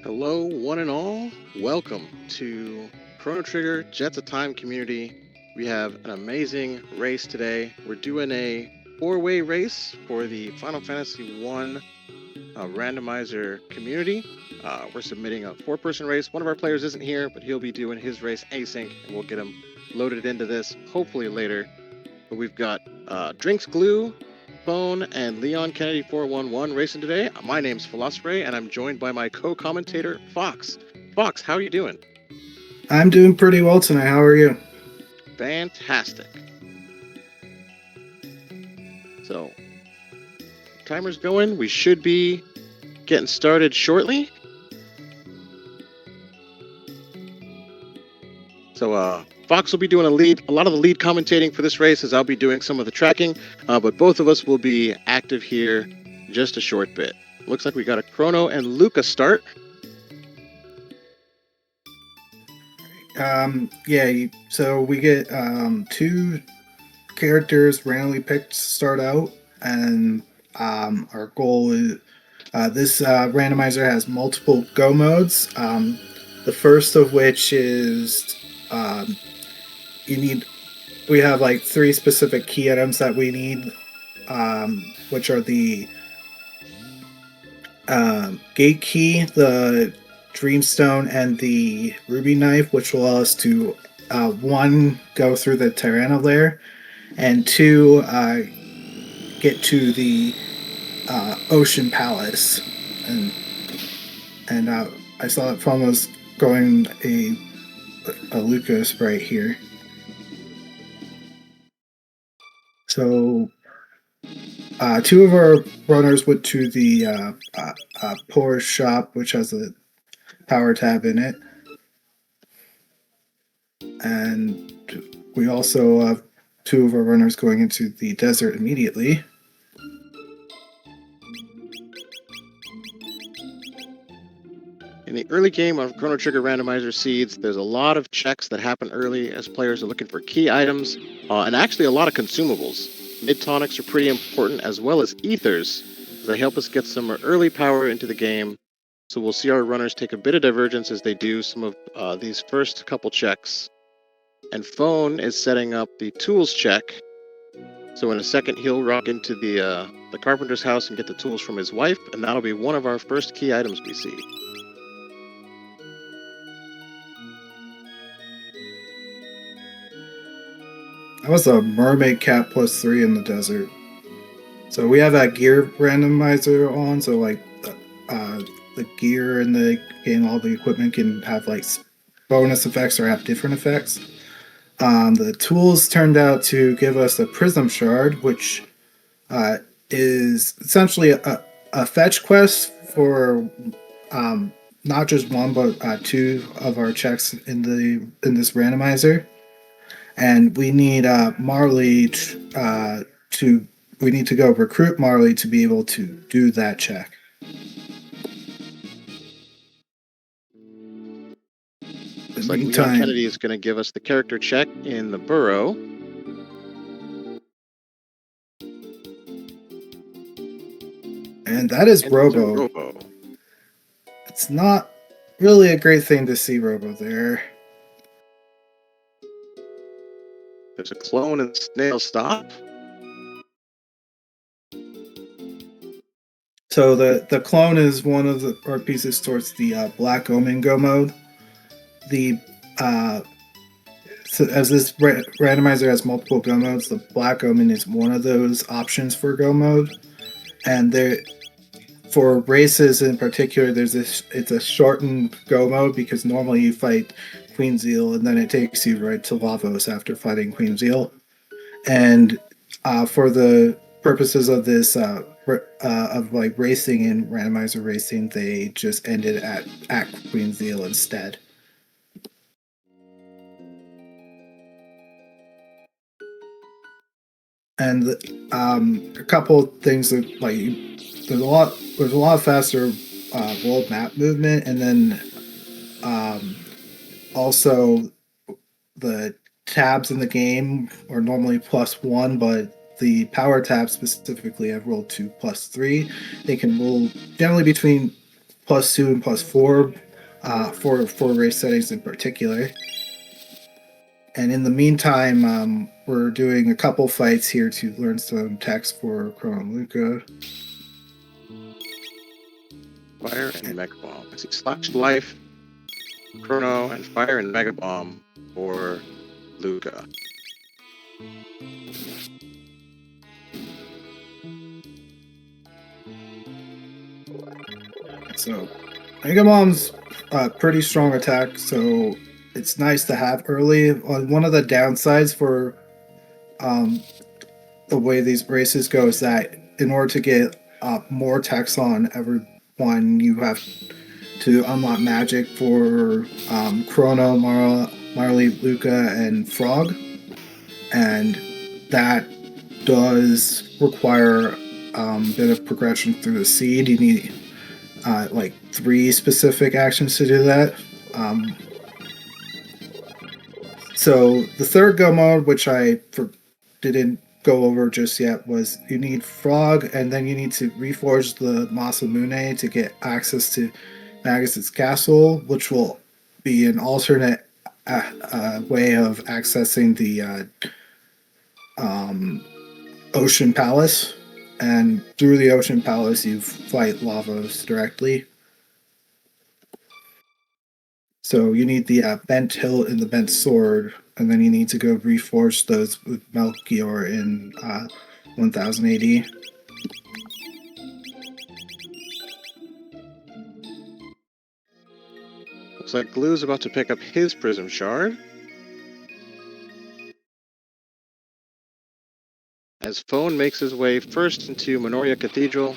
Hello, one and all. Welcome to Chrono Trigger Jets of Time community. We have an amazing race today. We're doing a four-way race for the Final Fantasy One randomizer community. We're submitting a four-person race. One of our players isn't here, but he'll be doing his race async, and we'll get him loaded into this hopefully later. But we've got DrinksGlue, Phone, and Leon Kennedy 411 racing today. My name's PhilosoRay, and I'm joined by my co-commentator, Fox. Fox, how are you doing? I'm doing pretty well tonight. How are you? Fantastic. So, timer's going. We should be getting started shortly. So, Fox will be doing a lot of the lead commentating for this race, as I'll be doing some of the tracking. But both of us will be active here just a short bit. Looks like we got a Chrono and Luca start. So we get two characters randomly picked to start out, and our goal is this randomizer has multiple go modes. The first of which is you need. We have like three specific key items that we need, which are the gate key, the Dreamstone, and the Ruby Knife, which will allow us to one, go through the Tirana layer, and two, get to the Ocean Palace. And I saw that Phone was going a Lucas right here. So two of our runners went to the Poor Shop, which has a power tab in it. And we also have two of our runners going into the desert immediately. In the early game of Chrono Trigger Randomizer Seeds, there's a lot of checks that happen early as players are looking for key items, and actually a lot of consumables. Mid-tonics are pretty important, as well as ethers. They help us get some early power into the game. So we'll see our runners take a bit of divergence as they do some of these first couple checks. And Phone is setting up the tools check. So in a second, he'll rock into the carpenter's house and get the tools from his wife, and that'll be one of our first key items we see. That was a Mermaid Cat +3 in the desert. So we have that gear randomizer on, so like the gear in the game, all the equipment can have like bonus effects or have different effects. The tools turned out to give us a prism shard, which is essentially a fetch quest for not just one but two of our checks in this randomizer, and we need Marley to we need to go recruit Marley to be able to do that check. Looks like Leon Kennedy is going to give us the character check in the burrow. And that is Robo. It's not really a great thing to see Robo there. There's a clone and snail stop. So the clone is one of our pieces towards the Black Omen go mode. So as this randomizer has multiple go modes, the Black Omen is one of those options for go mode. And there, for races in particular, it's a shortened go mode because normally you fight Queen Zeal and then it takes you right to Lavos after fighting Queen Zeal. And for the purposes of this of like racing and randomizer racing, they just ended at Queen Zeal instead. And a couple of things that like there's a lot faster world map movement, and then also the tabs in the game are normally +1, but the power tabs specifically have rolled to +3. They can roll generally between +2 and +4 for race settings in particular. And in the meantime, we're doing a couple fights here to learn some text for Chrono and Luca. Fire and Mega Bomb. I see Slash Life, Chrono, and Fire and Mega Bomb for Luca. So, Mega Bomb's a pretty strong attack, so it's nice to have early. One of the downsides for the way these races go is that in order to get more text on everyone, you have to unlock magic for Chrono, Marley, Luca, and Frog, and that does require a bit of progression through the seed. You need like 3 specific actions to do that. So the third go mode, which I didn't go over just yet, was you need Frog, and then you need to reforge the Masamune to get access to Magus's castle, which will be an alternate way of accessing the Ocean Palace. And through the Ocean Palace, you fight Lavos directly. So you need the Bent Hilt and the Bent Sword, and then you need to go reforge those with Melchior in 1000 AD. Looks like Glue's about to pick up his Prism Shard. As Phone makes his way first into Minoria Cathedral.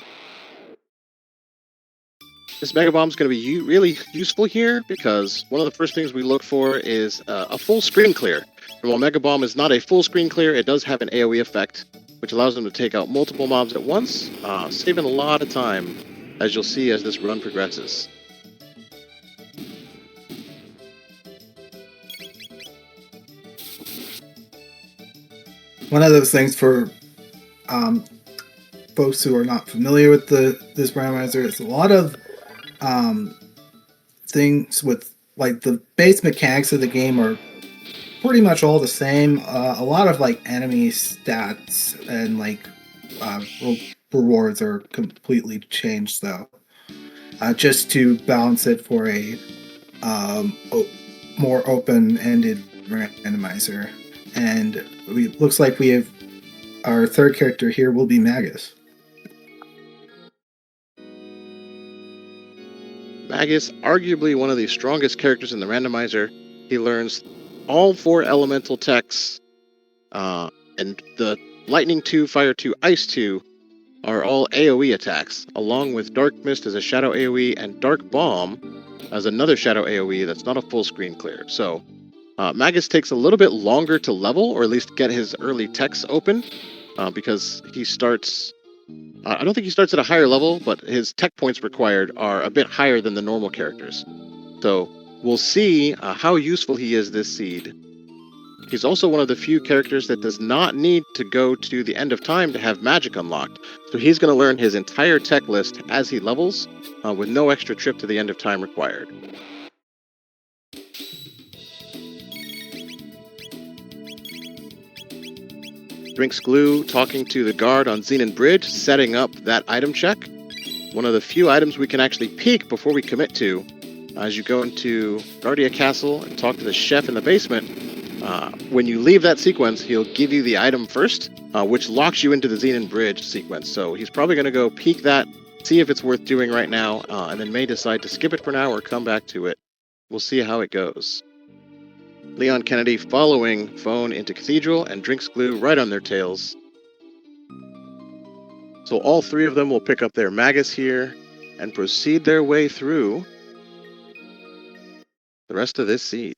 This Mega Bomb is going to be really useful here because one of the first things we look for is a full screen clear. And while Mega Bomb is not a full screen clear, it does have an AoE effect, which allows them to take out multiple mobs at once, saving a lot of time, as you'll see as this run progresses. One of those things for folks who are not familiar with this randomizer is a lot of things with like the base mechanics of the game are pretty much all the same. A lot of like enemy stats and like rewards are completely changed though, just to balance it for a more open-ended randomizer. And looks like we have our third character here will be Magus. Magus, arguably one of the strongest characters in the randomizer. He learns all 4 elemental techs, and the Lightning 2, Fire 2, Ice 2 are all AoE attacks, along with Dark Mist as a Shadow AoE and Dark Bomb as another Shadow AoE that's not a full screen clear. So Magus takes a little bit longer to level, or at least get his early techs open, because he starts... I don't think he starts at a higher level, but his tech points required are a bit higher than the normal characters. So we'll see how useful he is this seed. He's also one of the few characters that does not need to go to the end of time to have magic unlocked. So he's going to learn his entire tech list as he levels, with no extra trip to the end of time required. DrinksGlue talking to the guard on Xenon Bridge, setting up that item check. One of the few items we can actually peek before we commit to. As you go into Guardia Castle and talk to the chef in the basement, when you leave that sequence, he'll give you the item first, which locks you into the Xenon Bridge sequence. So he's probably going to go peek that, see if it's worth doing right now, and then may decide to skip it for now or come back to it. We'll see how it goes. Leon Kennedy following Phone into Cathedral, and DrinksGlue right on their tails. So all 3 of them will pick up their Magus here and proceed their way through the rest of this seed.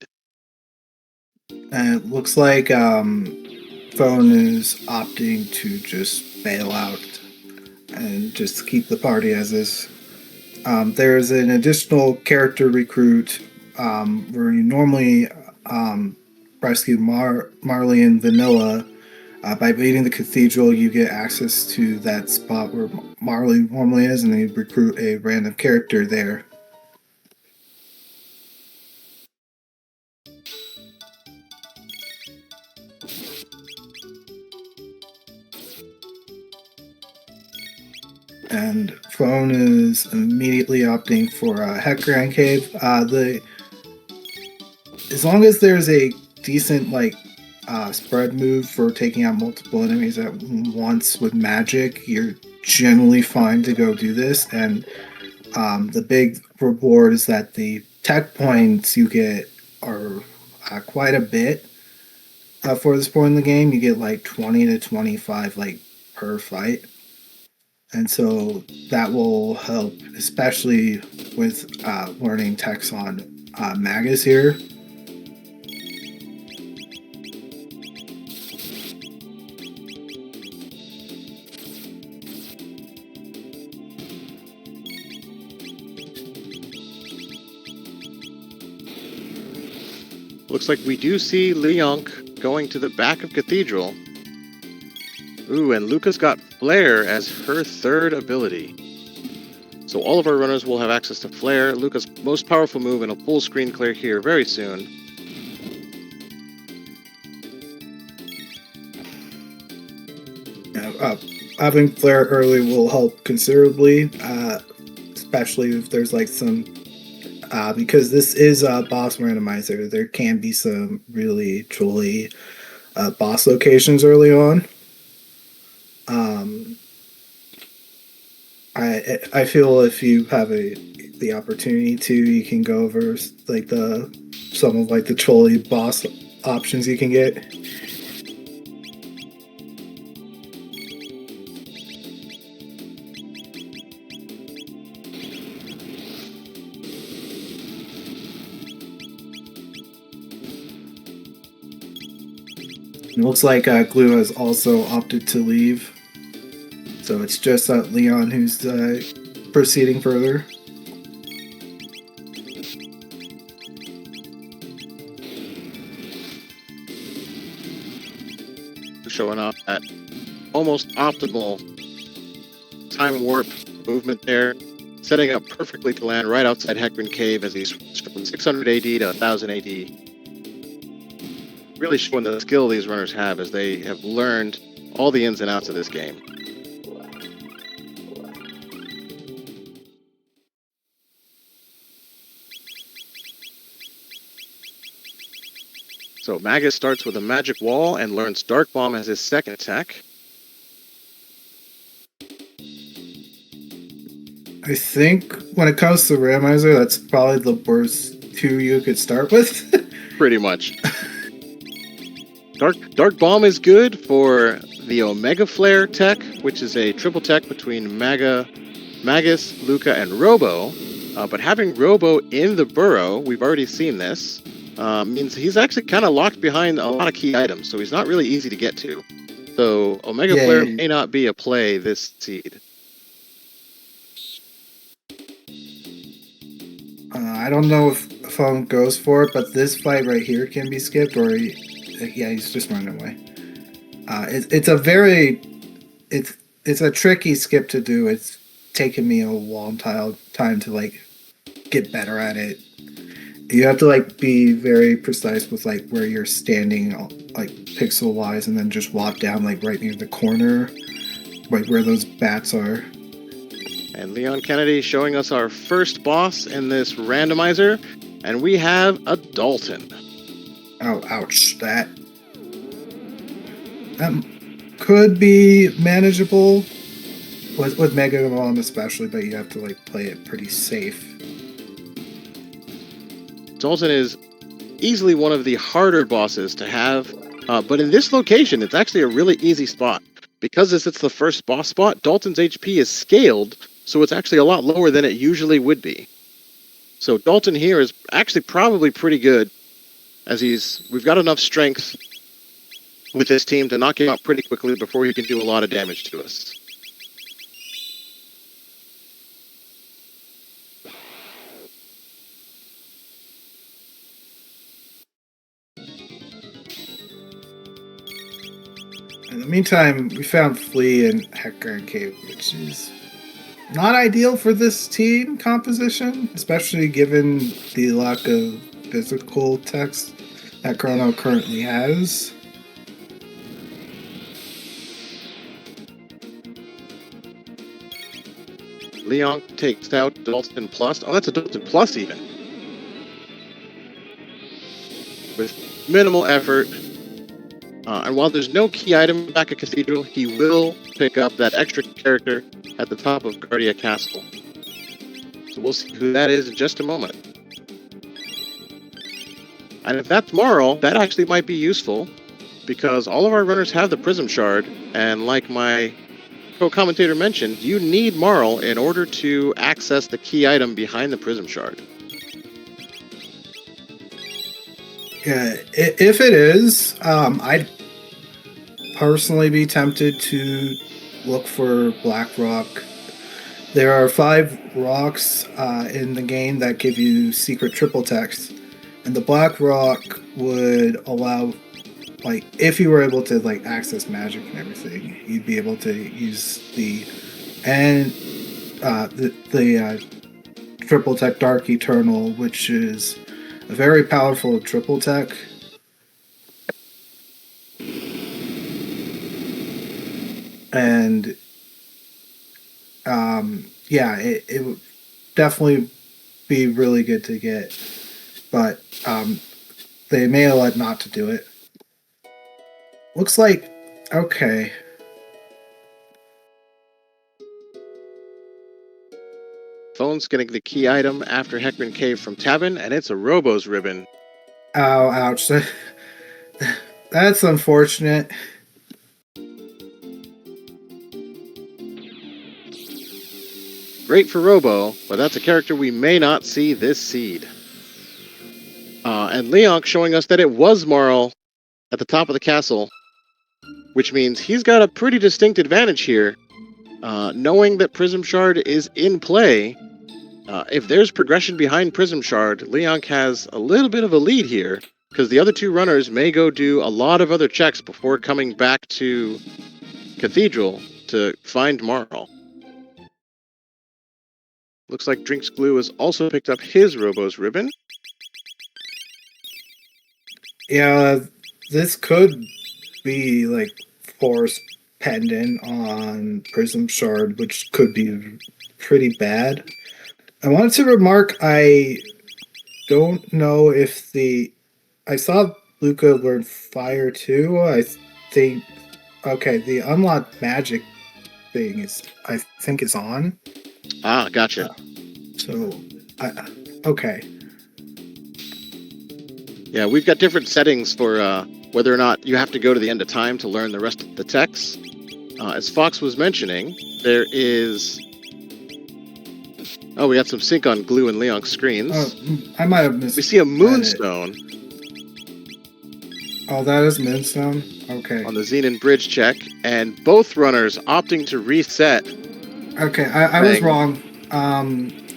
And it looks like Phone is opting to just bail out and just keep the party as is. There's an additional character recruit where you normally rescue Marley and Vanilla, By beating the cathedral, you get access to that spot where Marley normally is, and you recruit a random character there. And Phone is immediately opting for Heckran Cave. As long as there's a decent spread move for taking out multiple enemies at once with magic, you're generally fine to go do this. And the big reward is that the tech points you get are quite a bit for this point in the game. You get like 20 to 25 per fight. And so that will help, especially with learning techs on Magus here. Looks like we do see Leonk going to the back of Cathedral. Ooh, and Luca's got Flare as her third ability. So all of our runners will have access to Flare, Luca's most powerful move, and a full screen clear here very soon. Having Flare early will help considerably, especially if there's some... because this is a boss randomizer, there can be some really truly boss locations early on. I feel if you have the opportunity to, you can go over some of the trolley boss options you can get. It looks like Glue has also opted to leave. So it's just Leon who's proceeding further. Showing off that almost optimal time warp movement there, setting up perfectly to land right outside Heckran Cave as he's from 600 AD to 1000 AD. Really showing the skill these runners have as they have learned all the ins and outs of this game. So Magus starts with a magic wall and learns Dark Bomb as his second attack. I think when it comes to Randomizer, that's probably the worst two you could start with. Pretty much. Dark Bomb is good for the Omega Flare tech, which is a triple tech between Magus, Luca, and Robo. But having Robo in the burrow, we've already seen this, means he's actually kind of locked behind a lot of key items, so he's not really easy to get to. So Omega Flare may not be a play this seed. I don't know if Phone goes for it, but this fight right here can be skipped, or he's just running away. It's a tricky skip to do. It's taken me a long time to get better at it. You have to be very precise with where you're standing, pixel wise, and then just walk down right near the corner, where those bats are. And Leon Kennedy showing us our first boss in this randomizer, and we have a Dalton. Oh, ouch! That could be manageable with Mega Bomb especially, but you have to play it pretty safe. Dalton is easily one of the harder bosses to have, but in this location, it's actually a really easy spot. Because it's the first boss spot, Dalton's HP is scaled, so it's actually a lot lower than it usually would be. So Dalton here is actually probably pretty good, as we've got enough strength with this team to knock him out pretty quickly before he can do a lot of damage to us. In the meantime, we found Flea and Hector and Cave, which is not ideal for this team composition, especially given the lack of physical text that Chrono currently has. Leon takes out Dalton Plus. Oh, that's a Dalton Plus even. With minimal effort. And while there's no key item back at Cathedral, he will pick up that extra character at the top of Guardia Castle. So we'll see who that is in just a moment. And if that's Marl, that actually might be useful, because all of our runners have the Prism Shard, and like my co-commentator mentioned, you need Marl in order to access the key item behind the Prism Shard. Yeah, if it is, I'd personally be tempted to look for Black Rock. There are 5 rocks in the game that give you secret triple text, and the Black Rock would allow, like, if you were able to like access magic and everything, you'd be able to use the triple tech Dark Eternal, which is a very powerful triple tech. And yeah, it would definitely be really good to get, but they may elect not to do it. Looks like, okay. Phone's getting the key item after Heckman Cave from Tavin, and it's a Robo's ribbon. Oh, ouch. That's unfortunate. Great for Robo, but that's a character we may not see this seed. And Leonk showing us that it was Marl at the top of the castle, which means he's got a pretty distinct advantage here. Knowing that Prism Shard is in play, if there's progression behind Prism Shard, Leonk has a little bit of a lead here, because the other 2 runners may go do a lot of other checks before coming back to Cathedral to find Marl. Looks like DrinksGlue has also picked up his Robo's ribbon. Yeah, this could be like Force Pendant on Prism Shard, which could be pretty bad. I wanted to remark, I don't know if I saw Luca learn Fire too. I think, okay, the Unlock Magic thing I think is on. Ah, gotcha. Okay. Yeah, we've got different settings for whether or not you have to go to the end of time to learn the rest of the text. As Fox was mentioning, there is... Oh, we got some sync on Glue and Leonk's screens. Oh, I might have missed. We see a Moonstone. Oh, that is Moonstone? Okay. On the Xenon Bridge check, and both runners opting to reset. Okay, I was wrong.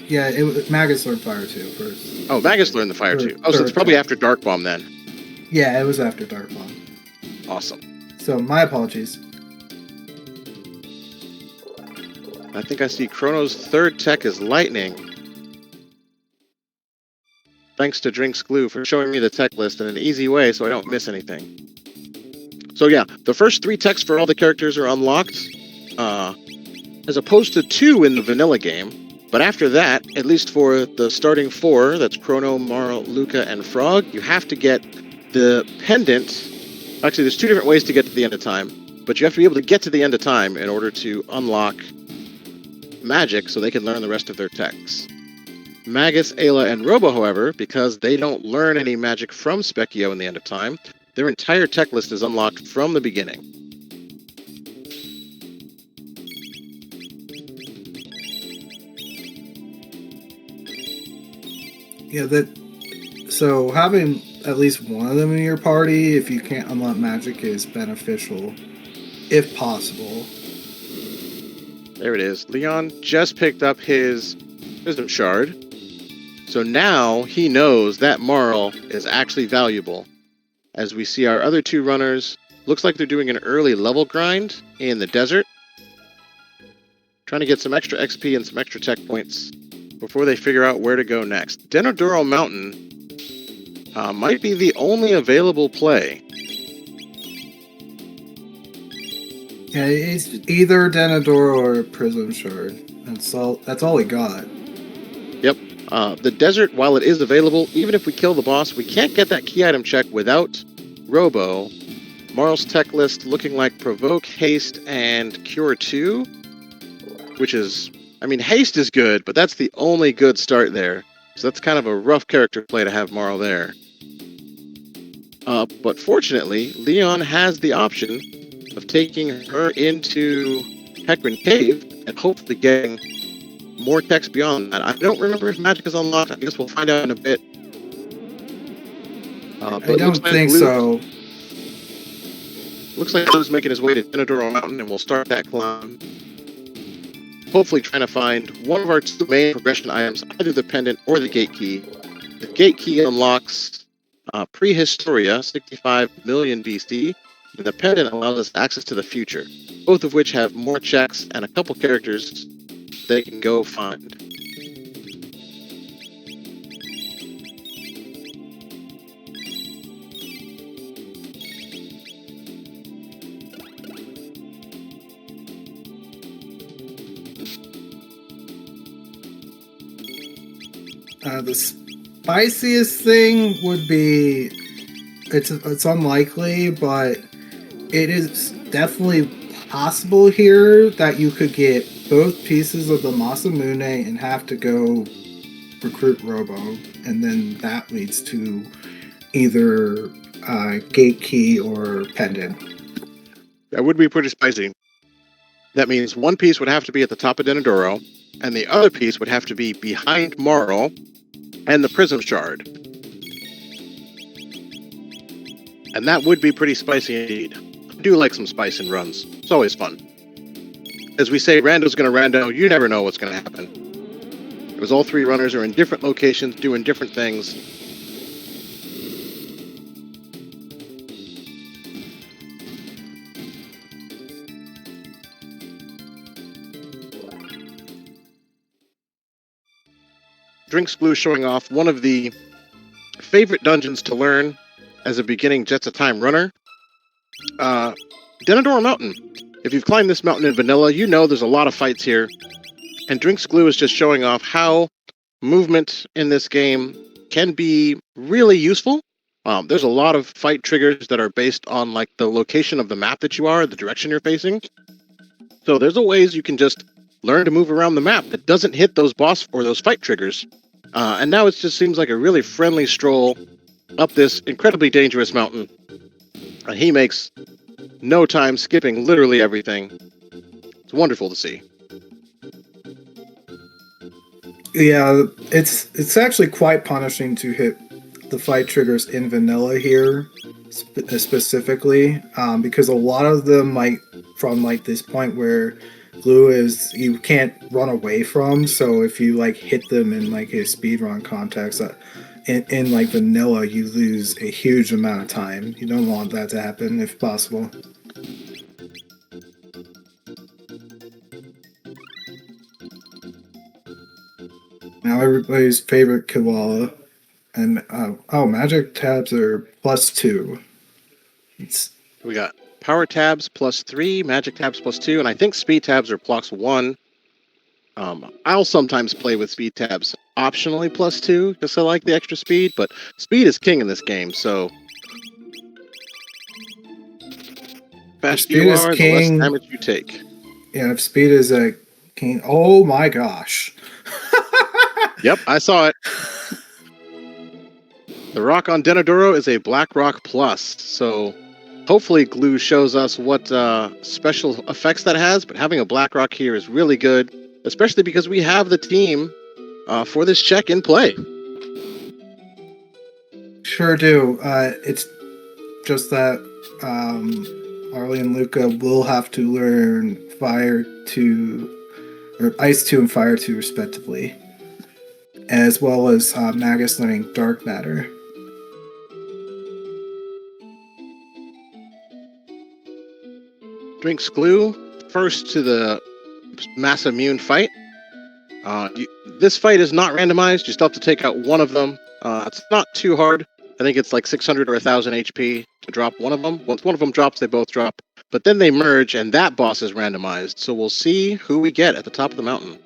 Yeah, Magus learned Fire 2 first. Oh, Magus learned the Fire 2. Oh, so it's probably after Dark Bomb then. Yeah, it was after Dark Bomb. Awesome. So, my apologies. I think I see Chrono's 3rd tech is Lightning. Thanks to DrinksGlue for showing me the tech list in an easy way so I don't miss anything. So yeah, the first 3 techs for all the characters are unlocked, as opposed to 2 in the vanilla game. But after that, at least for the starting 4, that's Chrono, Marl, Luca, and Frog, you have to get the pendant. Actually, there's 2 different ways to get to the end of time, but you have to be able to get to the end of time in order to unlock magic so they can learn the rest of their techs. Magus, Ayla, and Robo, however, because they don't learn any magic from Specchio in the end of time, their entire tech list is unlocked from the beginning. Yeah, so having at least one of them in your party, if you can't unlock magic, is beneficial, if possible. There it is. Leon just picked up his Prism Shard. So now he knows that Marl is actually valuable. As we see our other 2 runners Looks like they're doing an early level grind in the desert, trying to get some extra XP and some extra tech points before they figure out where to go next. Denadoro Mountain might be the only available play. Yeah, it's either Denadoro or Prism Shard. That's all we got. Yep. The desert, while it is available, even if we kill the boss, we can't get that key item check without Robo. Marl's tech list looking like Provoke, Haste, and Cure 2, which is, I mean, Haste is good, but that's the only good start there. So that's kind of a rough character play to have Marl there. But fortunately, Leon has the option of taking her into Hecarim Cave and hopefully getting more text beyond that. I don't remember if magic is unlocked. I guess we'll find out in a bit. I don't think so. Looks like Blue's making his way to Denadoro Mountain, and we'll start that climb. Hopefully trying to find one of our two main progression items, either the pendant or the gate key. The gate key unlocks Prehistoria, 65 million BC, and the pendant allows us access to the future, both of which have more checks and a couple characters they can go find. The spiciest thing would be it's unlikely, but it is definitely possible here that you could get both pieces of the Masamune and have to go recruit Robo, and then that leads to either gate key or pendant. That would be pretty spicy. That means one piece would have to be at the top of Denadoro, and the other piece would have to be behind Marl and the Prism Shard. And that would be pretty spicy indeed. I do like some spice in runs. It's always fun. As we say, rando's gonna rando, you never know what's gonna happen. Because all three runners are in different locations, doing different things. DrinksGlue showing off one of the favorite dungeons to learn as a beginning Jets of Time runner. Denadoro Mountain. If you've climbed this mountain in vanilla, you know there's a lot of fights here. And DrinksGlue is just showing off how movement in this game can be really useful. There's a lot of fight triggers that are based on like the location of the map that you are, the direction you're facing. So there's a ways you can just learn to move around the map that doesn't hit those boss or those fight triggers. And now it just seems like a really friendly stroll up this incredibly dangerous mountain. He makes no time skipping literally everything. It's wonderful to see. Yeah, it's actually quite punishing to hit the fight triggers in vanilla here, specifically, because a lot of them might from like this point where glue is you can't run away from. So if you like hit them in like a speedrun context, in like vanilla, you lose a huge amount of time. You don't want that to happen if possible. Now everybody's favorite Koala, and magic tabs are +2. We got power tabs +3, magic tabs +2, and I think speed tabs are +1. I'll sometimes play with speed tabs optionally +2 because I like the extra speed, but speed is king in this game, so faster you are, the less damage you take. Yeah, if speed is a king. Oh my gosh. Yep, I saw it. The rock on Denadoro is a Black Rock Plus, so hopefully Glue shows us what special effects that has, but having a Black Rock here is really good, especially because we have the team for this check in play. Sure do. It's just that Arlie and Luca will have to learn Fire 2, or Ice 2 and Fire 2 respectively, as well as Magus learning Dark Matter. DrinksGlue, first to the mass immune fight. This fight is not randomized. You still have to take out one of them. It's not too hard. I think it's like 600 or 1,000 HP to drop one of them. Once one of them drops, they both drop. But then they merge, and that boss is randomized. So we'll see who we get at the top of the mountain.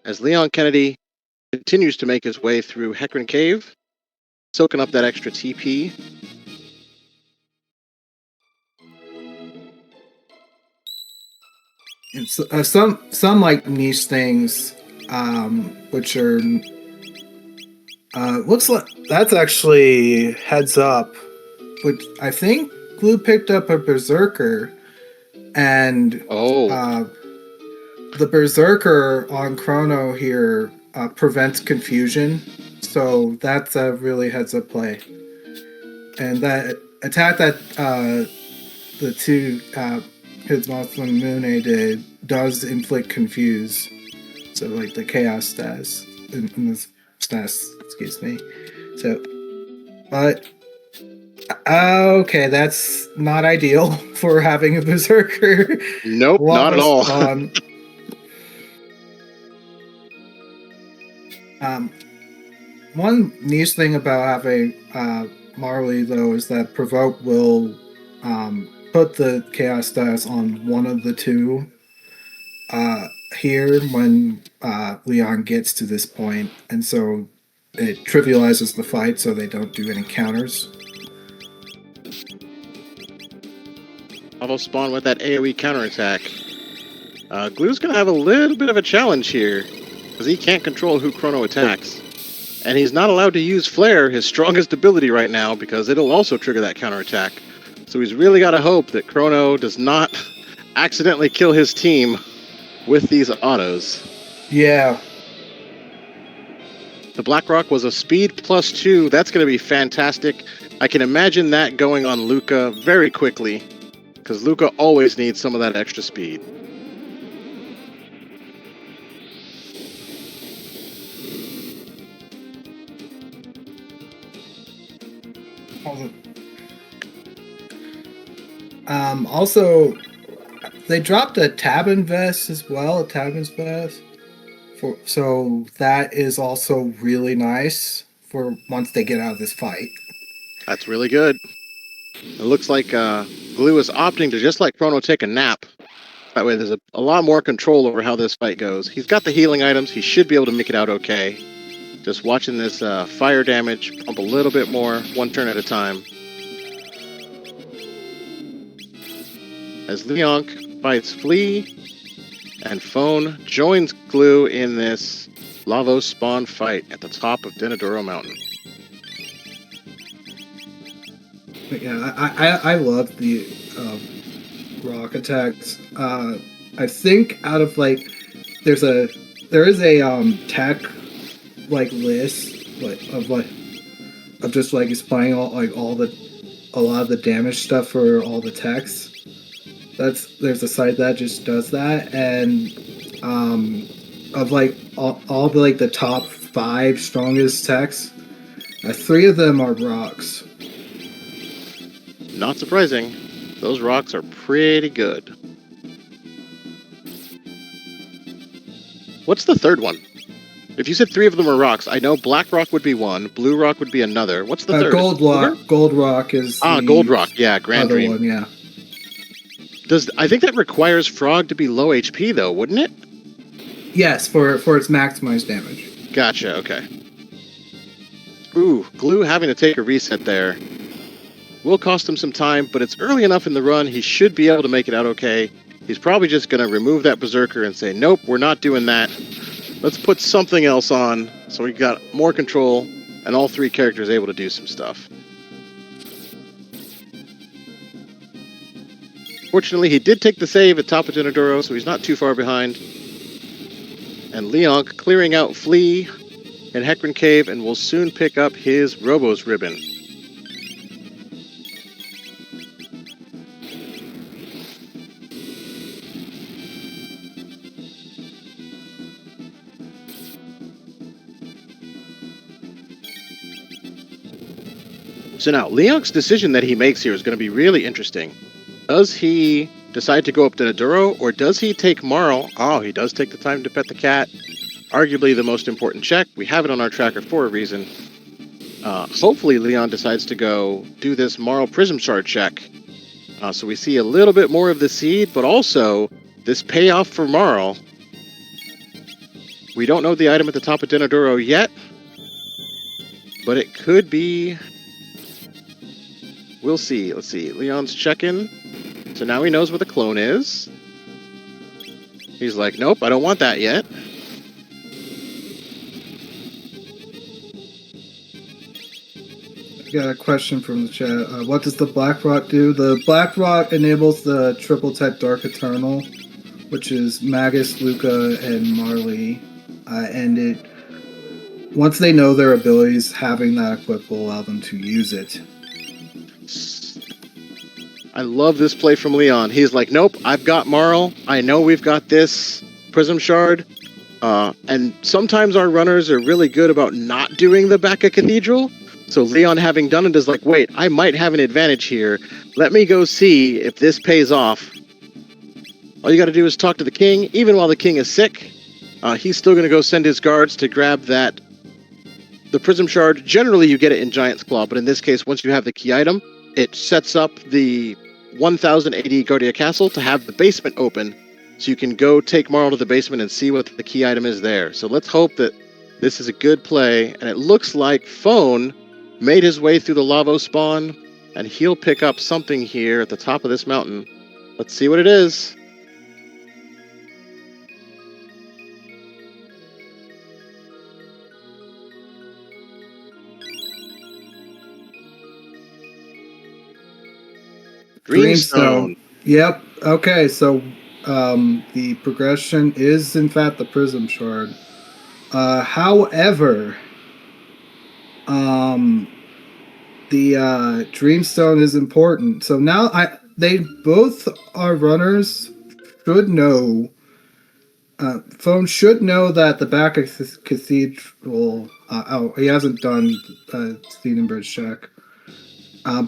As Leon Kennedy continues to make his way through Hecarim Cave, soaking up that extra TP. And some like niche things, which are looks like that's actually heads up, which I think Glue picked up a Berserker, and the Berserker on Chrono here prevents confusion, so that's a really heads up play. And that attack that the two his Mothman Moon did does inflict confuse, so like the chaos stats in this stats, excuse me. So, but okay, that's not ideal for having a Berserker. Nope, not at all. One nice thing about having Marley though is that Provoke will put the chaos stats on one of the two here when Leon gets to this point, and so it trivializes the fight so they don't do any counters. Auto spawn with that AoE counterattack. Glue's gonna have a little bit of a challenge here, because he can't control who Chrono attacks. And he's not allowed to use Flare, his strongest ability right now, because it'll also trigger that counterattack. So he's really got to hope that Chrono does not accidentally kill his team with these autos. Yeah. The Blackrock was a speed +2. That's going to be fantastic. I can imagine that going on Luca very quickly, because Luca always needs some of that extra speed. Also, they dropped a Tabin vest as well, a Tabin's vest. So that is also really nice for once they get out of this fight. That's really good. It looks like Glue is opting to just let Chrono take a nap. That way there's a lot more control over how this fight goes. He's got the healing items. He should be able to make it out okay. Just watching this fire damage pump a little bit more, one turn at a time. As Leonk fights Flea, and Phone joins Glue in this Lavos spawn fight at the top of Denadoro Mountain. Yeah, I love the rock attacks. I think out of like there is a tech like list of just like displaying a lot of the damage stuff for all the techs. There's a site that just does that, and of like all the like the top 5 strongest techs, 3 of them are rocks. Not surprising. Those rocks are pretty good. What's the third one? If you said 3 of them are rocks, I know Black Rock would be one, Blue Rock would be another. What's the third? Gold Rock is Gold Rock. Yeah, Grand other Dream. one, yeah. I think that requires Frog to be low HP though, wouldn't it? Yes, for its maximized damage. Gotcha. Okay. Ooh, Glue having to take a reset there will cost him some time, but it's early enough in the run. He should be able to make it out okay. He's probably just going to remove that Berserker and say, nope, we're not doing that. Let's put something else on so we got more control and all 3 characters able to do some stuff. Fortunately, he did take the save at top of Denadoro, so he's not too far behind. And Leonk clearing out Flea in Hecarim Cave and will soon pick up his Robos ribbon. So now, Leonk's decision that he makes here is going to be really interesting. Does he decide to go up to Naduro, or does he take Marl? Oh, he does take the time to pet the cat. Arguably the most important check. We have it on our tracker for a reason. Hopefully Leon decides to go do this Marl Prism Shard check. So we see a little bit more of the seed, but also this payoff for Marl. We don't know the item at the top of Denaduro yet, but it could be... We'll see. Let's see. Leon's checking. So now he knows what the clone is. He's like, nope, I don't want that yet. I got a question from the chat. What does the Black Rock do? The Black Rock enables the triple tech Dark Eternal, which is Magus, Luca, and Marley. And it, once they know their abilities, having that equipped will allow them to use it. I love this play from Leon. He's like, nope, I've got Marl. I know we've got this Prism Shard. And sometimes our runners are really good about not doing the back of Cathedral. So Leon, having done it, is like, wait, I might have an advantage here. Let me go see if this pays off. All you got to do is talk to the king. Even while the king is sick, he's still going to go send his guards to grab that. The Prism Shard, generally you get it in Giant's Claw, but in this case, once you have the key item, it sets up the 1000 AD Guardia Castle to have the basement open, so you can go take Marl to the basement and see what the key item is there. So let's hope that this is a good play, and it looks like Phone made his way through the Lavo spawn, and he'll pick up something here at the top of this mountain. Let's see what it is. Dreamstone. Yep. Okay, so the progression is in fact the Prism Shard. However, the Dreamstone is important. So now they both are runners should know. Phone should know that the back of Cathedral. He hasn't done Steed and Bridge check.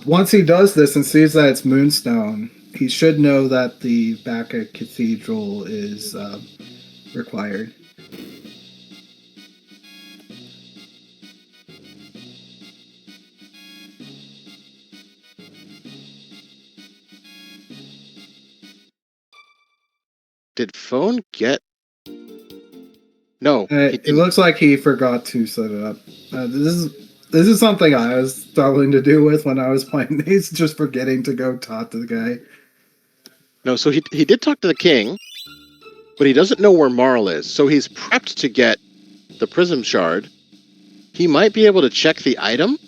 Once he does this and sees that it's Moonstone, he should know that the back of Cathedral is required. Did Phone get... No. It looks like he forgot to set it up. This is something I was struggling to do with when I was playing these, just forgetting to go talk to the guy. No, so he did talk to the king, but he doesn't know where Marl is. So he's prepped to get the Prism Shard. He might be able to check the item,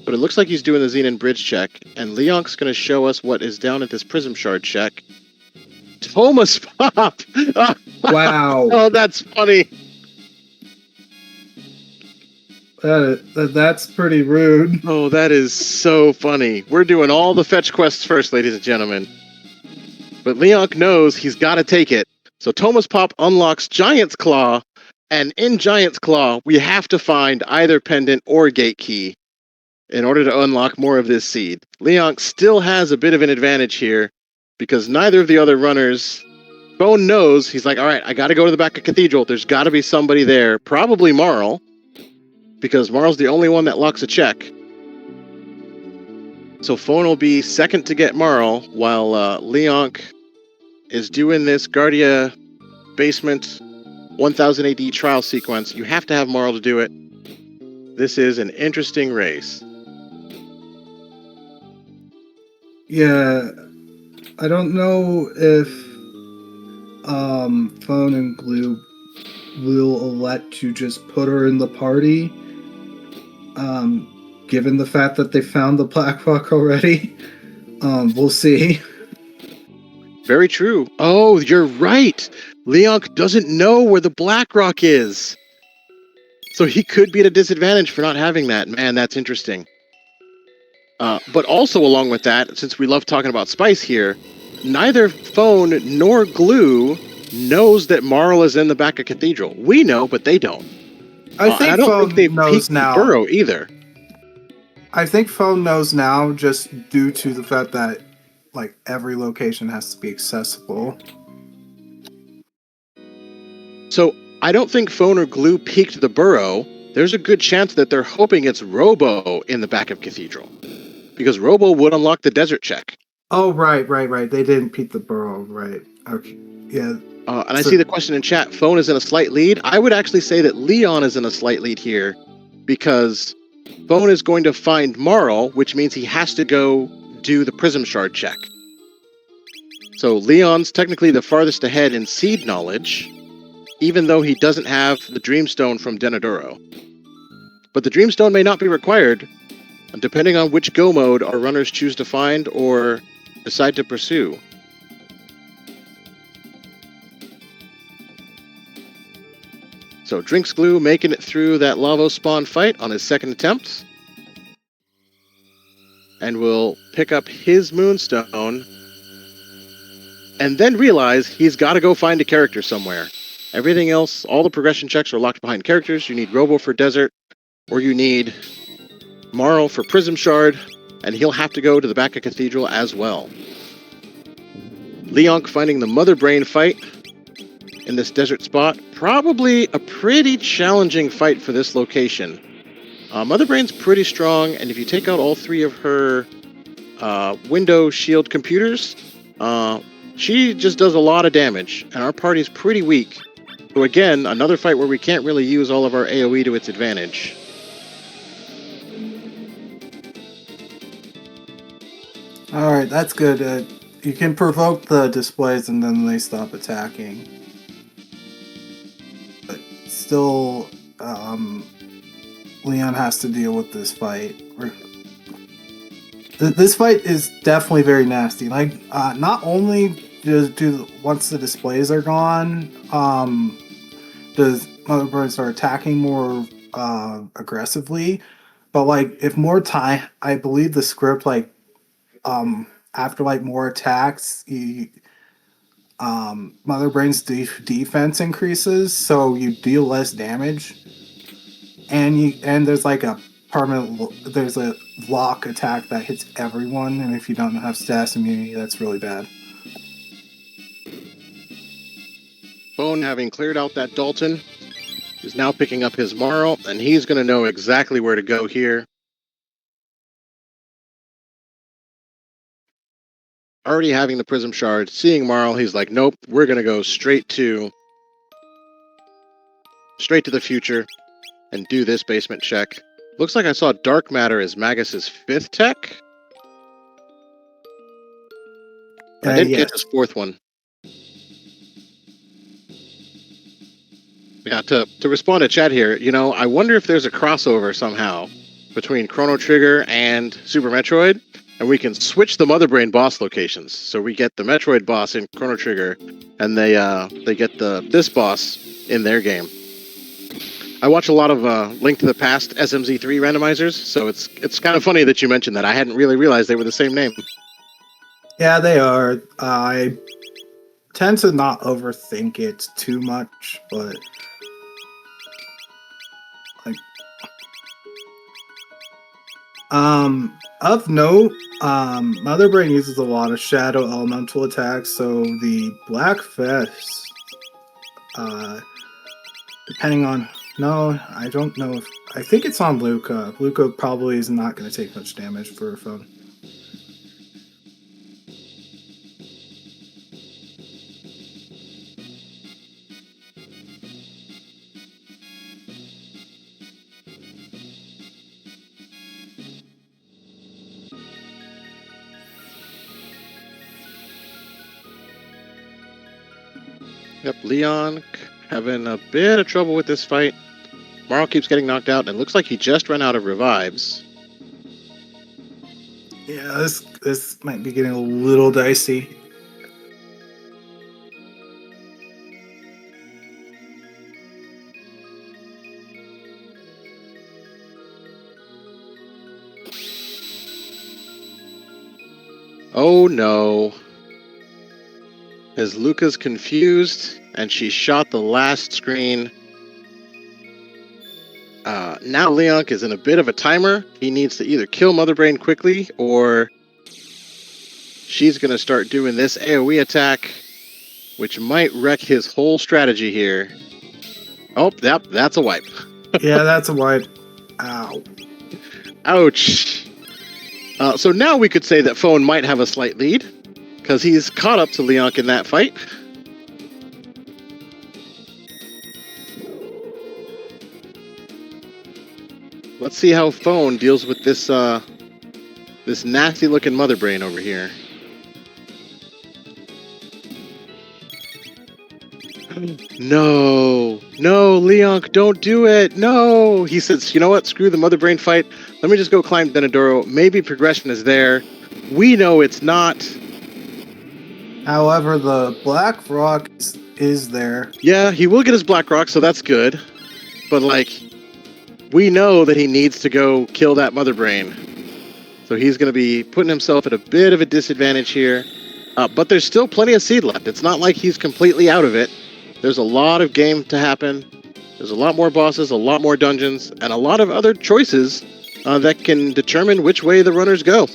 but it looks like he's doing the Xenon Bridge check, and Leonk's going to show us what is down at this Prism Shard check. Thomas Pop! Wow. Oh, that's funny. That's pretty rude. Oh, that is so funny. We're doing all the fetch quests first, ladies and gentlemen. But Leonk knows he's got to take it. So Thomas Pop unlocks Giant's Claw, and in Giant's Claw, we have to find either pendant or gate key in order to unlock more of this seed. Leonk still has a bit of an advantage here, because neither of the other runners... Bone knows, he's like, all right, I got to go to the back of Cathedral. There's got to be somebody there, probably Marl, because Marl's the only one that locks a check. So Phone will be second to get Marl, while Leonk is doing this Guardia basement 1000 AD trial sequence. You have to have Marl to do it. This is an interesting race. Yeah, I don't know if Phone and Glue will elect to just put her in the party, given the fact that they found the Black Rock already. We'll see. Very true. Oh, you're right. Leonk doesn't know where the Black Rock is. So he could be at a disadvantage for not having that. Man, that's interesting. But also along with that, since we love talking about spice here, neither Phone nor Glue knows that Marl is in the back of Cathedral. We know, but they don't. I don't think they knows now. Burrow either. I think Phone knows now, just due to the fact that like every location has to be accessible. So I don't think Phone or Glue peeked the burrow. There's a good chance that they're hoping it's Robo in the back of Cathedral, because Robo would unlock the desert check. Oh, right. They didn't peek the burrow, right? Okay, yeah. And I see the question in chat. Phone is in a slight lead. I would actually say that Leon is in a slight lead here, because Phone is going to find Marl, which means he has to go do the Prism Shard check. So Leon's technically the farthest ahead in seed knowledge, even though he doesn't have the Dreamstone from Denaduro. But the Dreamstone may not be required, depending on which go mode our runners choose to find or decide to pursue. So DrinksGlue making it through that Lavo Spawn fight on his second attempt. And will pick up his Moonstone and then realize he's got to go find a character somewhere. Everything else, all the progression checks are locked behind characters. You need Robo for Desert, or you need Marl for Prism Shard, and he'll have to go to the back of Cathedral as well. Leonk finding the Mother Brain fight in this desert spot. Probably a pretty challenging fight for this location. Mother Brain's pretty strong, and if you take out all three of her window shield computers, she just does a lot of damage, and our party's pretty weak. So again, another fight where we can't really use all of our AoE to its advantage. Alright, that's good. You can provoke the displays and then they stop attacking. But still, Leon has to deal with this fight. This fight is definitely very nasty. Like, not only once the displays are gone, does Mother Brain start attacking more aggressively, but like if more time, I believe the script after like more attacks, Mother Brain's defense increases, so you deal less damage, and there's like a there's a lock attack that hits everyone, and if you don't have status immunity, that's really bad. Bone, having cleared out that Dalton, is now picking up his Marl, and he's going to know exactly where to go here. Already having the Prism Shard, seeing Marl, he's like, nope, we're going to go straight to the future and do this basement check. Looks like I saw Dark Matter as Magus's 5th tech. I didn't get his 4th one. Yeah, to respond to chat here, I wonder if there's a crossover somehow between Chrono Trigger and Super Metroid, and we can switch the Mother Brain boss locations. So we get the Metroid boss in Chrono Trigger, and they get this boss in their game. I watch a lot of Link to the Past SMZ3 randomizers, so it's kind of funny that you mentioned that. I hadn't really realized they were the same name. Yeah, they are. I tend to not overthink it too much, but of note, Mother Brain uses a lot of shadow elemental attacks, so the Black Fist, depending on... No, I don't know if... I think it's on Luca. Luca probably is not going to take much damage for a phone. Yep, Leon having a bit of trouble with this fight. Marl keeps getting knocked out, and it looks like he just ran out of revives. Yeah, this might be getting a little dicey. Oh no. As Luca's confused, and she shot the last screen. Now Leonk is in a bit of a timer. He needs to either kill Mother Brain quickly or she's going to start doing this AoE attack, which might wreck his whole strategy here. Oh, yep, that's a wipe. Yeah, that's a wipe. Ow. Ouch. So now we could say that Phone might have a slight lead, because he's caught up to Leonk in that fight. Let's see how Phone deals with this this nasty-looking mother brain over here. No, Leonk, don't do it. No, he says, you know what? Screw the mother brain fight. Let me just go climb Denadoro. Maybe progression is there. We know it's not. However, the Black Rock is there. Yeah, he will get his Black Rock, so that's good. But, like, we know that he needs to go kill that mother brain. So he's going to be putting himself at a bit of a disadvantage here. But there's still plenty of seed left. It's not like he's completely out of it. There's a lot of game to happen. There's a lot more bosses, a lot more dungeons, and a lot of other choices that can determine which way the runners go.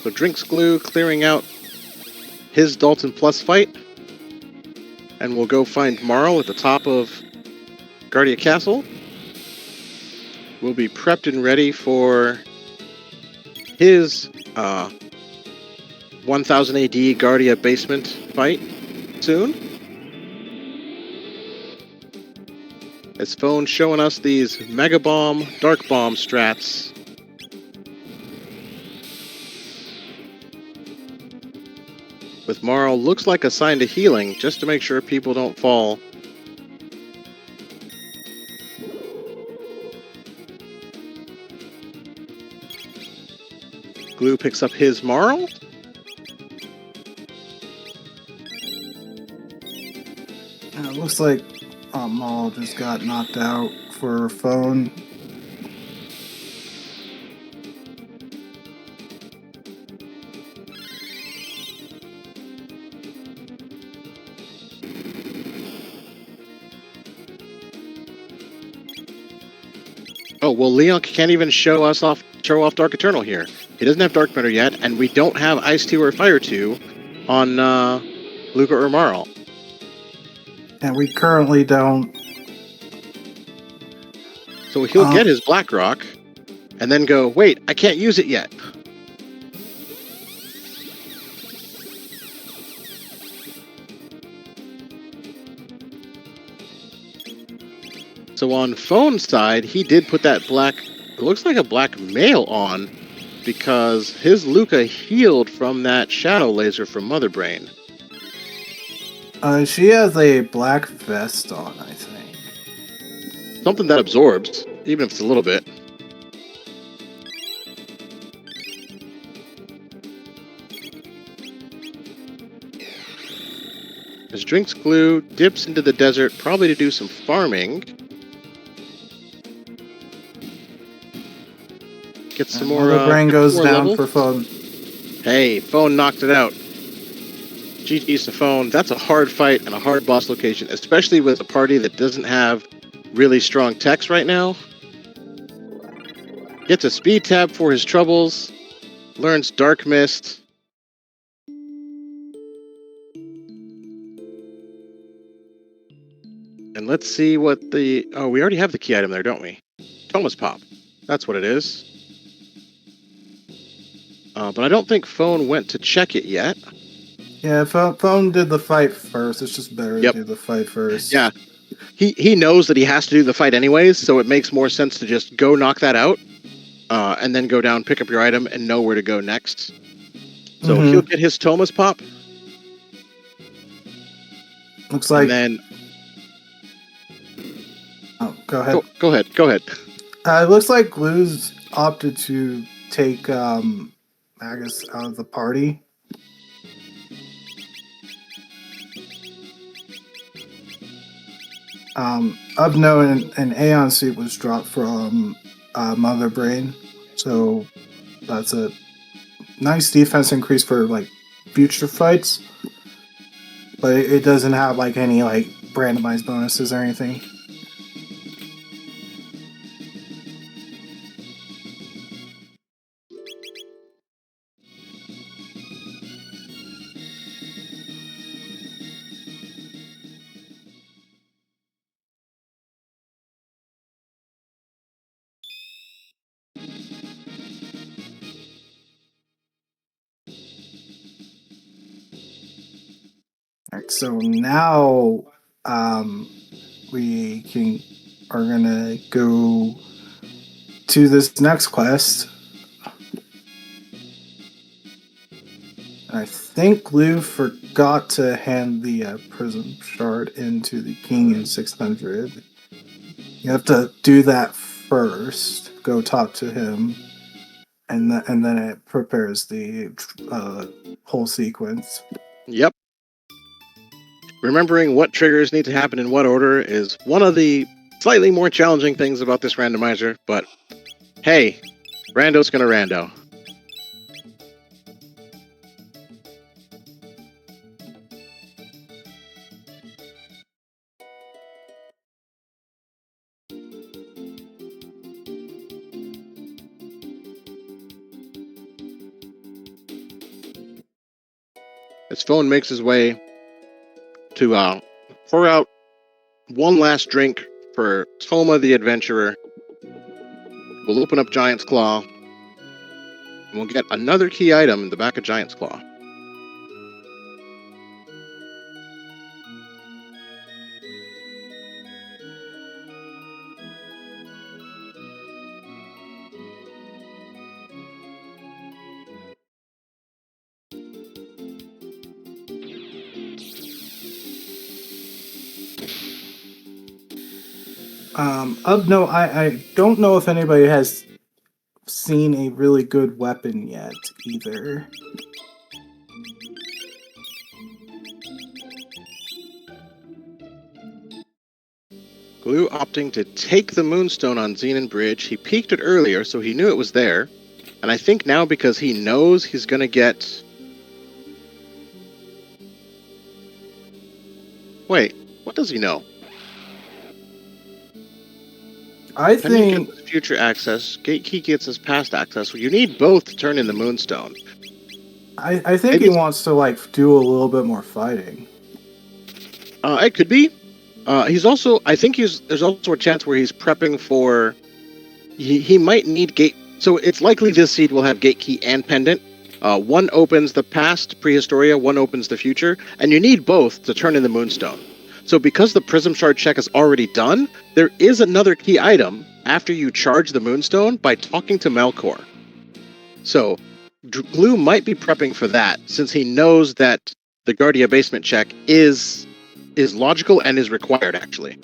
So DrinksGlue clearing out his Dalton Plus fight. And we'll go find Marl at the top of Guardia Castle. We'll be prepped and ready for his 1000 AD Guardia basement fight soon. As Phone showing us these Mega Bomb, Dark Bomb strats. With Marl, looks like a sign to healing, just to make sure people don't fall. Glue picks up his Marl. It looks like Marl just got knocked out for Phone. Oh, well, Leonk can't even show off Dark Eternal here. He doesn't have Dark Matter yet, and we don't have Ice 2 or Fire 2 on Luca or Marl. And we currently don't. So he'll get his Black Rock, and then go, wait, I can't use it yet. So on Phone's side, he did put that black, it looks like a black mail on, because his Luca healed from that shadow laser from Mother Brain. She has a black vest on, I think. Something that absorbs, even if it's a little bit. As DrinksGlue dips into the desert, probably to do some farming. Get some more. The brain goes down levels. for Phone. Hey, Phone knocked it out. GG's to Phone. That's a hard fight and a hard boss location, especially with a party that doesn't have really strong techs right now. Gets a speed tab for his troubles. Learns Dark Mist. And let's see what the... Oh, we already have the key item there, don't we? Thomas Pop. That's what it is. But I don't think Phone went to check it yet. Yeah, Phone did the fight first. It's just better to do the fight first. Yeah. He knows that he has to do the fight anyways, so it makes more sense to just go knock that out, and then go down, pick up your item, and know where to go next. So he'll get his Thomas Pop. Looks like... And then... Oh, go ahead. Go ahead. It looks like Glue's opted to take Magus out of the party. Of note, an Aeon suit was dropped from Mother Brain, so that's a nice defense increase for like future fights. But it doesn't have like any like randomized bonuses or anything. Alright, so now we are gonna go to this next quest. I think Glue forgot to hand the prism shard into the king in 600. You have to do that first. Go talk to him, and then it prepares the whole sequence. Yep. Remembering what triggers need to happen in what order is one of the slightly more challenging things about this randomizer, but hey, rando's gonna rando. His phone makes his way to pour out one last drink for Toma the Adventurer. We'll open up Giant's Claw, and we'll get another key item in the back of Giant's Claw. Of note, I don't know if anybody has seen a really good weapon yet, either. Glue opting to take the Moonstone on Xenon Bridge. He peeked it earlier, so he knew it was there. And I think now because he knows he's going to get... Wait, what does he know? I Pending think... gets his future access, Gatekey gets his past access. Well, you need both to turn in the Moonstone. I think he wants to, like, do a little bit more fighting. It could be. He's also... I think there's also a chance where he's prepping for... He might need Gate... So it's likely this seed will have Gatekey and Pendant. One opens the past, Prehistoria, one opens the future, and you need both to turn in the Moonstone. So because the Prism Shard check is already done, there is another key item after you charge the Moonstone by talking to Melkor. So Glue might be prepping for that, since he knows that the Guardia Basement check is logical and is required, actually.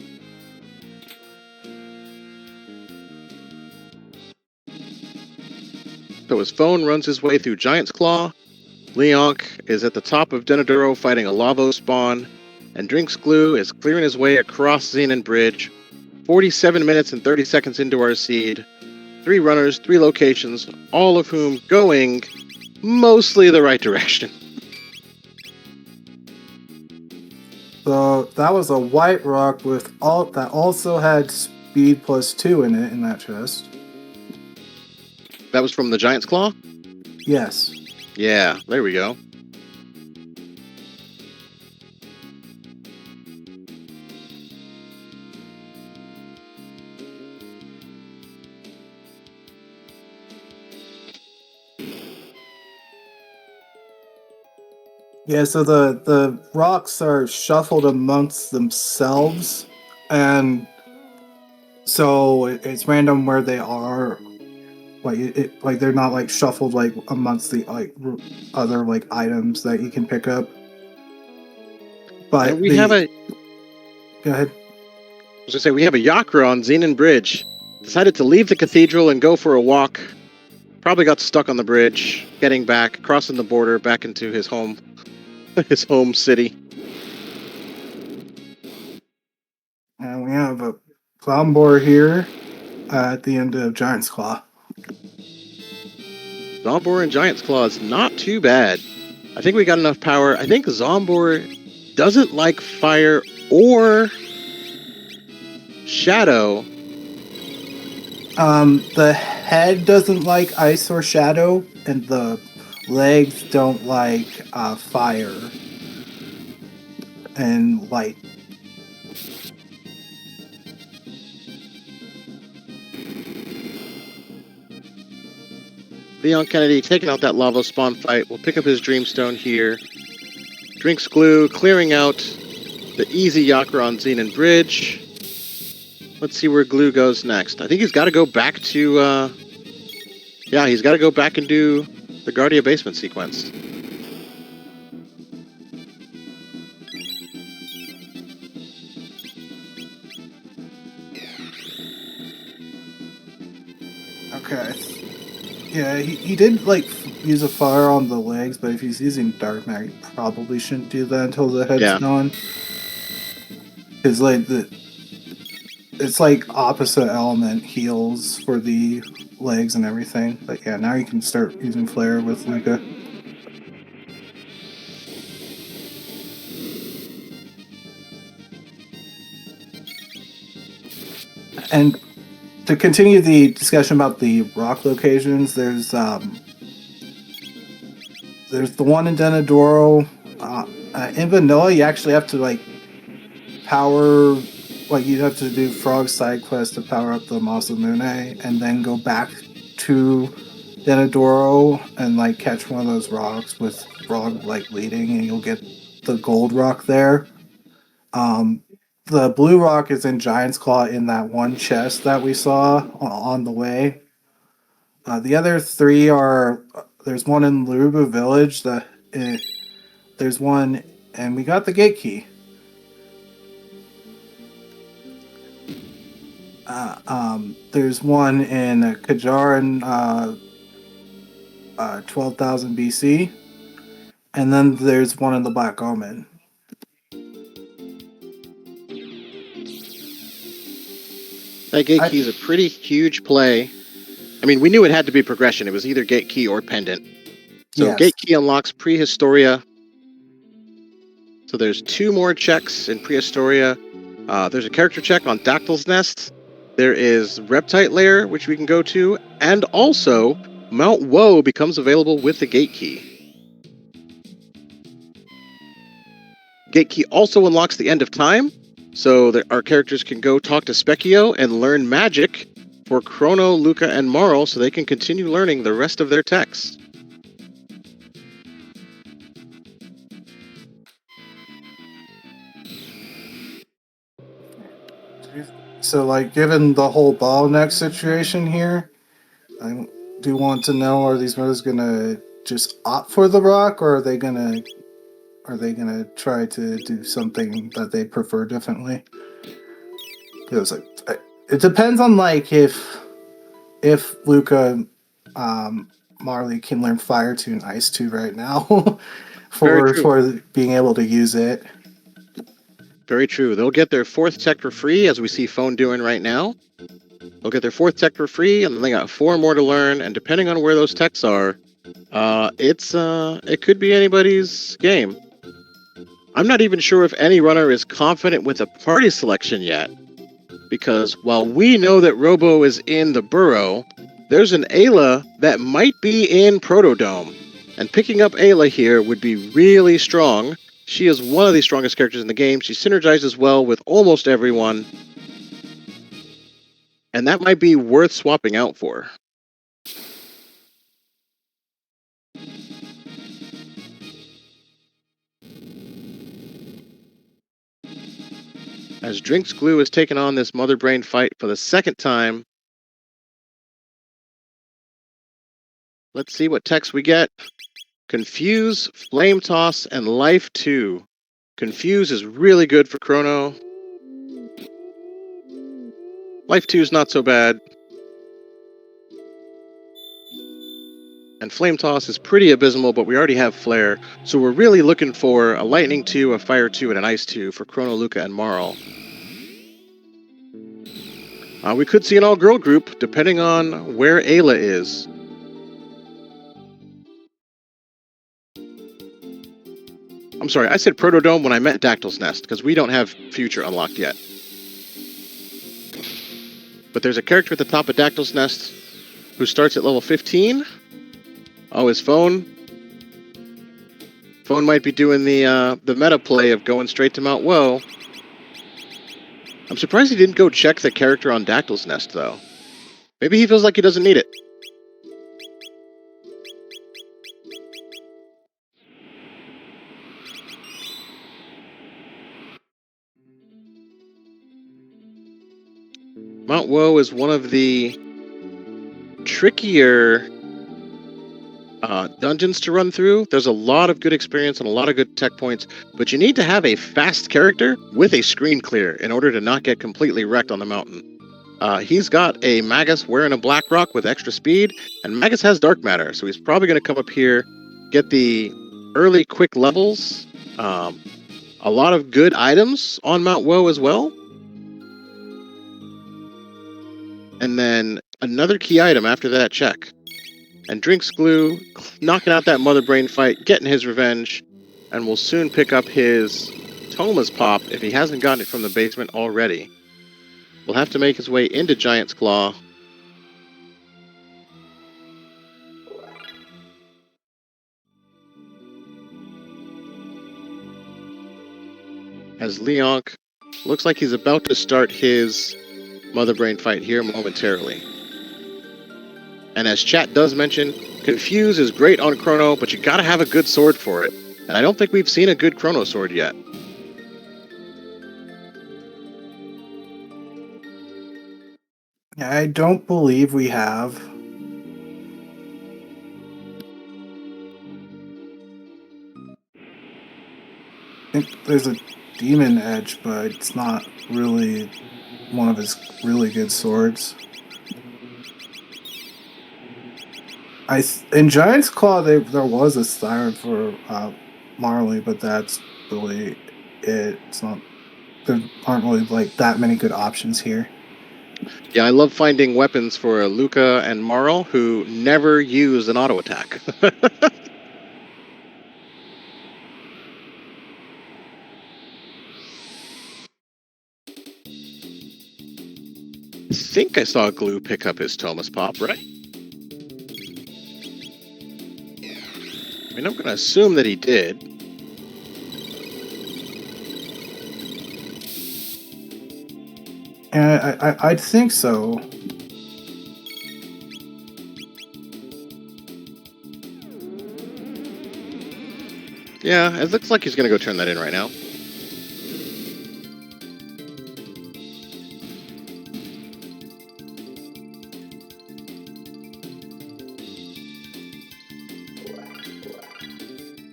So his phone runs his way through Giant's Claw. Leonk is at the top of Denaduro fighting a Lavo spawn. And DrinksGlue is clearing his way across Xenon Bridge. 47 minutes and 30 seconds into our seed. 3 runners, 3 locations, all of whom going mostly the right direction. So that was a white rock with that also had speed +2 in it in that chest. That was from the Giant's Claw? Yes. Yeah, there we go. Yeah, so the rocks are shuffled amongst themselves, and so it's random where they are. Like they're not like shuffled like amongst the like other like items that you can pick up. But and we have a... Go ahead. I was gonna say, we have a Yakra on Xenon Bridge. Decided to leave the cathedral and go for a walk. Probably got stuck on the bridge, getting back, crossing the border back into his home city. And we have a Zombor here at the end of Giant's Claw. Zombor and Giant's Claw is not too bad. I think we got enough power. I think Zombor doesn't like fire or Shadow. The head doesn't like ice or shadow, and the legs don't like fire and light. Leon Kennedy taking out that lava spawn fight. Will pick up his Dreamstone here. DrinksGlue clearing out the easy Yakron Xenon Bridge. Let's see where Glue goes next. I think he's got to go back to... yeah, he's got to go back and do the Guardia basement sequence. Okay. Yeah, he did use a fire on the legs, but if he's using Dark Mag, he probably shouldn't do that until the head's done. Because it's like opposite element heals for the legs and everything. But yeah, now you can start using Flare with Luca. And to continue the discussion about the rock locations, there's the one in Denadoro. In Vanilla, you actually have to power, you have to do Frog side quest to power up the Masamune, and then go back to Denadoro and catch one of those rocks with Frog leading, and you'll get the gold rock there. The blue rock is in Giant's Claw in that one chest that we saw on the way. The other three are, there's one in Luruba Village, there's one, and we got the gate key. There's one in Kajar in 12,000 BC, and then there's one in the Black Omen. That gate key is a pretty huge play. I mean, we knew it had to be progression. It was either gate key or pendant. So yes. Gate key unlocks Prehistoria. So there's 2 more checks in Prehistoria. There's a character check on Dactyl's Nest. There is Reptite Lair, which we can go to. And also, Mount Woe becomes available with the gate key. Gate key also unlocks the End of Time. So that our characters can go talk to Specchio and learn magic for Chrono, Luca, and Marl, so they can continue learning the rest of their texts. So, given the whole bottleneck situation here, I do want to know: are these brothers gonna just opt for the rock, or are they gonna try to do something that they prefer differently? Because it depends on if Luca, Marley can learn Fire 2 and Ice 2 right now for being able to use it. Very true. They'll get their 4th tech for free, as we see Phone doing right now. They'll get their 4th tech for free, and then they got 4 more to learn. And depending on where those techs are, it could be anybody's game. I'm not even sure if any runner is confident with a party selection yet, because while we know that Robo is in the Burrow, there's an Ayla that might be in Protodome, and picking up Ayla here would be really strong. She is one of the strongest characters in the game. She synergizes well with almost everyone, and that might be worth swapping out for. As DrinksGlue is taking on this Mother Brain fight for the 2nd time. Let's see what techs we get. Confuse, Flame Toss, and Life 2. Confuse is really good for Chrono. Life 2 is not so bad. And Flame Toss is pretty abysmal, but we already have Flare. So we're really looking for a Lightning 2, a Fire 2, and an Ice 2 for Chrono, Luca, and Marl. We could see an all-girl group, depending on where Ayla is. I'm sorry, I said Protodome when I meant Dactyl's Nest, because we don't have Future unlocked yet. But there's a character at the top of Dactyl's Nest who starts at level 15. Oh, his phone. Phone might be doing the meta play of going straight to Mount Woe. I'm surprised he didn't go check the character on Dactyl's Nest, though. Maybe he feels like he doesn't need it. Mount Woe is one of the trickier dungeons to run through. There's a lot of good experience and a lot of good tech points, but you need to have a fast character with a screen clear in order to not get completely wrecked on the mountain. He's got a Magus wearing a Black Rock with extra speed, and Magus has Dark Matter, so he's probably going to come up here, get the early quick levels, a lot of good items on Mount Woe as well. And then another key item after that check. And DrinksGlue knocking out that Mother Brain fight, getting his revenge, and will soon pick up his Thomas Pop if he hasn't gotten it from the basement already. Will have to make his way into Giant's Claw. As Leonk looks like he's about to start his Mother Brain fight here momentarily. And as chat does mention, Confuse is great on Chrono, but you gotta have a good sword for it. And I don't think we've seen a good Chrono sword yet. I don't believe we have. I think there's a Demon Edge, but it's not really one of his really good swords. In Giant's Claw, there was a siren for Marley, but that's really it. It's not. There aren't really like that many good options here. Yeah, I love finding weapons for Luca and Marl who never use an auto attack. I think I saw Glue pick up his Thomas Pop, right? I mean, I'm going to assume that he did. I'd think so. Yeah, it looks like he's going to go turn that in right now.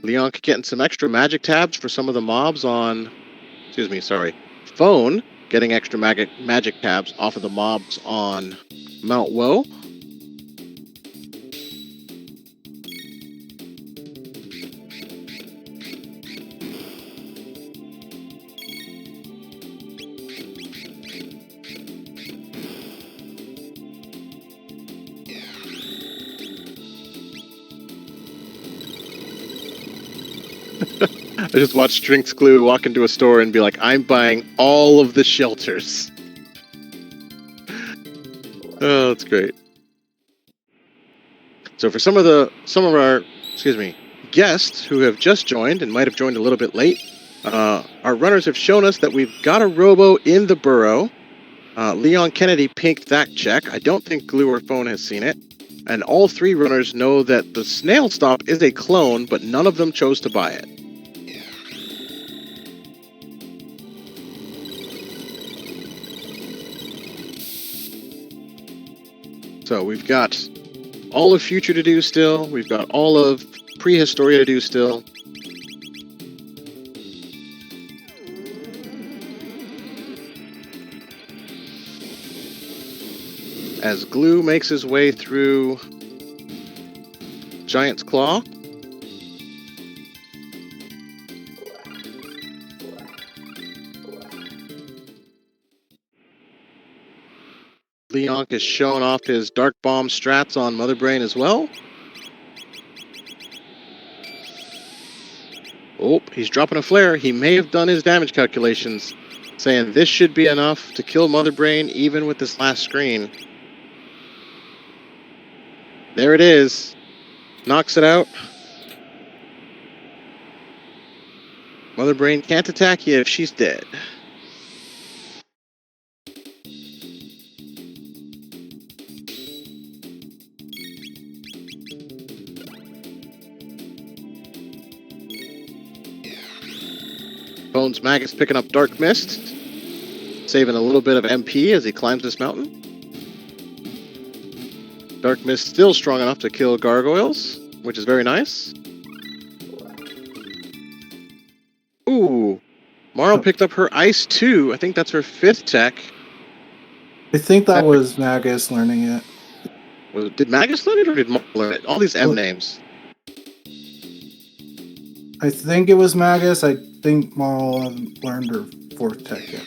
Leonk getting some extra magic tabs for some of the mobs on... Excuse me, sorry. Phone getting extra magic tabs off of the mobs on Mount Woe. I just watched DrinksGlue walk into a store and be like, I'm buying all of the shelters. Oh, that's great. So for some of our guests who have just joined and might have joined a little bit late, our runners have shown us that we've got a robo in the burrow. Leon Kennedy pinked that check. I don't think Glue or Phone has seen it. And all three runners know that the Snail Stop is a clone, but none of them chose to buy it. So we've got all of Future to do still. We've got all of Prehistoria to do still. As Glue makes his way through Giant's Claw. Leonk is showing off his Dark Bomb strats on Mother Brain as well. Oh, he's dropping a flare. He may have done his damage calculations, saying this should be enough to kill Mother Brain even with this last screen. There it is. Knocks it out. Mother Brain can't attack you if she's dead. Bones Magus picking up Dark Mist, saving a little bit of MP as he climbs this mountain. Dark Mist still strong enough to kill gargoyles, which is very nice. Ooh, Marl picked up her Ice 2. I think that's her 5th tech. I think that was Magus learning it. Did Magus learn it or did Marl learn it? All these M names. I think it was Magus. I think Marl hasn't learned her 4th tech yet.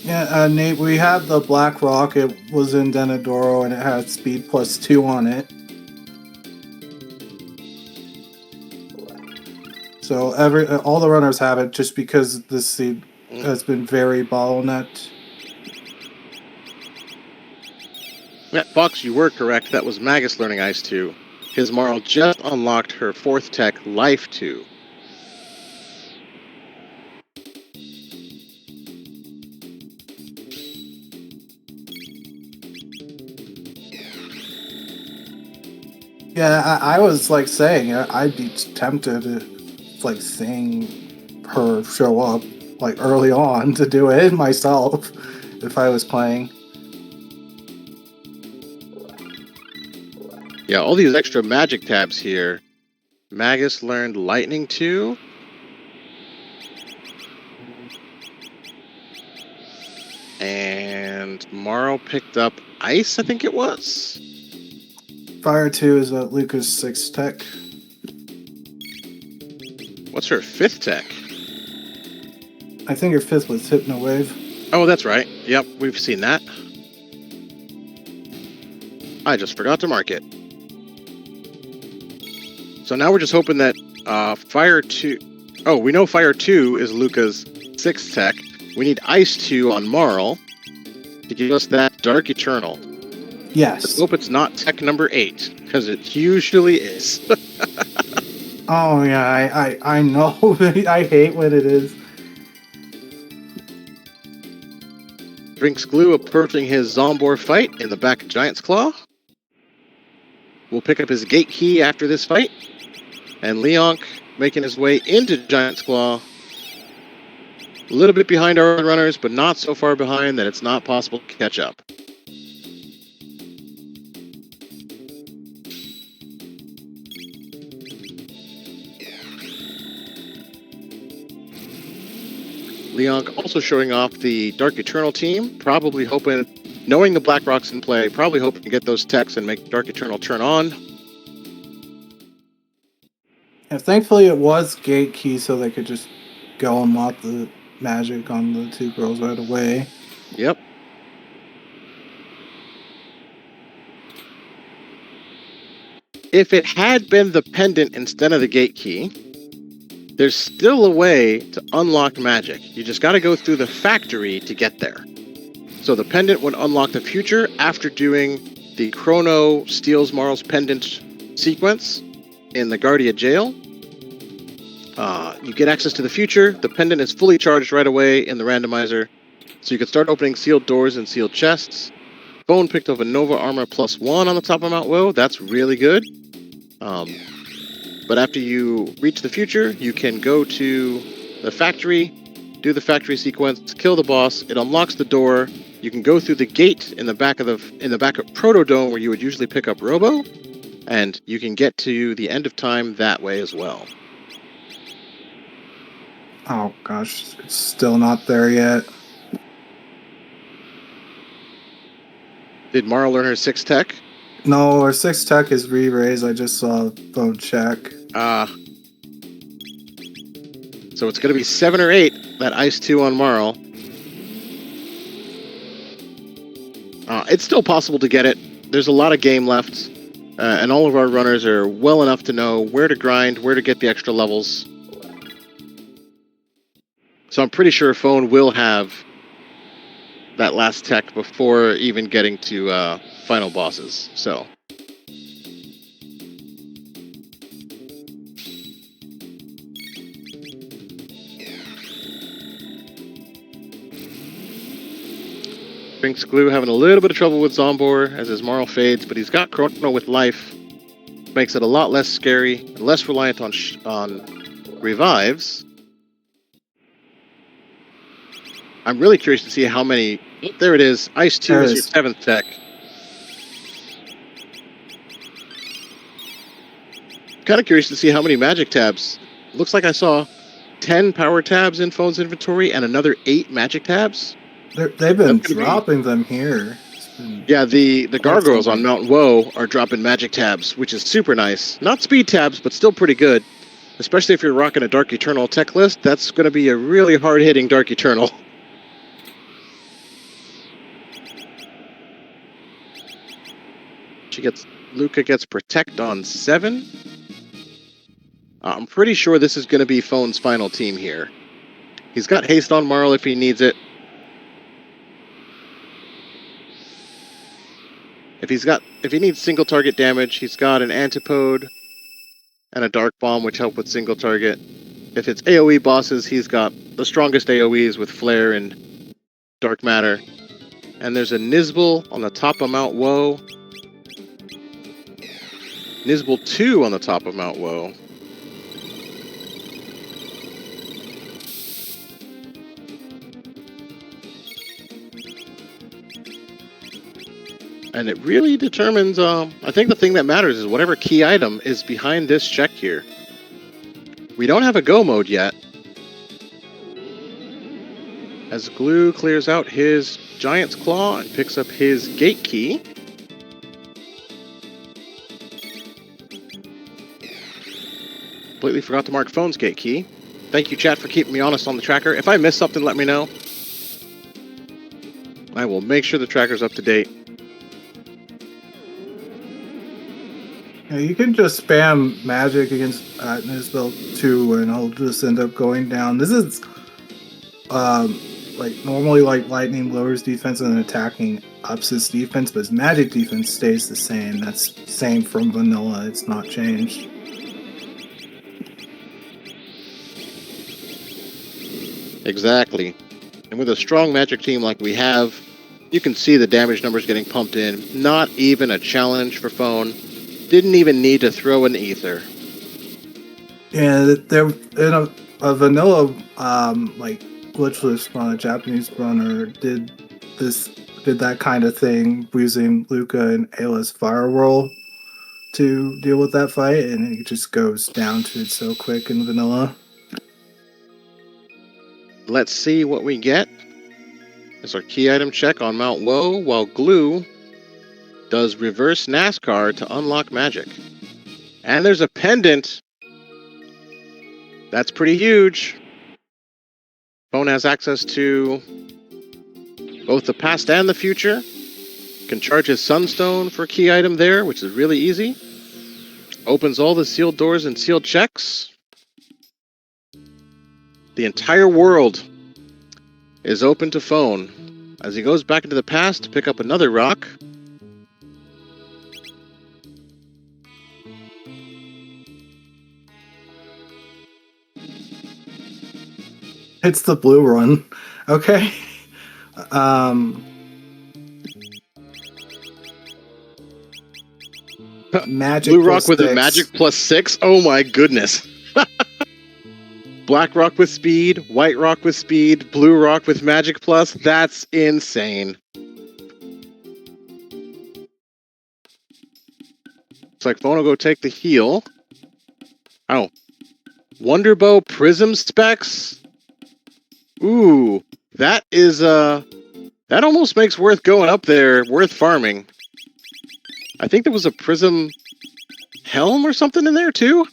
Yeah, Nate, we had the Black Rock. It was in Denadoro, and it had speed +2 on it. So all the runners have it just because this seed has been very bottlenecked. Yeah, Fox, you were correct. That was Magus learning Ice 2. His Marl just unlocked her 4th tech, Life 2. Yeah, I was like saying, I'd be tempted to like seeing her show up like early on to do it myself if I was playing. Yeah, all these extra magic tabs here. Magus learned Lightning 2. And Marl picked up Ice, I think it was. Fire 2 is Luca's 6th tech. What's her 5th tech? I think her 5th was Hypno Wave. Oh, that's right. Yep, we've seen that. I just forgot to mark it. So now we're just hoping that Fire 2... Oh, we know Fire 2 is Luca's 6th tech. We need Ice 2 on Marl to give us that Dark Eternal. Yes. Let's hope it's not tech number 8, because it usually is. Oh, yeah, I know. I hate when it is. DrinksGlue approaching his Zombor fight in the back of Giant's Claw. We'll pick up his gate key after this fight. And Leonk making his way into Giant's Claw. A little bit behind our runners, but not so far behind that it's not possible to catch up. Leonk also showing off the Dark Eternal team, probably hoping, knowing the Black Rock's in play, probably hoping to get those techs and make Dark Eternal turn on. And thankfully it was gate key, so they could just go and lock the magic on the 2 girls right away. Yep. If it had been the pendant instead of the gate key, there's still a way to unlock magic. You just got to go through the factory to get there. So the pendant would unlock the future after doing the Chrono steals Marl's pendant sequence in the Guardia jail. You get access to the future. The pendant is fully charged right away in the randomizer. So you can start opening sealed doors and sealed chests. Bone picked up a Nova Armor +1 on the top of Mount Woe. That's really good. But after you reach the future, you can go to the factory, do the factory sequence, kill the boss. It unlocks the door. You can go through the gate in the back of Protodome where you would usually pick up Robo, and you can get to the end of time that way as well. Oh gosh, it's still not there yet. Did Mara learn her 6th tech? No, our 6th tech is re-raise. I just saw Bone check. So it's going to be 7 or 8, that Ice 2 on Marl. It's still possible to get it. There's a lot of game left. And all of our runners are well enough to know where to grind, where to get the extra levels. So I'm pretty sure Phone will have that last tech before even getting to final bosses. So DrinksGlue having a little bit of trouble with Zombor as his Marl fades, but he's got Chrono with life. Makes it a lot less scary and less reliant on revives. I'm really curious to see how many... Oh, there it is. Ice 2 is your 7th tech. Kind of curious to see how many magic tabs. Looks like I saw 10 power tabs in Phone's inventory and another 8 magic tabs. They've been dropping them here. Yeah, the gargoyles on Mount Woe are dropping magic tabs, which is super nice. Not speed tabs, but still pretty good. Especially if you're rocking a Dark Eternal tech list, that's going to be a really hard-hitting Dark Eternal. Luca gets Protect on 7. I'm pretty sure this is going to be Phone's final team here. He's got Haste on Marl if he needs it. If he needs single target damage, he's got an Antipode and a Dark Bomb, which help with single target. If it's AoE bosses, he's got the strongest AoEs with Flare and Dark Matter. And there's a Nizbal on the top of Mount Woe. Nizbal 2 on the top of Mount Woe. And it really determines, I think the thing that matters is whatever key item is behind this check here. We don't have a go mode yet. As Glue clears out his Giant's Claw and picks up his gate key. Completely forgot to mark Phone's gate key. Thank you, chat, for keeping me honest on the tracker. If I missed something, let me know. I will make sure the tracker's up to date. Yeah, you can just spam magic against Nizbal 2 and he'll just end up going down. This is like normally like lightning lowers defense and attacking ups its defense, but his magic defense stays the same. That's same from vanilla, it's not changed. Exactly. And with a strong magic team like we have, you can see the damage numbers getting pumped in. Not even a challenge for Phone. Didn't even need to throw an ether. Yeah, there in a vanilla like glitchless run, a Japanese runner did that kind of thing using Luca and Ayla's Fire Whirl to deal with that fight, and it just goes down to it so quick in vanilla. Let's see what we get. It's our key item check on Mount Woe, while Glue does reverse NASCAR to unlock magic. And there's a pendant. That's pretty huge. Phone has access to both the past and the future. Can charge his Sunstone for a key item there, which is really easy. Opens all the sealed doors and sealed checks. The entire world is open to Phone as he goes back into the past to pick up another rock. It's the blue run. Okay. Magic Blue rock with a magic +6. Oh my goodness. Black rock with speed, white rock with speed, blue rock with magic plus. That's insane. Looks like Phone will go take the heal. Oh. Wonderbow Prism specs. Ooh, that is that almost makes worth going up there, worth farming. I think there was a Prism Helm or something in there too.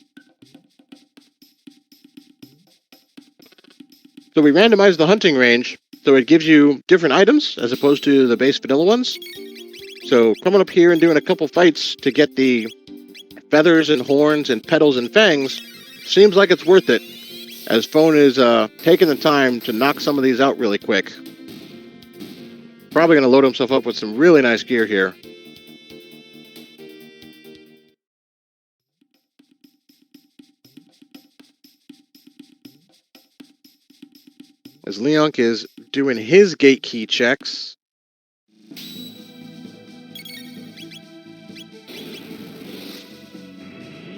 So we randomized the hunting range, so it gives you different items as opposed to the base vanilla ones. So coming up here and doing a couple fights to get the feathers and horns and petals and fangs seems like it's worth it, as Phone is taking the time to knock some of these out really quick. Probably going to load himself up with some really nice gear here. As Leonk is doing his gate key checks.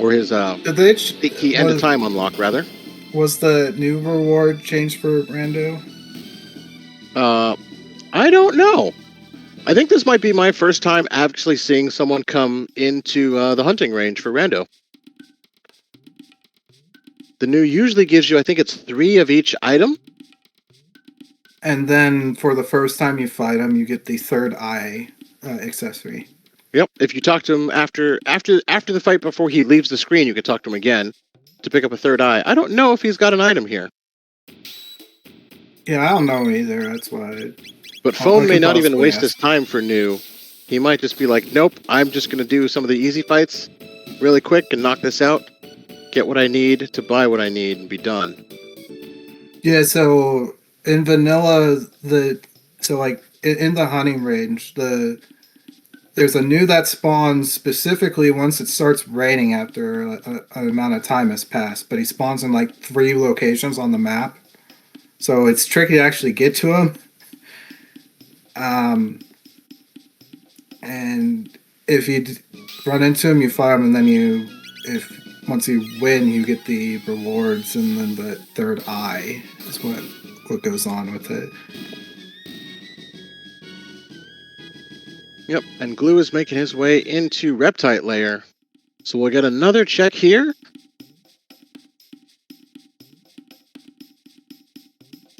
Or his gate key end of time unlock, rather. Was the new reward changed for Rando? I don't know. I think this might be my first time actually seeing someone come into the hunting range for Rando. The new usually gives you, I think it's 3 of each item. And then for the first time you fight him, you get the third eye accessory. Yep. If you talk to him after the fight before he leaves the screen, you can talk to him again to pick up a third eye. I don't know if he's got an item here. Yeah, I don't know either. That's why. But Phone may not even waste his time for new. He might just be like, nope, I'm just going to do some of the easy fights really quick and knock this out, get what I need to buy what I need, and be done. Yeah, so in vanilla, in the hunting range, there's a new that spawns specifically once it starts raining after an amount of time has passed, but he spawns in like 3 locations on the map. So it's tricky to actually get to him. And if you run into him, you fight him, and then once you win, you get the rewards, and then the third eye is what goes on with it. Yep, and Glue is making his way into Reptite Layer. So we'll get another check here.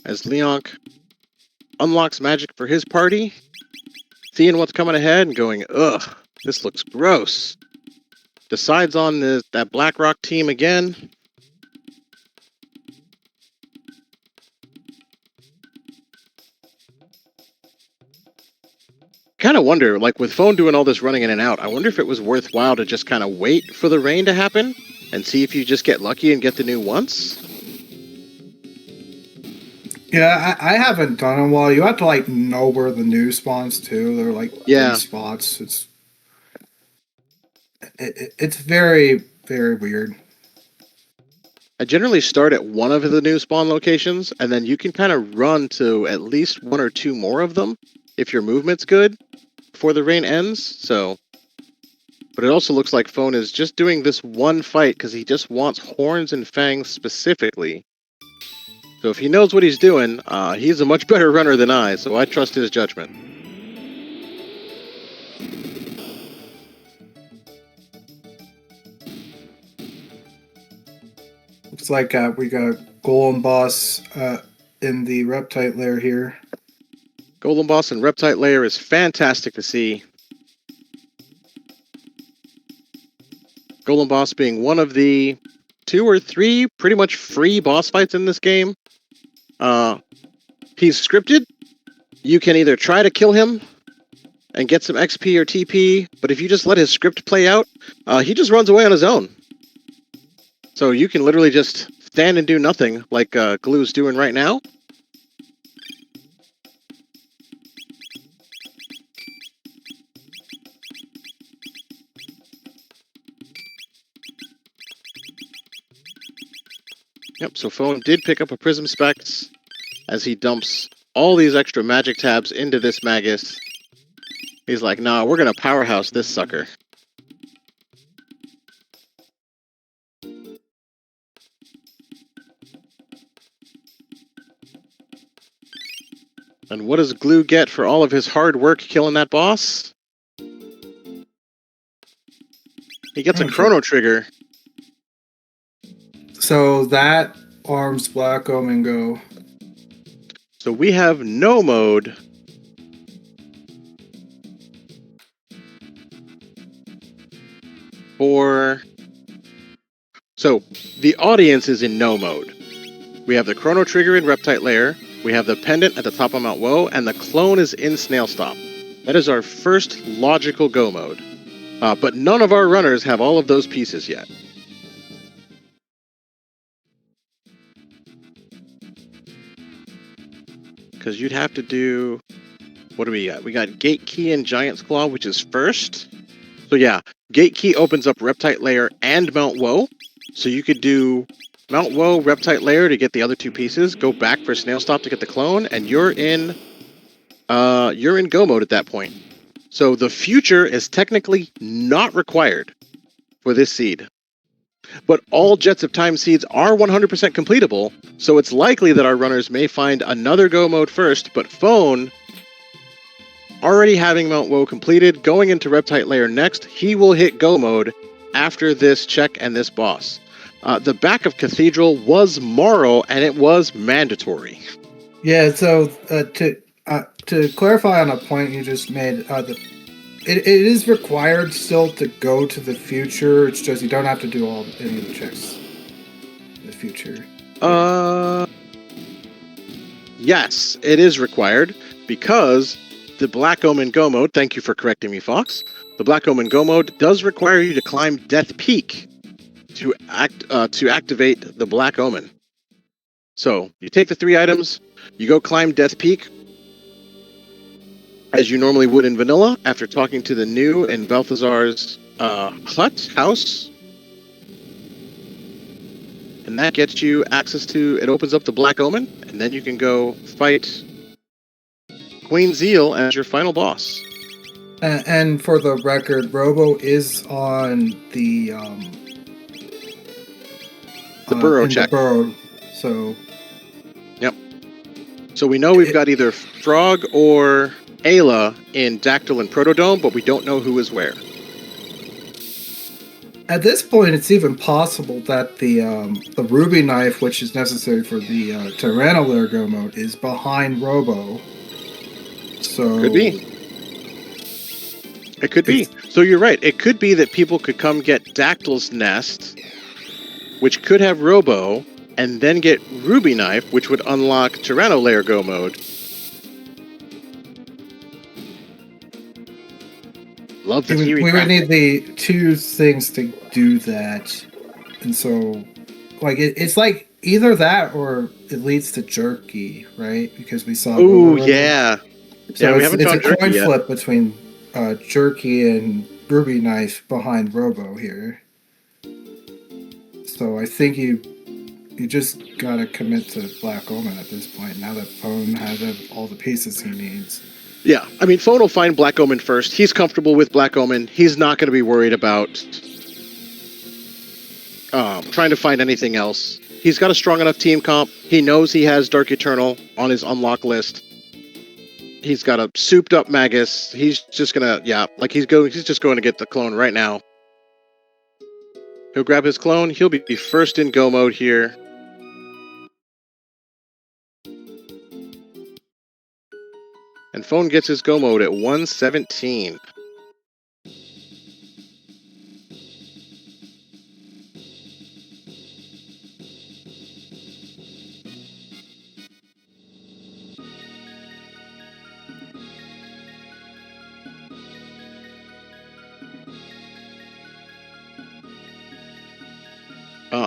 As Leonk unlocks magic for his party, seeing what's coming ahead and going, ugh, this looks gross. Decides on that BlackRock team again. Kind of wonder, like with Phone doing all this running in and out, I wonder if it was worthwhile to just kind of wait for the rain to happen and see if you just get lucky and get the new once. Yeah, I haven't done it in a while. You have to like know where the new spawns too. They're like 3 spots. It's very, very weird. I generally start at one of the new spawn locations, and then you can kind of run to at least 1 or 2 more of them if your movement's good before the rain ends. So, but it also looks like Phone is just doing this one fight because he just wants horns and fangs specifically. So if he knows what he's doing, he's a much better runner than I, so I trust his judgment. Looks like we got Golem Boss in the Reptite Lair here. Golem Boss and Reptite Layer is fantastic to see. Golem Boss being one of the 2 or 3 pretty much free boss fights in this game. He's scripted. You can either try to kill him and get some XP or TP, but if you just let his script play out, he just runs away on his own. So you can literally just stand and do nothing like Glue's doing right now. Yep, so Phone did pick up a Prism Specs as he dumps all these extra magic tabs into this Magus. He's like, nah, we're going to powerhouse this sucker. And what does Glue get for all of his hard work killing that boss? He gets a Chrono Trigger. So that arms Black Omingo. So we have no mode. So the audience is in no mode. We have the Chrono Trigger in Reptite Lair. We have the Pendant at the top of Mount Woe, and the Clone is in Snail Stop. That is our first logical go mode. But none of our runners have all of those pieces yet. Because you'd have to do... What do we got? We got Gate Key and Giant's Claw, which is first. So yeah, Gate Key opens up Reptite Lair and Mount Woe. So you could do Mount Woe, Reptite Lair to get the other two pieces, go back for Snail Stop to get the clone, and you're in go mode at that point. So the future is technically not required for this seed. But all Jets of Time seeds are 100% completable, so it's likely that our runners may find another go mode first, but Phone, already having Mount Woe completed, going into Reptite Lair next, he will hit go mode after this check and this boss. The back of Cathedral was Morrow, and it was mandatory. Yeah, so to clarify on a point you just made, it is required still to go to the future. It's just you don't have to do any of the checks in the future. Yes, it is required because the Black Omen Go mode, thank you for correcting me, Fox. The Black Omen Go mode does require you to climb Death Peak to activate the Black Omen. So you take the 3 items, you go climb Death Peak as you normally would in vanilla after talking to the new in Balthazar's house. And that gets you access to, it opens up the Black Omen, and then you can go fight Queen Zeal as your final boss. And for the record, Robo is on the burrow check. The burrow, so... Yep. So we know we've got either Frog or Ayla in Dactyl and Protodome, but we don't know who is where. At this point, it's even possible that the Ruby Knife, which is necessary for the Tyrannolair Go mode, is behind Robo. So could be. It could be. So you're right. It could be that people could come get Dactyl's Nest, which could have Robo, and then get Ruby Knife, which would unlock Tyrannolair Go mode. Love the theory. We would need the 2 things to do that, and so, like, it's like either that or it leads to Jerky, right? Because we saw. Ooh, yeah. So yeah, we haven't found Jerky. It's a coin yet. flip between Jerky and Ruby Knife behind Robo here. So I think you just gotta commit to Black Omen at this point. Now that Phone has all the pieces he needs. Yeah, I mean, Phone will find Black Omen first. He's comfortable with Black Omen. He's not going to be worried about trying to find anything else. He's got a strong enough team comp. He knows he has Dark Eternal on his unlock list. He's got a souped up Magus. He's just gonna, he's just going to get the clone right now. He'll grab his clone. He'll be first in go mode here. And Phone gets his go mode at 117.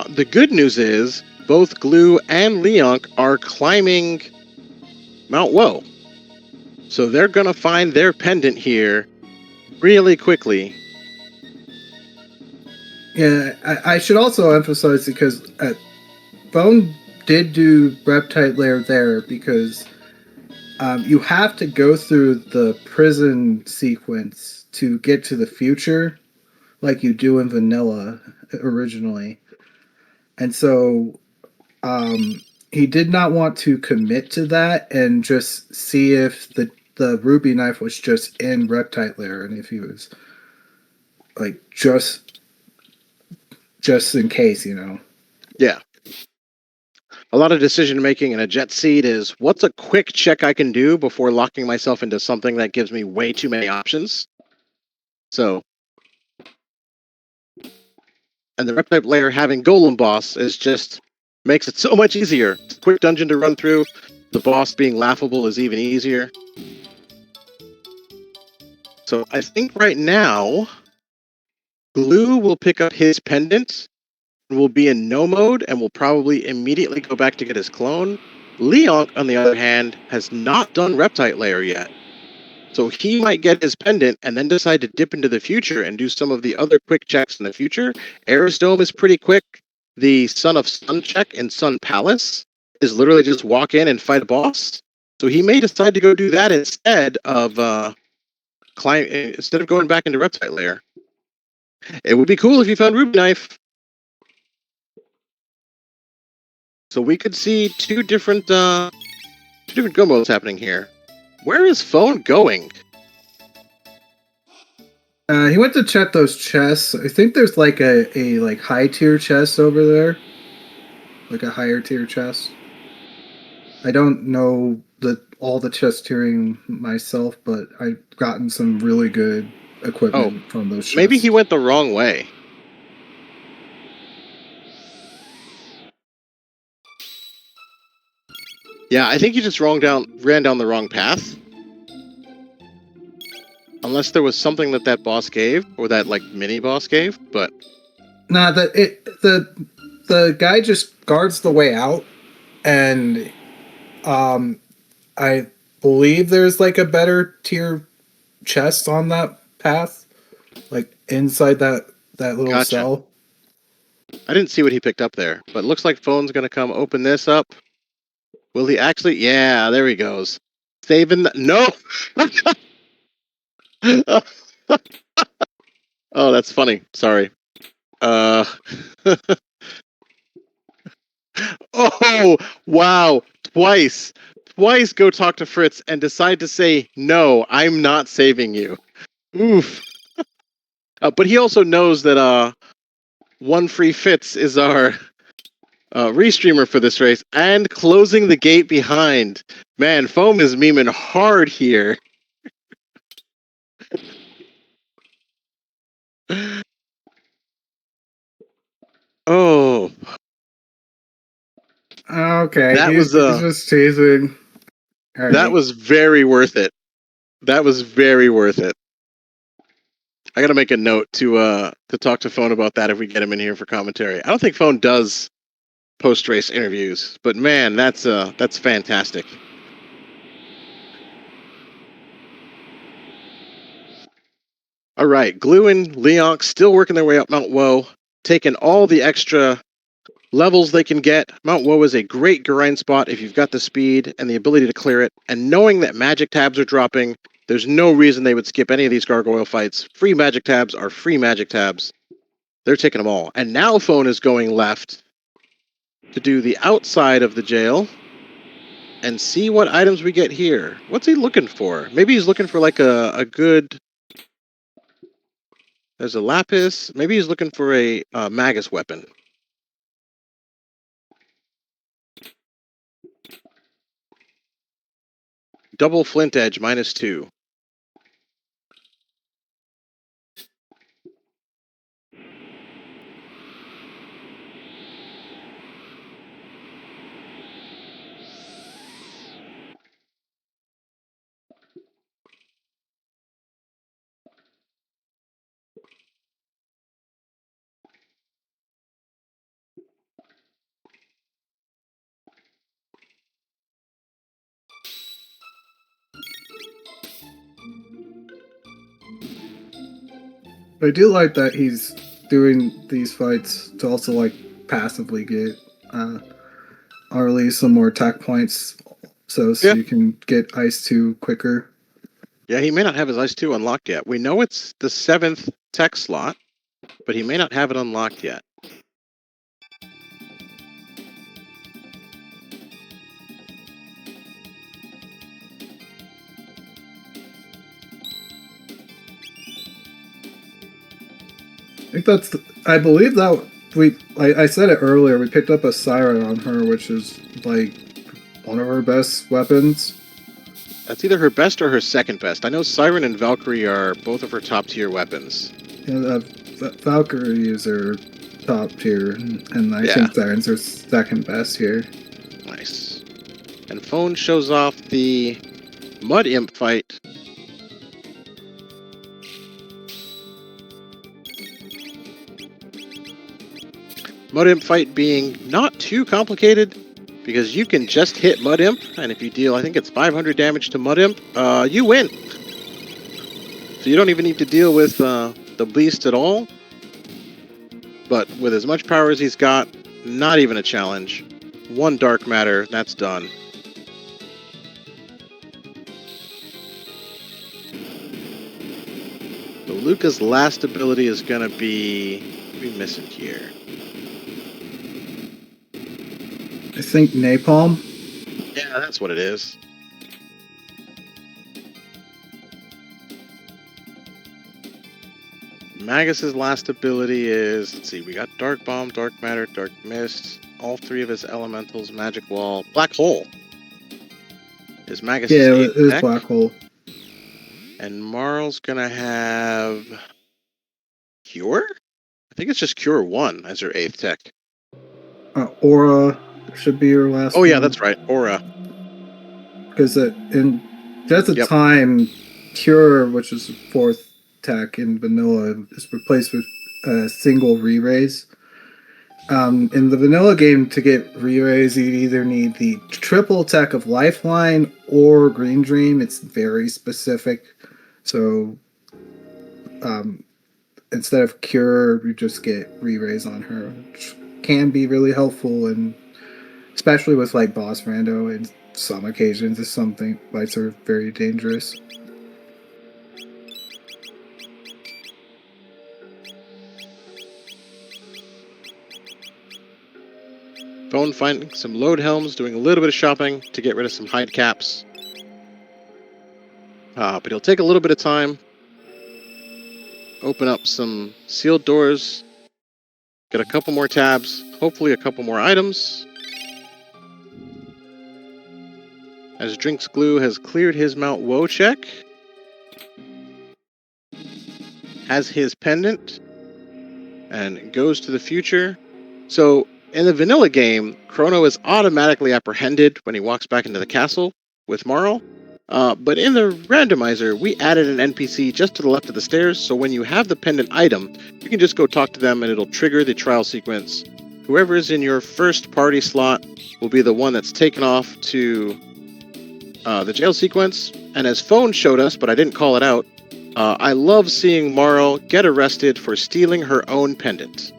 The good news is both Glue and Leonk are climbing Mount Woe. So they're going to find their pendant here really quickly. Yeah, I should also emphasize, because Bone did do Reptite Lair there, because you have to go through the prison sequence to get to the future, like you do in Vanilla originally. And so he did not want to commit to that and just see if the Ruby Knife was just in Reptite Lair, and if he was like just in case, you know. Yeah. A lot of decision making in a Jet seed is, what's a quick check I can do before locking myself into something that gives me way too many options? So, and the Reptite Lair having Golem Boss is just Makes it so much easier. It's a quick dungeon to run through. The boss being laughable is even easier. So I think right now, Glue will pick up his pendant, will be in no mode, and will probably immediately go back to get his clone. Leonk, on the other hand, has not done Reptite Layer yet. So he might get his pendant and then decide to dip into the future and do some of the other quick checks in the future. Arisdome is pretty quick. The Son of Sun check in Sun Palace is literally just walk in and fight a boss. So he may decide to go do that instead of going back into Reptite Layer. It would be cool if you found Ruby Knife. So we could see two different go modes happening here. Where is Phone going? He went to check those chests. I think there's like a like high tier chest over there, like a higher tier chest. I don't know all the chest tiering myself, but I've gotten some really good equipment from those chests. Maybe he went the wrong way. Yeah, I think he just ran down the wrong path. Unless there was something that boss gave, or that like mini boss gave, but nah, the guy just guards the way out, and I believe there's like a better tier chest on that path, like inside that little cell. I didn't see what he picked up there, but it looks like Phone's gonna come open this up. Will he actually? Yeah, there he goes. Saving the... No! Oh, that's funny. Sorry. Oh, wow. Twice go talk to Fritz and decide to say, no, I'm not saving you. Oof. But he also knows that OneFreeFitz is our Restreamer for this race and closing the gate behind. Man, Foam is memeing hard here. Oh. Okay, he's just teasing. Right. That was very worth it. That was very worth it. I gotta make a note to talk to Phone about that if we get him in here for commentary. I don't think Phone does post-race interviews, but man, that's fantastic. All right, Glue and Leonk still working their way up Mount Woe, taking all the extra levels they can get. Mount Woe is a great grind spot if you've got the speed and the ability to clear it, and knowing that magic tabs are dropping, there's no reason they would skip any of these gargoyle fights. Free magic tabs are free magic tabs. They're taking them all. And now Phone is going left to do the outside of the jail and see what items we get here. What's he looking for? Maybe he's looking for like a good... There's a lapis. Maybe he's looking for a magus weapon. Double flint edge, -2. I do like that he's doing these fights to also like passively get or at least some more attack points so you can get Ice 2 quicker. Yeah, he may not have his Ice 2 unlocked yet. We know it's the 7th tech slot, but he may not have it unlocked yet. I believe that I said it earlier, we picked up a Siren on her, which is like one of her best weapons. That's either her best or her second best. I know Siren and Valkyrie are both of her top tier weapons. Yeah, Valkyrie is her top tier, and I think Sirens are second best here. Nice. And Phone shows off the Mud Imp fight. Mud Imp fight being not too complicated, because you can just hit Mud Imp, and if you deal, I think it's 500 damage to Mud Imp, you win. So you don't even need to deal with the Beast at all. But with as much power as he's got, not even a challenge. One Dark Matter, that's done. So Luca's last ability is going to be... What are we missing here? I think Napalm. Yeah, that's what it is. Magus's last ability is, let's see, we got Dark Bomb, Dark Matter, Dark Mist, all three of his elementals, Magic Wall, Black Hole. Is Magus? Yeah, it is Black Hole. And Marl's gonna have Cure? I think it's just Cure 1 as her 8th tech. Aura should be your last one. Yeah, that's right, Aura. Because that's a time, Cure, which is the 4th tech in vanilla, is replaced with a single re-raise. In the vanilla game, to get re-raise, you either need the triple tech of Lifeline or Green Dream. It's very specific. So instead of Cure, you just get re-raise on her, which can be really helpful, and especially with like boss rando in some occasions, if something fights are very dangerous. Phone finding some load helms, doing a little bit of shopping to get rid of some hide caps. But he'll take a little bit of time. Open up some sealed doors. Get a couple more tabs. Hopefully a couple more items. As DrinksGlue has cleared his Mount Woe check. Has his pendant. And goes to the future. So... in the vanilla game, Chrono is automatically apprehended when he walks back into the castle with Marl. But in the randomizer, we added an NPC just to the left of the stairs, so when you have the pendant item, you can just go talk to them and it'll trigger the trial sequence. Whoever is in your first party slot will be the one that's taken off to the jail sequence. And as Phone showed us, but I didn't call it out, I love seeing Marl get arrested for stealing her own pendant.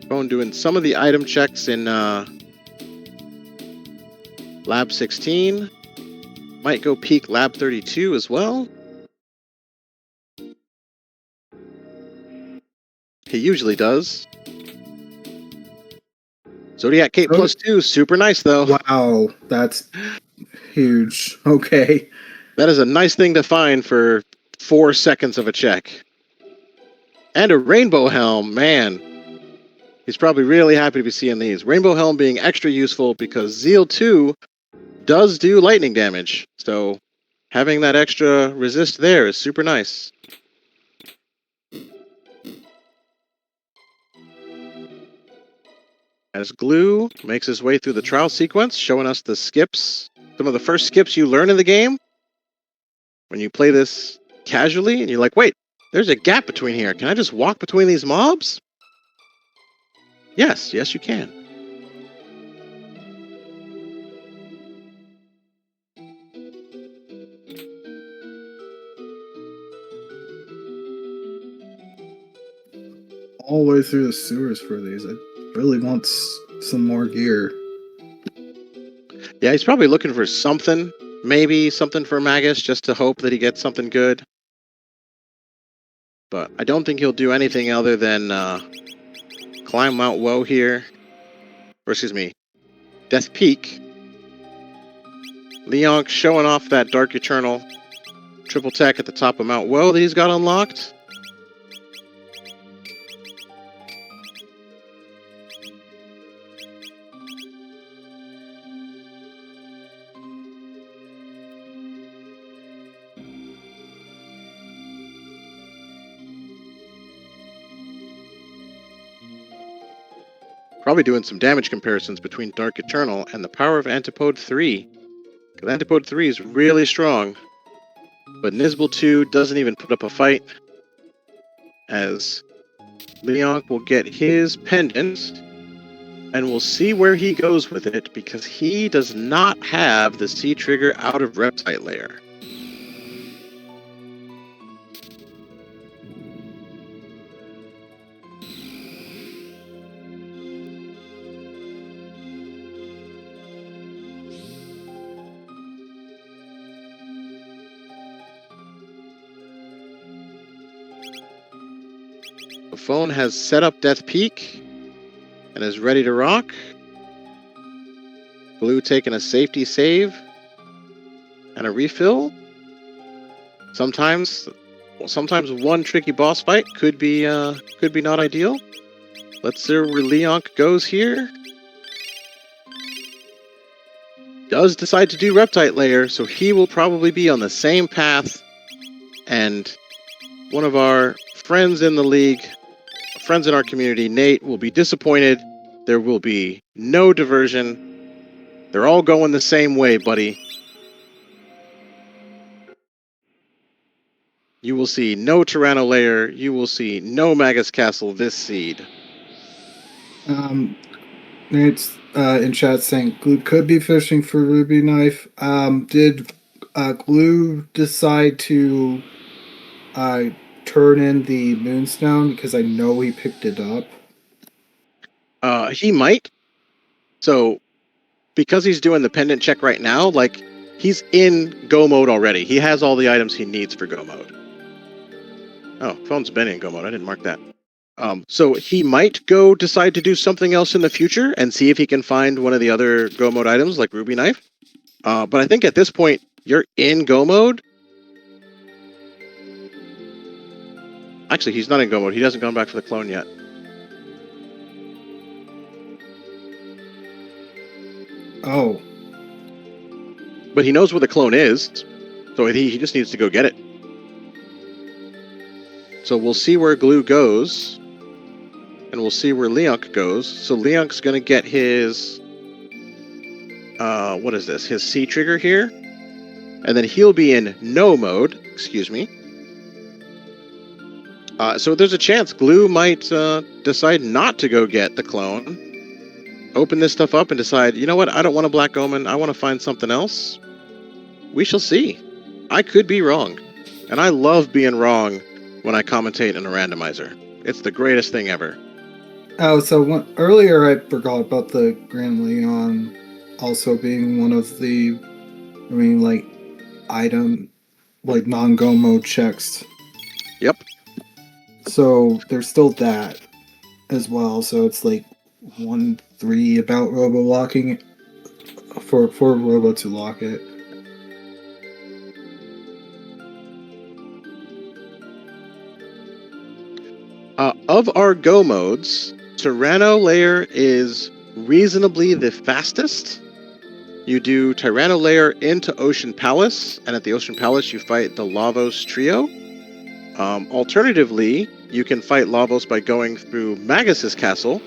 Phone doing some of the item checks in Lab 16. Might go peek Lab 32 as well. He usually does. Zodiac Cape +2, super nice though. Wow, that's huge. Okay. That is a nice thing to find for 4 seconds of a check. And a Rainbow Helm, man. He's probably really happy to be seeing these. Rainbow Helm being extra useful because Zeal 2 does do lightning damage. So having that extra resist there is super nice. As Glue makes his way through the trial sequence, showing us the skips. Some of the first skips you learn in the game. When you play this casually, and you're like, wait, there's a gap between here. Can I just walk between these mobs? Yes, you can. All the way through the sewers for these. I really want some more gear. Yeah, he's probably looking for something. Maybe something for Magus, just to hope that he gets something good. But I don't think he'll do anything other than climb Mount Woe here. Or excuse me, Death Peak. Leonk showing off that Dark Eternal triple tech at the top of Mount Woe that he's got unlocked. probably doing some damage comparisons between Dark Eternal and the power of Antipode 3. Because Antipode 3 is really strong. But Nizbal 2 doesn't even put up a fight, as Leonk will get his pendant, and we'll see where he goes with it, because he does not have the C trigger out of Reptite Layer. The phone has set up Death Peak and is ready to rock. Blue taking a safety save and a refill. Sometimes one tricky boss fight could be not ideal. Let's see where Leonk goes here. Does decide to do Reptite Layer, so he will probably be on the same path. And one of our friends in the league, friends in our community, Nate, will be disappointed. There will be no diversion. They're all going the same way, buddy. You will see no Tyranno Layer. You will see no Magus Castle this seed. Nate's in chat saying Glue could be fishing for Ruby Knife. Did Glue decide to turn in the Moonstone? Because I know he picked it up. He might. So, because he's doing the pendant check right now, like, he's in Go mode already. He has all the items he needs for Go mode. Oh, phone's been in Go mode. I didn't mark that. So he might decide to do something else in the future and see if he can find one of the other Go mode items like Ruby Knife. But I think at this point, you're in Go mode. Actually, he's not in Go mode. He hasn't gone back for the clone yet. Oh. But he knows where the clone is, so he just needs to go get it. So we'll see where Glue goes, and we'll see where Leonk goes. So Leonk's going to get his, what is this? His C trigger here. And then he'll be in no mode, excuse me. So there's a chance Glue might decide not to go get the clone. Open this stuff up and decide, you know what, I don't want a Black Omen, I want to find something else. We shall see. I could be wrong. And I love being wrong when I commentate in a randomizer. It's the greatest thing ever. Oh, so earlier I forgot about the Grand Leon also being one of the, item, non-go mode checks. Yep. So there's still that as well. So it's 1-3 about Robo locking for Robo to lock it. Of our Go modes, Tyranno Layer is reasonably the fastest. You do Tyranno Layer into Ocean Palace, and at the Ocean Palace you fight the Lavos trio. Alternatively, you can fight Lavos by going through Magus's Castle.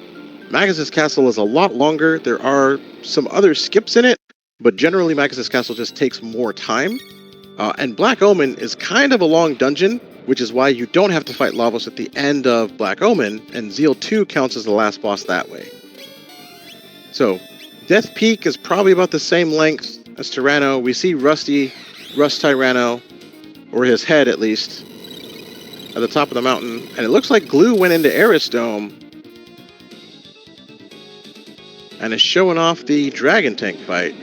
Magus's Castle is a lot longer. There are some other skips in it, but generally Magus's Castle just takes more time. And Black Omen is kind of a long dungeon, which is why you don't have to fight Lavos at the end of Black Omen, and Zeal 2 counts as the last boss that way. So, Death Peak is probably about the same length as Tyranno. We see Rust Tyranno, or his head at least, at the top of the mountain, and it looks like Glue went into Eris Dome and is showing off the Dragon Tank fight.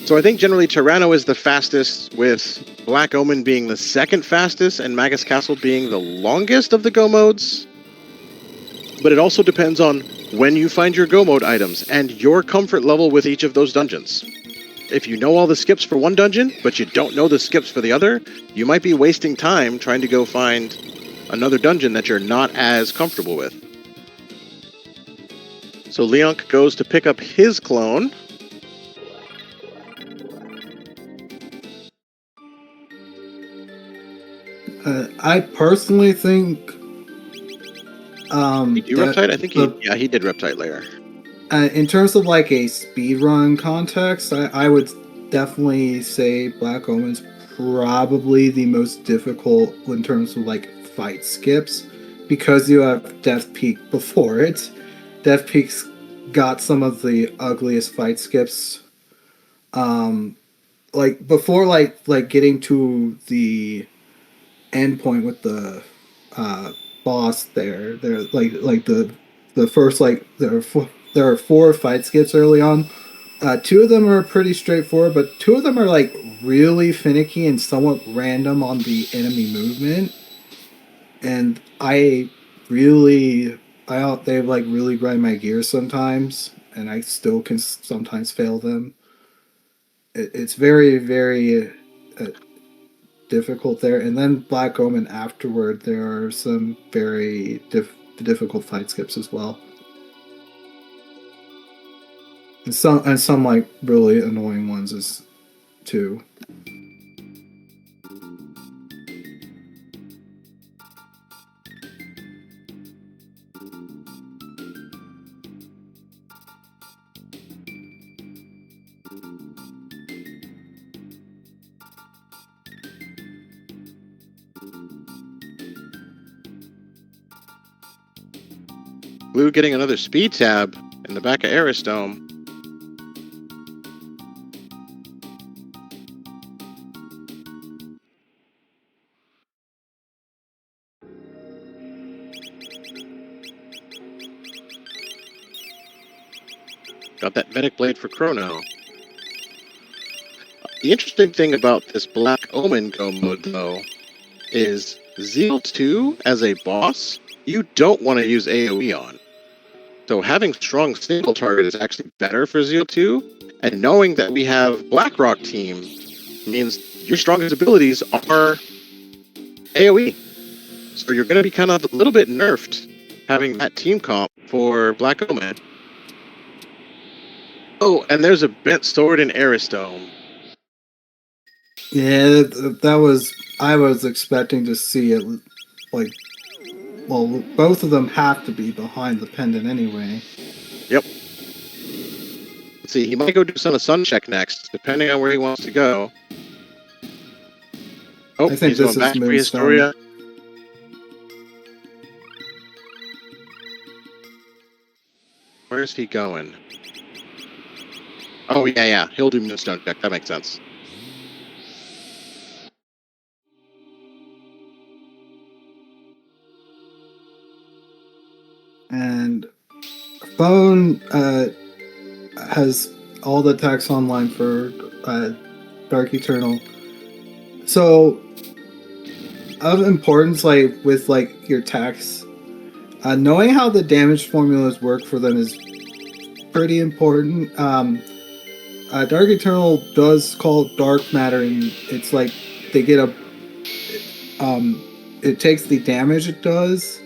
So I think generally Tyranno is the fastest, with Black Omen being the second fastest and Magus Castle being the longest of the Go modes. But it also depends on when you find your Go mode items and your comfort level with each of those dungeons. If you know all the skips for one dungeon, but you don't know the skips for the other, you might be wasting time trying to go find another dungeon that you're not as comfortable with. So Leonk goes to pick up his clone. I personally think Did you Reptite? I think he did Reptite layer. In terms of like a speedrun context, I would definitely say Black Omen's probably the most difficult in terms of like fight skips, because you have Death Peak before it. Death Peak's got some of the ugliest fight skips. Like before, like getting to the end point with the boss there. There like the first like there are 4 fight skips early on. 2 of them are pretty straightforward, but 2 of them are like really finicky and somewhat random on the enemy movement. And they like really grind my gears sometimes, and I still can sometimes fail them. It's very, very difficult there. And then Black Omen afterward, there are some very difficult fight skips as well. And some like really annoying ones too. Glue getting another speed tab in the back of Aristome. Got that Vedic Blade for Chrono. The interesting thing about this Black Omen go mode, though, is Zeal 2 as a boss, you don't want to use AoE on. So having strong single target is actually better for Zeal 2, and knowing that we have Blackrock team means your strongest abilities are AoE. So you're going to be kind of a little bit nerfed having that team comp for Black Omen. Oh, and there's a bent sword in Aristome. Yeah, I was expecting to see it, like, well, both of them have to be behind the pendant anyway. Yep. Let's see, he might go do Son of Sun check next, depending on where he wants to go. Oh, I think he's this going back to Moonstone. Prehistoria. Where's he going? Oh, yeah. He'll do Moonstone check. That makes sense. And Phone has all the attacks online for Dark Eternal. So, of importance, like with like your attacks, knowing how the damage formulas work for them is pretty important. Dark Eternal does call Dark Matter, and it's like they get it takes the damage it does,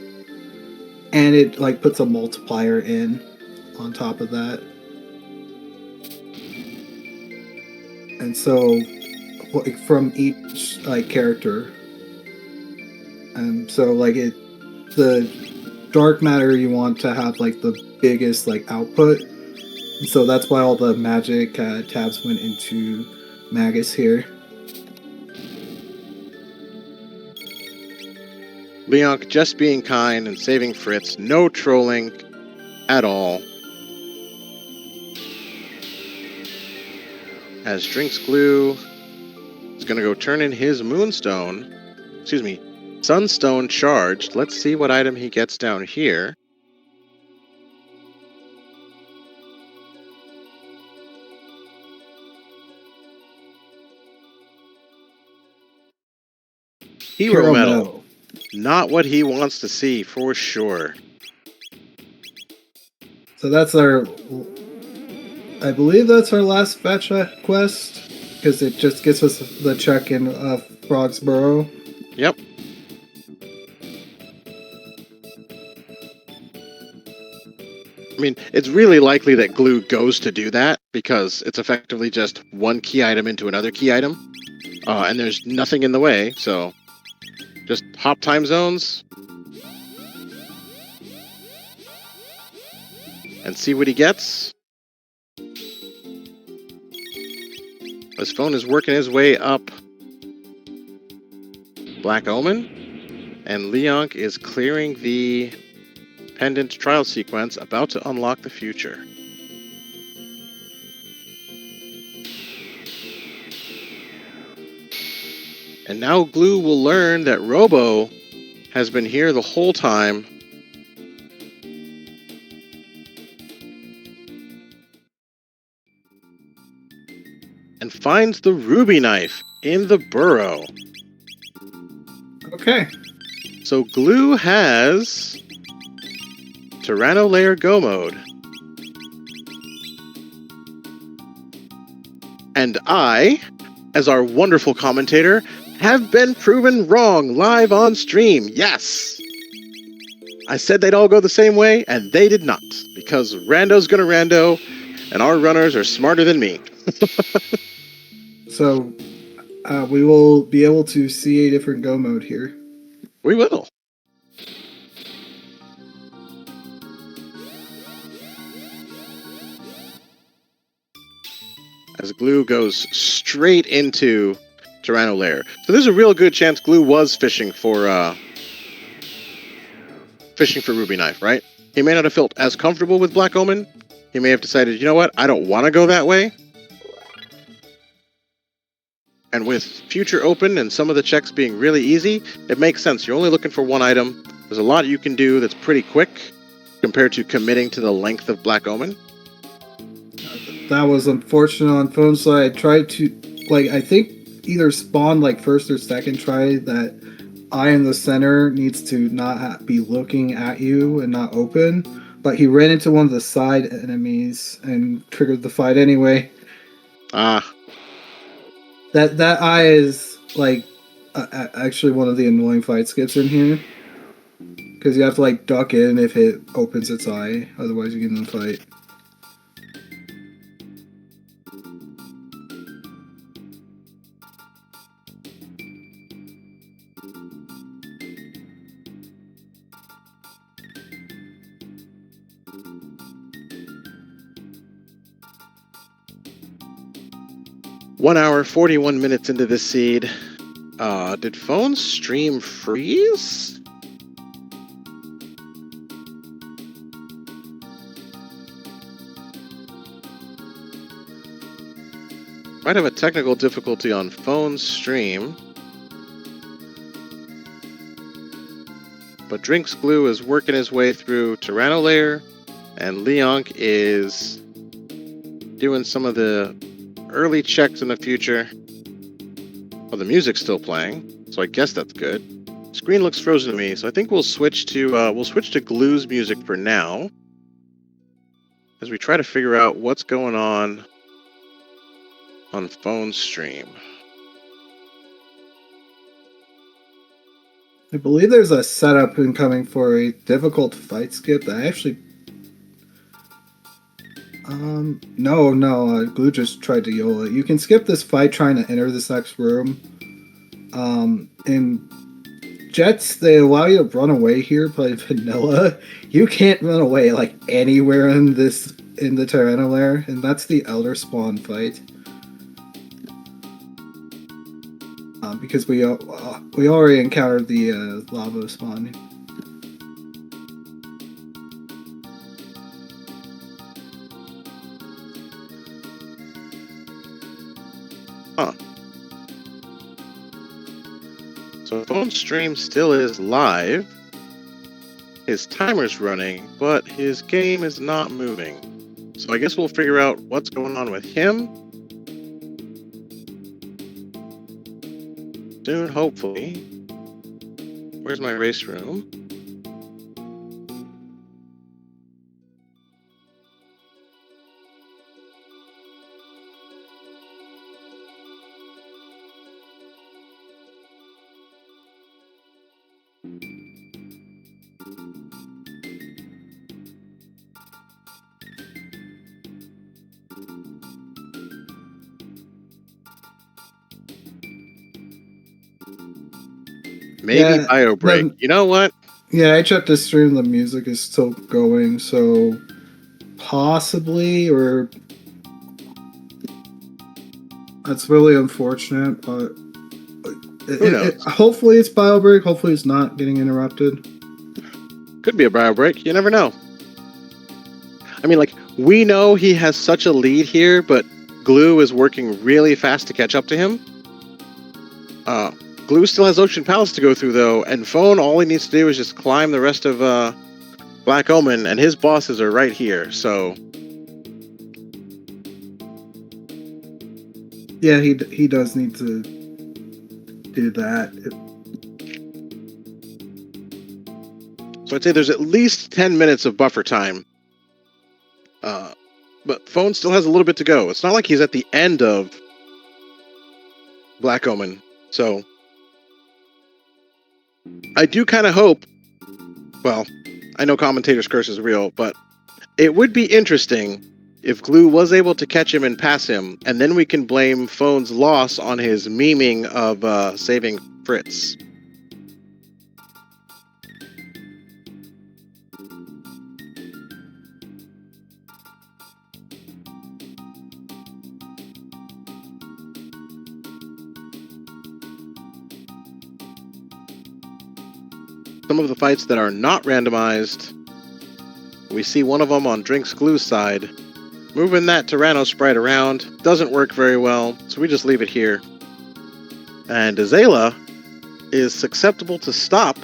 and it like puts a multiplier in on top of that. And so like from each like character. And so like the dark matter you want to have like the biggest like output. So that's why all the magic tabs went into Magus here. Leonk just being kind and saving Fritz. No trolling at all. As DrinksGlue is going to go turn in his Moonstone. Excuse me. Sunstone charged. Let's see what item he gets down here. Hero Medal. Not what he wants to see, for sure. So that's our... I believe that's our last fetch quest, because it just gets us the check-in of Frog's Burrow. Yep. I mean, it's really likely that Glue goes to do that, because it's effectively just one key item into another key item, and there's nothing in the way, so just hop time zones. and see what he gets. His phone is working his way up Black Omen, and Leonk is clearing the pendant trial sequence, about to unlock the future. And now Glue will learn that Robo has been here the whole time. And finds the ruby knife in the burrow. Okay. So Glue has Tyranno Layer Go mode. And I, as our wonderful commentator, have been proven wrong live on stream. Yes! I said they'd all go the same way, and they did not. Because Rando's gonna Rando, and our runners are smarter than me. So, we will be able to see a different go mode here. We will. As Glue goes straight into Tyranno Lair. So there's a real good chance Glue was fishing for Ruby Knife, right? He may not have felt as comfortable with Black Omen. He may have decided, you know what, I don't want to go that way. And with Future open and some of the checks being really easy, it makes sense. You're only looking for one item. There's a lot you can do that's pretty quick compared to committing to the length of Black Omen. That was unfortunate on phone, so I tried to, I think either spawn first or second try that eye in the center needs to not be looking at you and not open, but he ran into one of the side enemies and triggered the fight anyway. That eye is actually one of the annoying fight skips in here, because you have to duck in if it opens its eye, otherwise you get in the fight. One hour, 41 minutes into this seed. Did phone stream freeze? Might have a technical difficulty on phone stream. But DrinksGlue is working his way through Tyranno Lair, and Leonk is doing some of the early checks in the future. Well, the music's still playing, so I guess that's good. Screen looks frozen to me, so I think we'll switch to Glue's music for now, as we try to figure out what's going on phone stream. I believe there's a setup incoming for a difficult fight skip that I actually... No, Glue just tried to YOLO it. You can skip this fight trying to enter this next room. In Jets, they allow you to run away here, but in Vanilla, you can't run away anywhere in the Tyranno Lair, and that's the Elder Spawn fight. Because we already encountered the lava spawn. Huh. So phone stream still is live. His timer's running, but his game is not moving. So I guess we'll figure out what's going on with him soon, hopefully. Where's my race room? Maybe bio break. You know what? Yeah, I checked the stream. The music is still going, so possibly, or that's really unfortunate, but Who knows? hopefully it's bio break. Hopefully it's not getting interrupted. Could be a bio break. You never know. I mean, like, we know he has such a lead here, but Glue is working really fast to catch up to him. Glue still has Ocean Palace to go through, though, and Phone, all he needs to do is just climb the rest of Black Omen, and his bosses are right here, so... Yeah, he does need to do that. So I'd say there's at least 10 minutes of buffer time. But Phone still has a little bit to go. It's not like he's at the end of Black Omen. So I do kind of hope, well, I know Commentators' curse is real, but it would be interesting if Glue was able to catch him and pass him, and then we can blame Phone's loss on his memeing of saving Fritz. Some of the fights that are not randomized, we see one of them on DrinksGlue's side. Moving that Tyranno sprite around doesn't work very well, so we just leave it here. And Azala is susceptible to stop.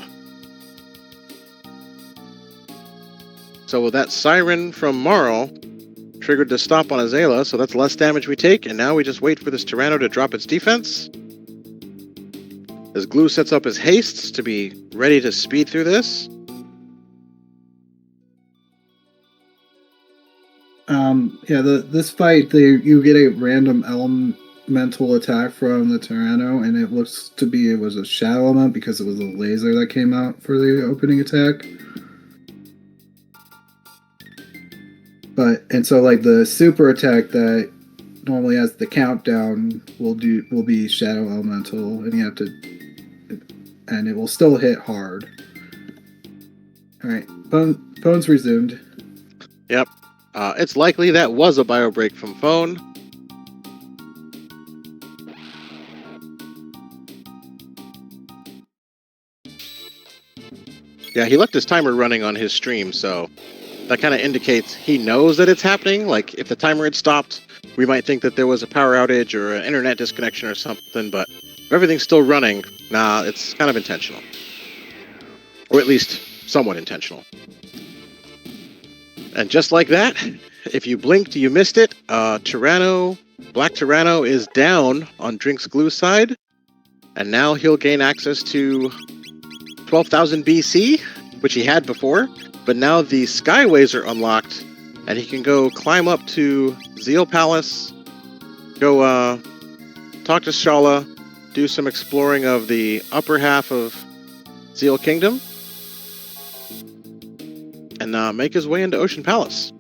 So with that Siren from Marl triggered to stop on Azala, so that's less damage we take, and now we just wait for this Tyranno to drop its defense. As Glue sets up his hastes to be ready to speed through this. Yeah, this fight, you get a random elemental attack from the Tyranno, and it looks to be it was a shadow element because it was a laser that came out for the opening attack. And so like the super attack that normally has the countdown will be shadow elemental, and you have to, and it will still hit hard. All right, Phone's resumed. Yep. It's likely that was a bio break from Phone. Yeah, he left his timer running on his stream, so that kind of indicates he knows that it's happening. Like, if the timer had stopped, we might think that there was a power outage or an internet disconnection or something, but if everything's still running, nah, it's kind of intentional. Or at least somewhat intentional. And just like that, if you blinked, you missed it. Tyranno, Black Tyranno is down on DrinksGlue's side, and now he'll gain access to 12,000 BC, which he had before, but now the Skyways are unlocked, and he can go climb up to Zeal Palace, go talk to Shala, do some exploring of the upper half of Zeal Kingdom, and make his way into Ocean Palace.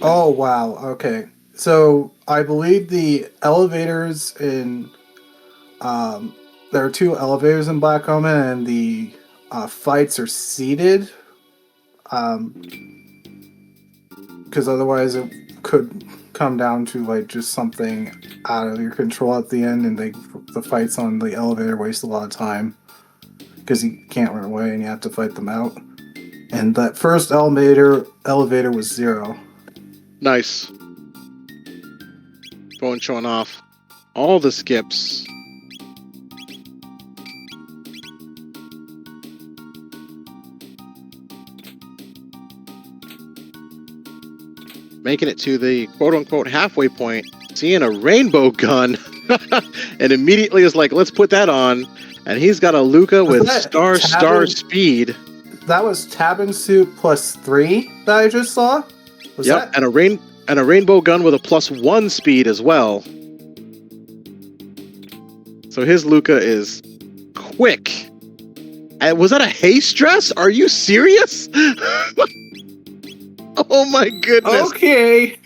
Oh, wow. Okay. So I believe the elevators in there are two elevators in Black Omen, and the fights are seated. Because otherwise it could come down to like just something out of your control at the end, and the fights on the elevator waste a lot of time because you can't run away and you have to fight them out. And that first elevator was 0. Nice. Phone showing off all the skips. Making it to the quote-unquote halfway point, seeing a rainbow gun, and immediately is like, let's put that on. And he's got a Luca with star speed. That was Tabin suit +3 that I just saw? Yep, and a rainbow gun with a +1 speed as well. So his Luca is quick. And was that a haste dress? Are you serious? Oh my goodness. Okay.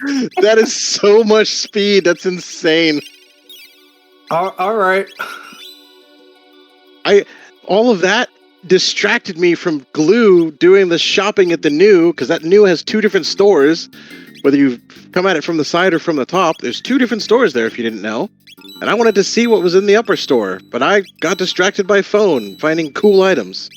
That is so much speed. That's insane. All right. All of that distracted me from Glue doing the shopping at the new, because that new has 2 different stores. Whether you come at it from the side or from the top, there's 2 different stores there if you didn't know. And I wanted to see what was in the upper store, but I got distracted by phone, finding cool items.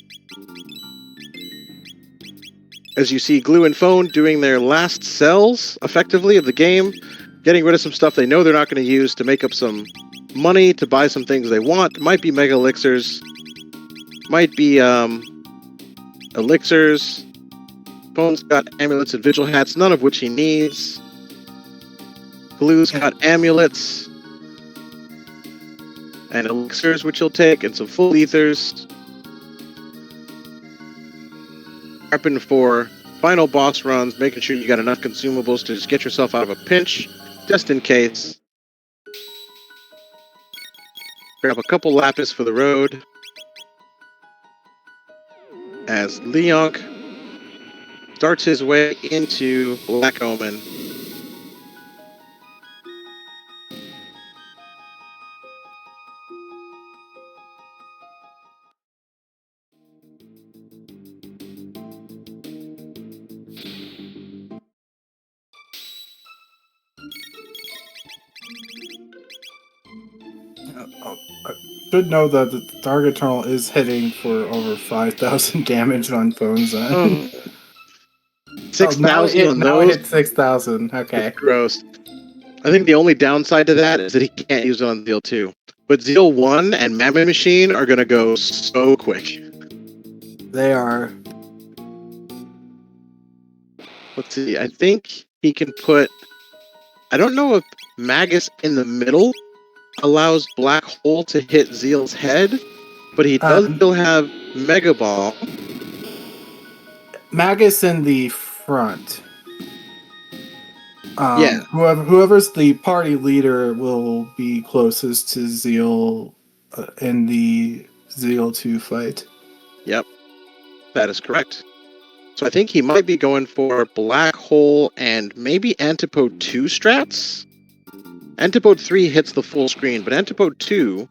As you see Glue and Phone doing their last sells, effectively, of the game, getting rid of some stuff they know they're not going to use to make up some money to buy some things they want. Might be Mega Elixirs, might be Elixirs. Phone's got amulets and vigil hats, none of which he needs. Glue's got amulets and elixirs, which he'll take, and some full ethers. Prepping for final boss runs, making sure you got enough consumables to just get yourself out of a pinch, just in case. Grab a couple lapis for the road. As Leonk starts his way into Black Omen. I should know that the Dark Eternal is hitting for over 5,000 damage on Phone's end. 6,000 on now those? it hit 6,000. Okay. Gross. I think the only downside to that is that he can't use it on Zeal 2. But Zeal 1 and Mammon Machine are going to go so quick. They are. Let's see. I think he can put... I don't know if Magus in the middle allows Black Hole to hit Zeal's head, but he does still have Mega Ball. Magus in the front. Yeah. Whoever's the party leader will be closest to Zeal in the Zeal 2 fight. Yep. That is correct. So I think he might be going for Black Hole and maybe Antipode 2 strats. Antipode 3 hits the full screen, but Antipode 2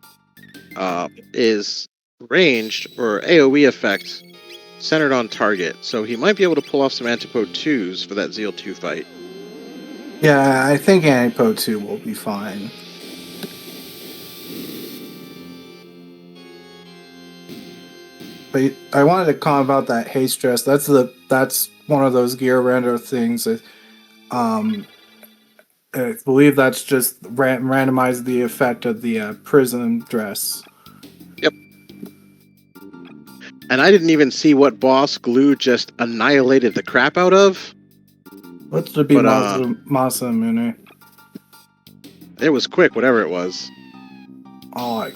is ranged or AoE effect centered on target. So he might be able to pull off some Antipode 2s for that Zeal 2 fight. Yeah, I think Antipode 2 will be fine. But I wanted to comment about that haste dress. That's one of those gear render things that I believe that's just randomize the effect of the prism dress. Yep. And I didn't even see what boss Glue just annihilated the crap out of. What's the be Masamune? It was quick, whatever it was. Oh my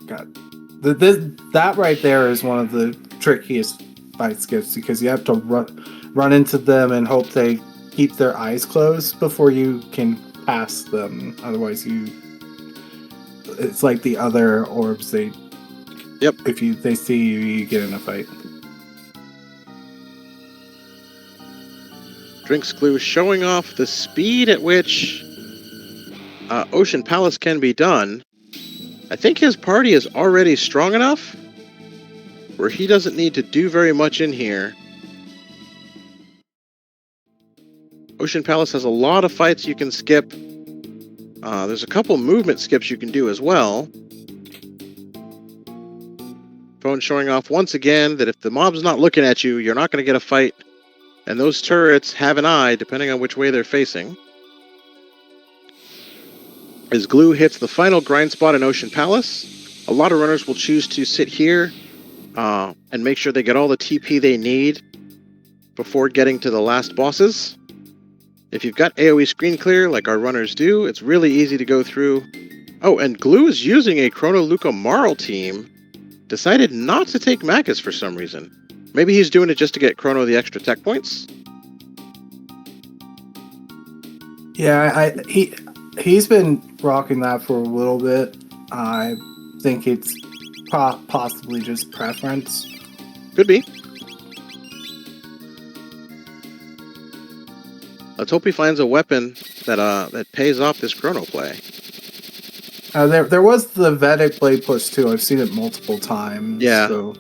god. That right there is one of the trickiest fight skips because you have to run into them and hope they keep their eyes closed before you can pass them. Otherwise, it's like the other orbs. Yep. If they see you, you get in a fight. DrinksGlue showing off the speed at which Ocean Palace can be done. I think his party is already strong enough where he doesn't need to do very much in here. Ocean Palace has a lot of fights you can skip. There's a couple movement skips you can do as well. Phone showing off once again that if the mob's not looking at you, you're not going to get a fight. And those turrets have an eye depending on which way they're facing. As Glue hits the final grind spot in Ocean Palace, a lot of runners will choose to sit here and make sure they get all the TP they need before getting to the last bosses. If you've got AoE screen clear like our runners do, it's really easy to go through. Oh, and Glue is using a Chrono Luca Marl team. Decided not to take Magus for some reason. Maybe he's doing it just to get Chrono the extra tech points? Yeah, he's been rocking that for a little bit. I think it's possibly just preference. Could be. Let's hope he finds a weapon that pays off this Chrono play. There was the Vedic Blade +2. I've seen it multiple times. Yeah. So.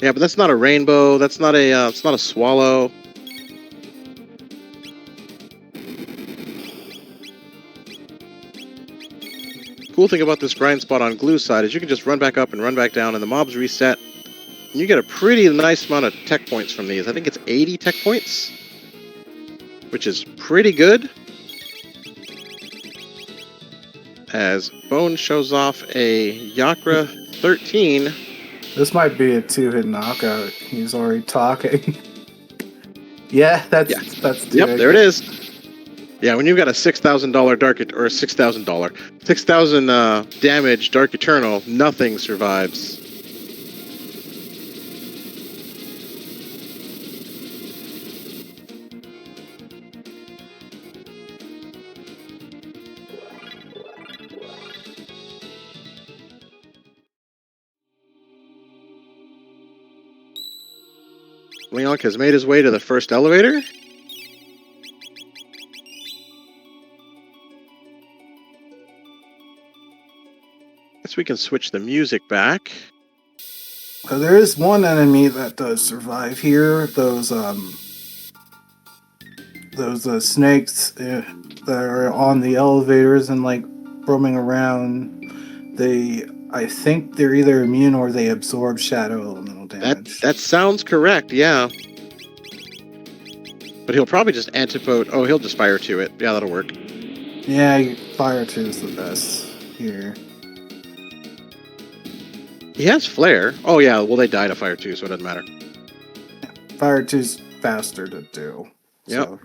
Yeah, but that's not a rainbow. That's not a. It's not a swallow. Cool thing about this grind spot on Glue side is you can just run back up and run back down, and the mobs reset. And you get a pretty nice amount of tech points from these. I think it's 80 tech points, which is pretty good. As Bone shows off a Yakra 13. This might be a 2-hit knockout. He's already talking. Yeah, that's Yep, there it is. Yeah, when you've got a $6,000 Dark or a $6,000 damage Dark Eternal, nothing survives. Leonk has made his way to the first elevator. Guess we can switch the music back. There is one enemy that does survive here. Those snakes that are on the elevators and like roaming around. I think they're either immune or they absorb shadow elemental damage. That sounds correct, yeah. But he'll probably just antipote. Oh, he'll just fire to it. Yeah, that'll work. Yeah, fire 2 is the best here. He has flare. Oh yeah, well they die to fire 2, so it doesn't matter. Fire 2's faster to do. Yep.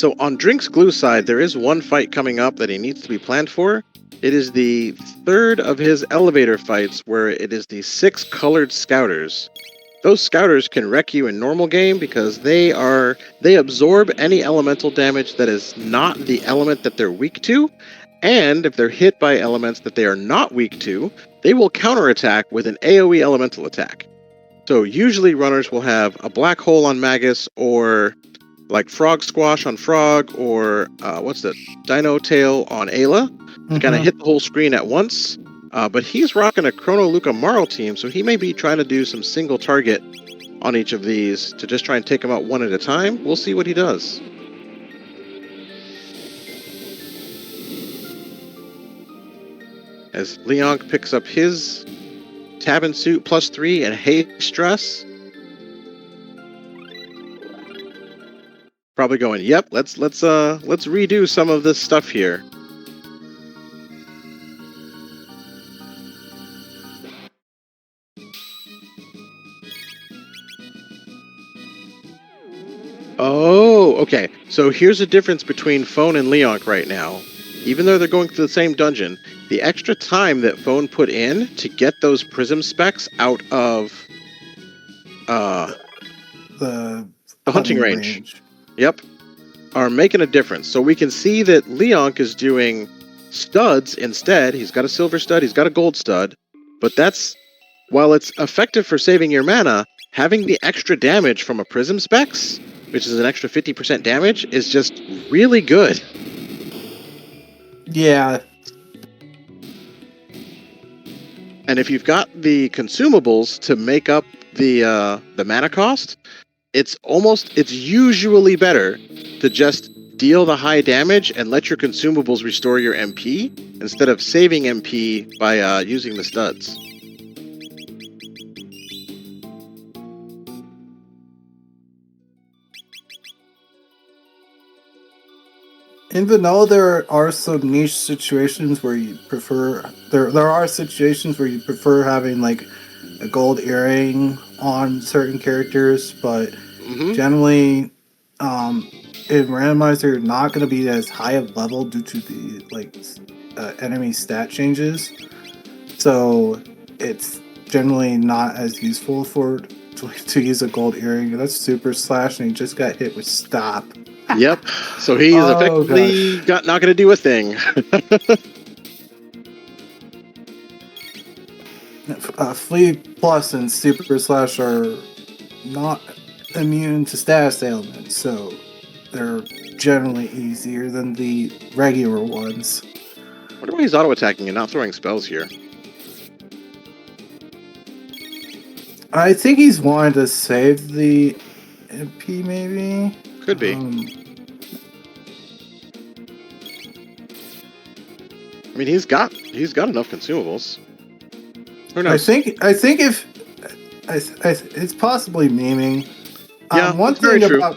So on DrinksGlue side, there is one fight coming up that he needs to be planned for. It is the third of his elevator fights where it is the 6 colored scouters. Those scouters can wreck you in normal game because they absorb any elemental damage that is not the element that they're weak to. And if they're hit by elements that they are not weak to, they will counterattack with an AoE elemental attack. So usually runners will have a black hole on Magus, or like frog squash on Frog, or Dino tail on Ayla. To kind of hit the whole screen at once. But he's rocking a Chrono Luca Marl team, so he may be trying to do some single target on each of these to just try and take them out one at a time. We'll see what he does. As Leonk picks up his Tabin Suit +3 and Haste Stress. Probably going, yep, let's redo some of this stuff here. Oh, okay. So here's the difference between Phone and Leonk right now. Even though they're going through the same dungeon, the extra time that Phone put in to get those prism specs out of the hunting range. Yep. Are making a difference. So we can see that Leonk is doing studs instead. He's got a silver stud, he's got a gold stud, but while it's effective for saving your mana, having the extra damage from a prism specs, which is an extra 50% damage, is just really good. Yeah. And if you've got the consumables to make up the mana cost, it's usually better to just deal the high damage and let your consumables restore your MP instead of saving MP by using the studs. In vanilla, there are some niche situations where you prefer. There are situations where you prefer having like a gold earring on certain characters, but generally, in Randomizer, you're not going to be as high of level due to the enemy stat changes. So it's generally not as useful to use a gold earring. That's super slash, and he just got hit with stop. Yep. So he's effectively not going to do a thing. Flee Plus and Super Slash are not immune to status ailments, so they're generally easier than the regular ones. wonder why he's auto-attacking and not throwing spells here. I think he's wanting to save the MP, maybe? Could be. I mean, he's got enough consumables. Who knows? I think if it's possibly memeing. Yeah, one that's very thing true. about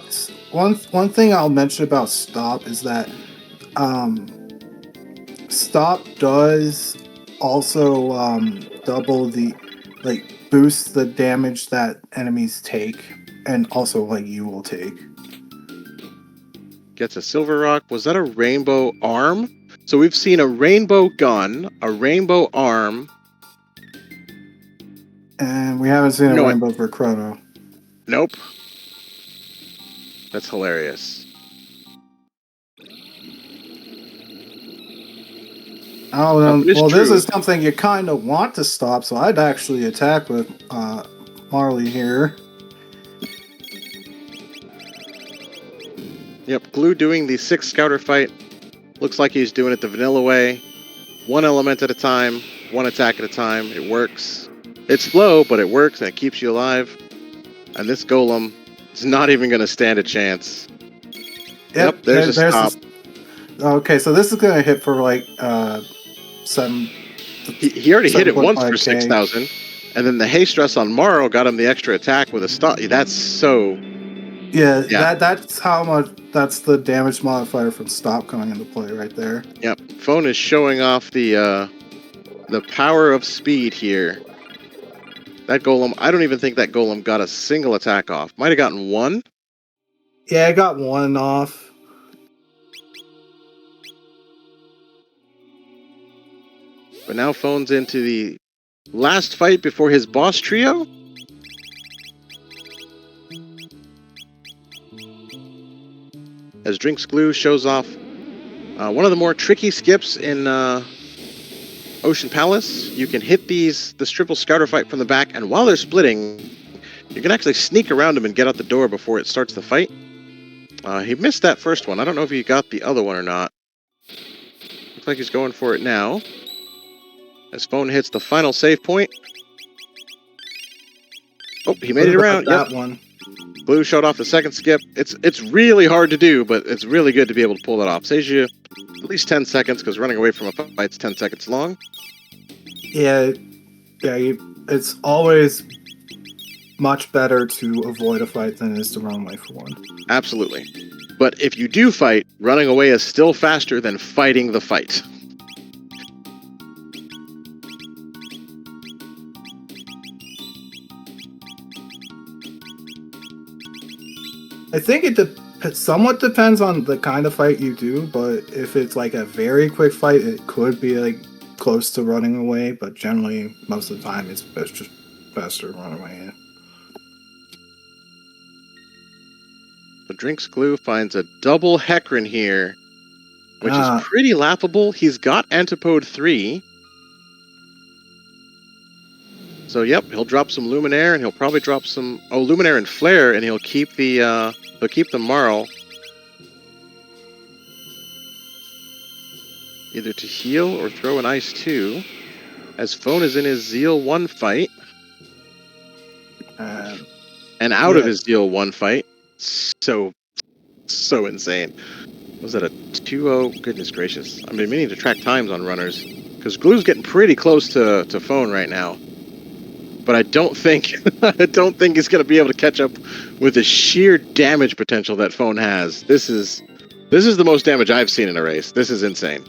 one thing I'll mention about stop is that stop does also double the boost the damage that enemies take, and also you will take. Gets a silver rock. Was that a rainbow arm? So we've seen a rainbow gun, a rainbow arm. And we haven't seen a rainbow for Chrono. Nope. That's hilarious. Oh, well, this is something you kind of want to stop, so I'd actually attack with Marley here. Yep, Glue doing the 6 scouter fight. Looks like he's doing it the vanilla way. 1 element at a time, 1 attack at a time. It works. It's slow, but it works and it keeps you alive. And this golem is not even going to stand a chance. Yep, there's a stop. Okay, so this is going to hit for 7. He already hit it once for 6,000. And then the haste stress on Morrow got him the extra attack with a stop. That's so... Yeah, that's how much. That's the damage modifier from stop coming into play right there. Yep, Phone is showing off the power of speed here. That golem, I don't even think that golem got a single attack off. Might have gotten 1. Yeah, I got 1 off. But now Phone's into the last fight before his boss trio. As DrinksGlue shows off one of the more tricky skips in Ocean Palace. You can hit this triple scouter fight from the back, and while they're splitting, you can actually sneak around him and get out the door before it starts the fight. He missed that first one. I don't know if he got the other one or not. Looks like he's going for it now. As Phone hits the final save point. Oh, he made it around. That one. Glue showed off the second skip. It's really hard to do, but it's really good to be able to pull that off. Saves you at least 10 seconds, because running away from a fight's 10 seconds long. Yeah, it's always much better to avoid a fight than it is to run away from one. Absolutely. But if you do fight, running away is still faster than fighting the fight. I think it somewhat depends on the kind of fight you do, but if it's a very quick fight, it could be close to running away, but generally, most of the time, it's just faster to run away. So DrinksGlue finds a double Hecarim here, which is pretty laughable. He's got Antipode 3. So, yep, he'll drop some Luminaire, and he'll probably drop some... Oh, Luminaire and Flare, and he'll keep the Marl. Either to heal or throw an Ice 2. As Phone is in his Zeal 1 fight. And out of his Zeal 1 fight. So insane. Was that a 2-0? Goodness gracious. I've been meaning to track times on runners. Because Glue's getting pretty close to Phone right now. But I don't think he's going to be able to catch up with the sheer damage potential that Phone has. This is the most damage I've seen in a race. This is insane.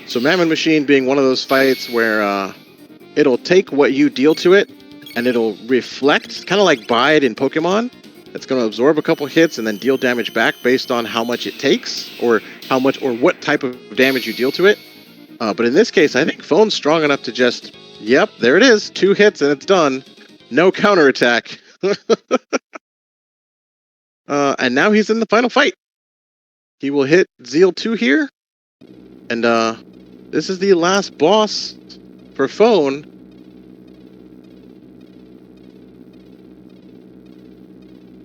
So Mammon Machine being one of those fights where it'll take what you deal to it and it'll reflect, kind of like Bide in Pokemon. It's going to absorb a couple hits and then deal damage back based on how much it takes or what type of damage you deal to it. But in this case, I think Phone's strong enough to just, yep, there it is. 2 hits and it's done. No counterattack. And now he's in the final fight. He will hit Zeal 2 here. And this is the last boss for Phone.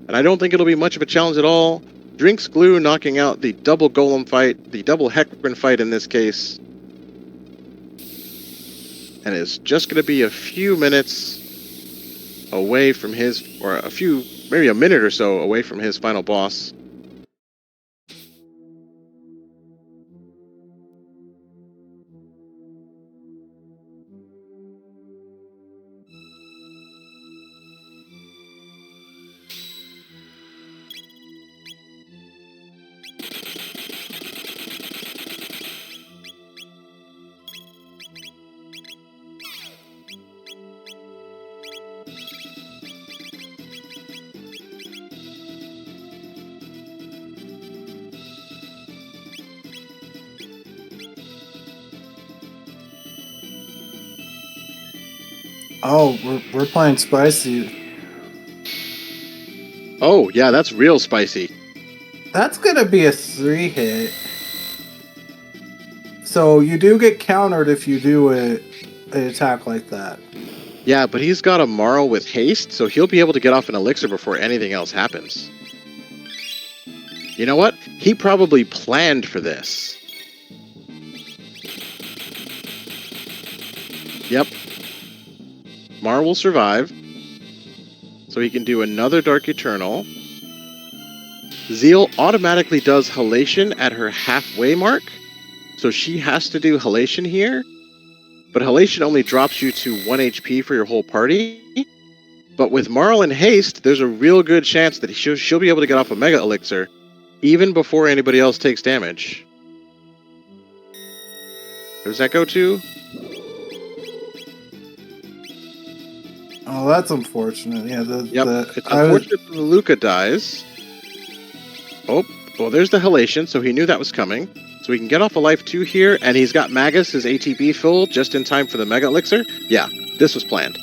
And I don't think it'll be much of a challenge at all. DrinksGlue knocking out the double Golem fight, the double Heckman fight in this case. And is just going to be a few minutes away from his, or maybe a minute or so away from his final boss. Oh, we're playing spicy. Oh, yeah, that's real spicy. That's gonna be a 3-hit. So you do get countered if you do an attack like that. Yeah, but he's got a Marl with haste, so he'll be able to get off an elixir before anything else happens. You know what? He probably planned for this. Yep. Mar will survive, so he can do another Dark Eternal. Zeal automatically does Halation at her halfway mark, so she has to do Halation here, but Halation only drops you to 1 HP for your whole party. But with Marl and Haste, there's a real good chance that she'll be able to get off a Mega Elixir, even before anybody else takes damage. Where's that go to? Oh, that's unfortunate. Yeah, It's unfortunate that the Luca dies. Oh, well, there's the Halation, so he knew that was coming. So he can get off a life 2 here, and he's got Magus, his ATB full, just in time for the Mega Elixir. Yeah, this was planned.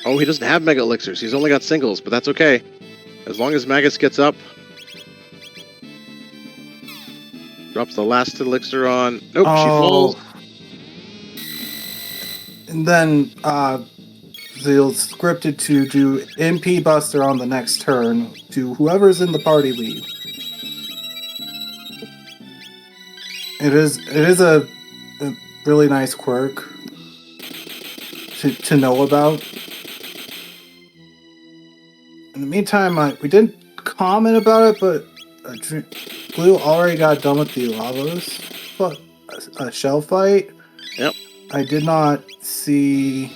Oh, he doesn't have Mega Elixirs. He's only got singles, but that's okay. As long as Magus gets up. Drops the last elixir on. Nope, she falls. And then Zeal's scripted to do MP Buster on the next turn to whoever's in the party lead. It is a really nice quirk to know about. In the meantime, we didn't comment about it, but Glue already got done with the Lavos shell fight. Yep. I did not see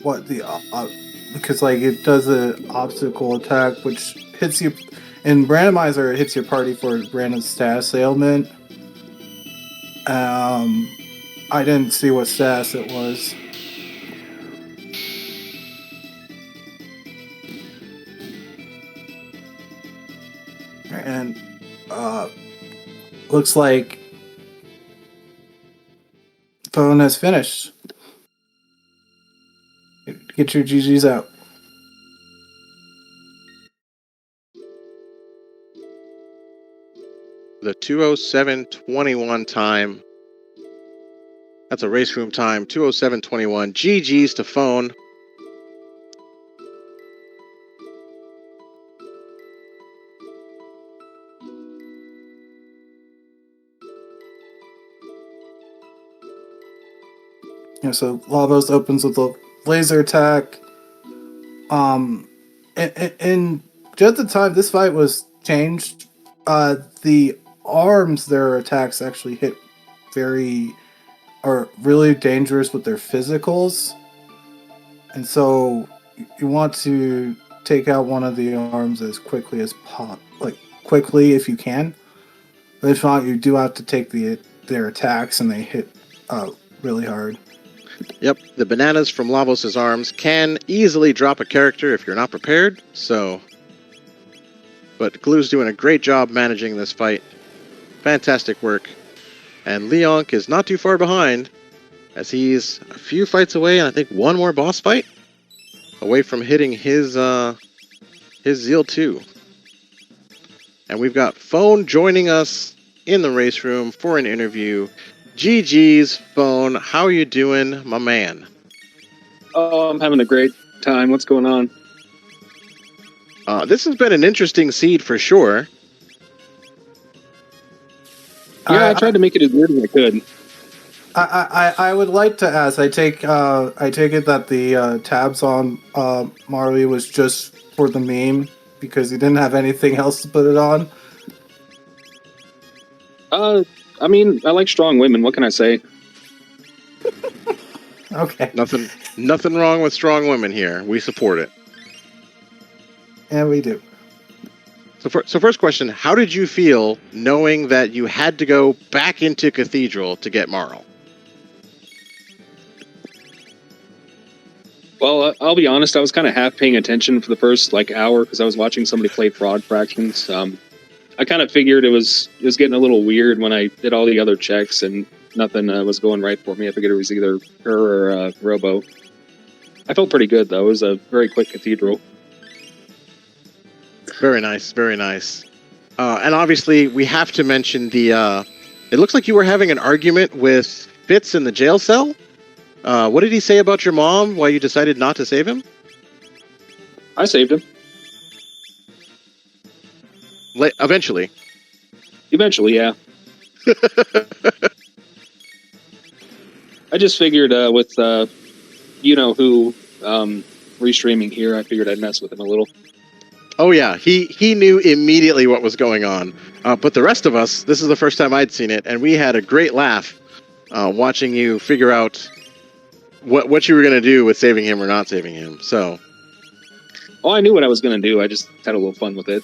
what the because like it does an obstacle attack which hits you in Randomizer. It hits your party for random status ailment. I didn't see what status it was. And looks like phone has finished. Get your GGs out. The 2:07:21 time. That's a race room time. 2:07:21. GG's to phone. Yeah, so Lavos opens with a laser attack. And just at the time this fight was changed, the arms, their attacks actually hit are really dangerous with their physicals. And so you want to take out one of the arms as quickly as quickly if you can. But if not, you do have to take their attacks, and they hit really hard. Yep, the bananas from Lavos' arms can easily drop a character if you're not prepared, so... But Glue's doing a great job managing this fight. Fantastic work. And Leonk is not too far behind, as he's a few fights away, and I think one more boss fight away from hitting his Zeal 2. And we've got Phone joining us in the race room for an interview. GG's phone. How are you doing, my man? Oh, I'm having a great time. What's going on? This has been an interesting seed for sure. Yeah, I tried to make it as weird as I could. I would like to ask. I take it that the tabs on Marley was just for the meme because he didn't have anything else to put it on. I mean, I like strong women. What can I say? Okay. Nothing wrong with strong women here. We support it. And we do. So first question, how did you feel knowing that you had to go back into Cathedral to get Marl? Well, I'll be honest. I was kind of half paying attention for the first hour because I was watching somebody play Fraud Fractions. I kind of figured it was getting a little weird when I did all the other checks and nothing was going right for me. I figured it was either her or Robo. I felt pretty good though. It was a very quick Cathedral. Very nice, very nice. And obviously, we have to mention the... it looks like you were having an argument with Fitz in the jail cell. What did he say about your mom? Why you decided not to save him? I saved him. Eventually. Eventually, yeah. I just figured with you-know-who restreaming here, I figured I'd mess with him a little. Oh yeah, he knew immediately what was going on. But the rest of us, this is the first time I'd seen it, and we had a great laugh watching you figure out what you were going to do with saving him or not saving him. So, oh, I knew what I was going to do. I just had a little fun with it.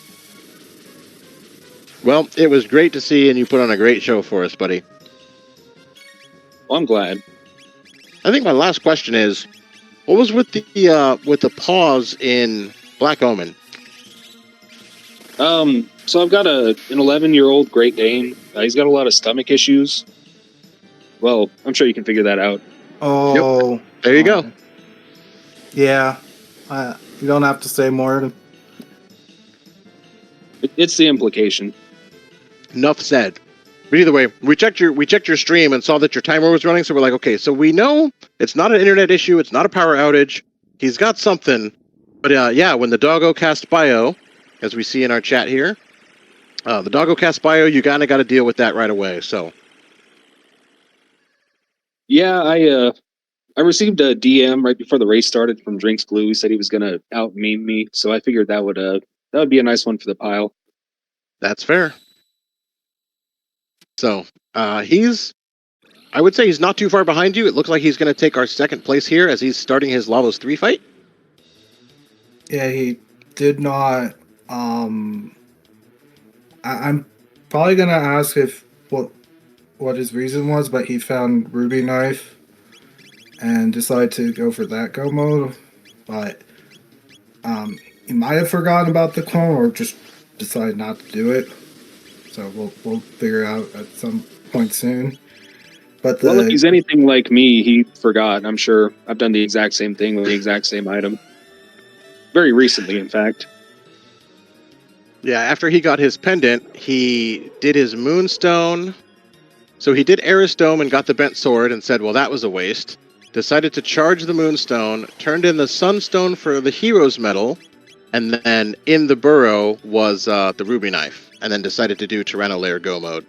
Well, it was great to see, and you put on a great show for us, buddy. Well, I'm glad. I think my last question is, what was with the pause in Black Omen? So I've got an 11-year-old Great Dane. He's got a lot of stomach issues. Well, I'm sure you can figure that out. Oh, yep. There you go. Yeah, you don't have to say more. It's the implication. Enough said. But either way, we checked your stream and saw that your timer was running. So we're like, okay, so we know it's not an internet issue. It's not a power outage. He's got something. But yeah, when the doggo cast bio, as we see in our chat here, the doggo cast bio, you kind of got to deal with that right away. So. Yeah, I received a DM right before the race started from DrinksGlue. He said he was going to out-meme me, so I figured that would be a nice one for the pile. That's fair. So, I would say he's not too far behind you. It looks like he's going to take our second place here as he's starting his Lavos 3 fight. Yeah, he did not... I'm probably going to ask what his reason was, but he found Ruby Knife and decided to go for that go mode. But he might have forgotten about the clone or just decided not to do it. So we'll figure out at some point soon. But well, if he's anything like me, he forgot. I'm sure I've done the exact same thing with the exact same item. Very recently, in fact. Yeah, after he got his pendant, he did his Moonstone. So he did Aristome and got the Bent Sword and said, well, that was a waste. Decided to charge the Moonstone, turned in the Sunstone for the Hero's Medal, and then in the burrow was the Ruby Knife, and then decided to do Tyranno-Lair Go mode.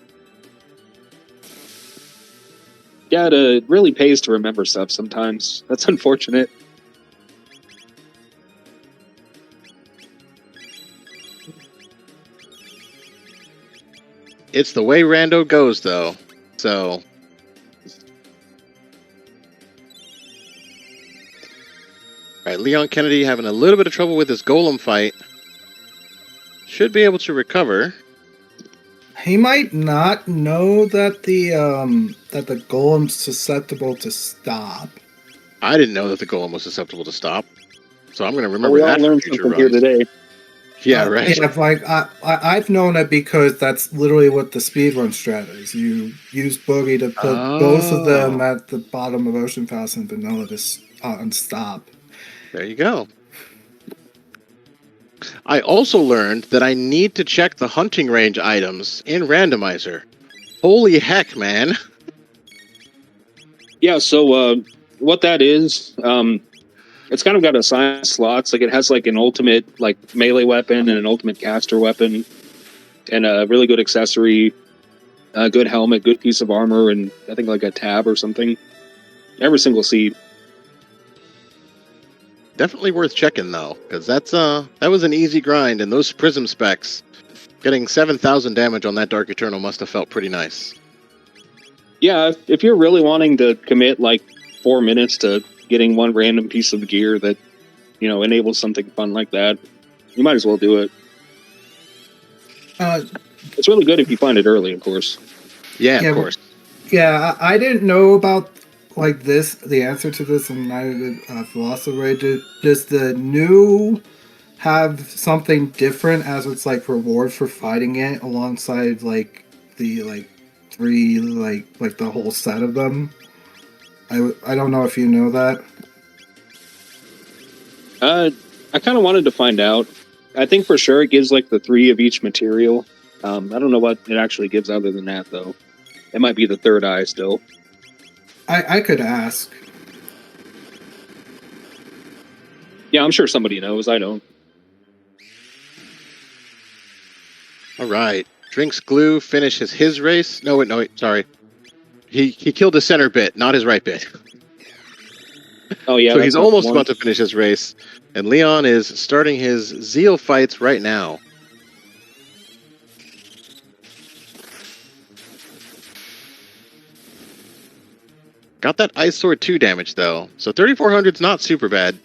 Yeah, it really pays to remember stuff sometimes. That's unfortunate. It's the way Rando goes, though. So... All right, Leon Kennedy having a little bit of trouble with his golem fight. Should be able to recover. He might not know that the golem's susceptible to stop. I didn't know that the golem was susceptible to stop, so I'm going to remember that for future runs. Here today. Yeah, right. Yeah, I've known it because that's literally what the speedrun strat is. You use Boogie to put both of them at the bottom of Ocean Pass and Vanilla to unstop. There you go. I also learned that I need to check the hunting range items in Randomizer. Holy heck, man. Yeah, so what that is, it's kind of got assigned slots. Like it has like an ultimate like melee weapon and an ultimate caster weapon, and a really good accessory, a good helmet, good piece of armor, and I think like a tab or something. Every single seat. Definitely worth checking though, because that was an easy grind, and those prism specs, getting 7,000 damage on that Dark Eternal must have felt pretty nice. Yeah, if you're really wanting to commit like 4 minutes to getting one random piece of gear that, you know, enables something fun like that, you might as well do it. It's really good if you find it early, of course. Yeah, of course. Yeah, I didn't know about like the answer to this, and neither did PhilosoRay. Does the new have something different as its like reward for fighting it alongside like the like three like the whole set of them? I don't know if you know that. I kind of wanted to find out. I think for sure it gives like the 3 of each material. I don't know what it actually gives other than that though. It might be the third eye still. I could ask. Yeah, I'm sure somebody knows. I don't. All right. DrinksGlue finishes his race. No, wait, sorry. He killed his center bit, not his right bit. Oh, yeah. So he's almost about to finish his race. And Leon is starting his Zeal fights right now. Got that Ice Sword 2 damage, though. So 3,400's not super bad.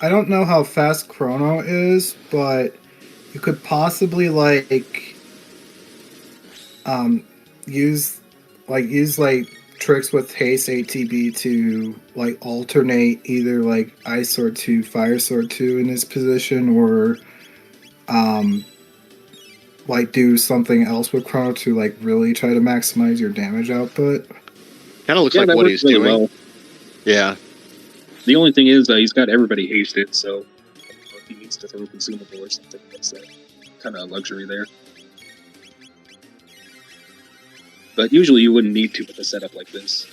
I don't know how fast Chrono is, but you could possibly use tricks with haste ATB to like alternate either like Ice Sword 2, Fire Sword 2 in his position, or like do something else with Chrono to like really try to maximize your damage output. Kind of looks like what he's doing. Well. Yeah. The only thing is he's got everybody hasted, so if he needs to throw a consumable or something, that's kind of a luxury there. But usually you wouldn't need to with a setup like this.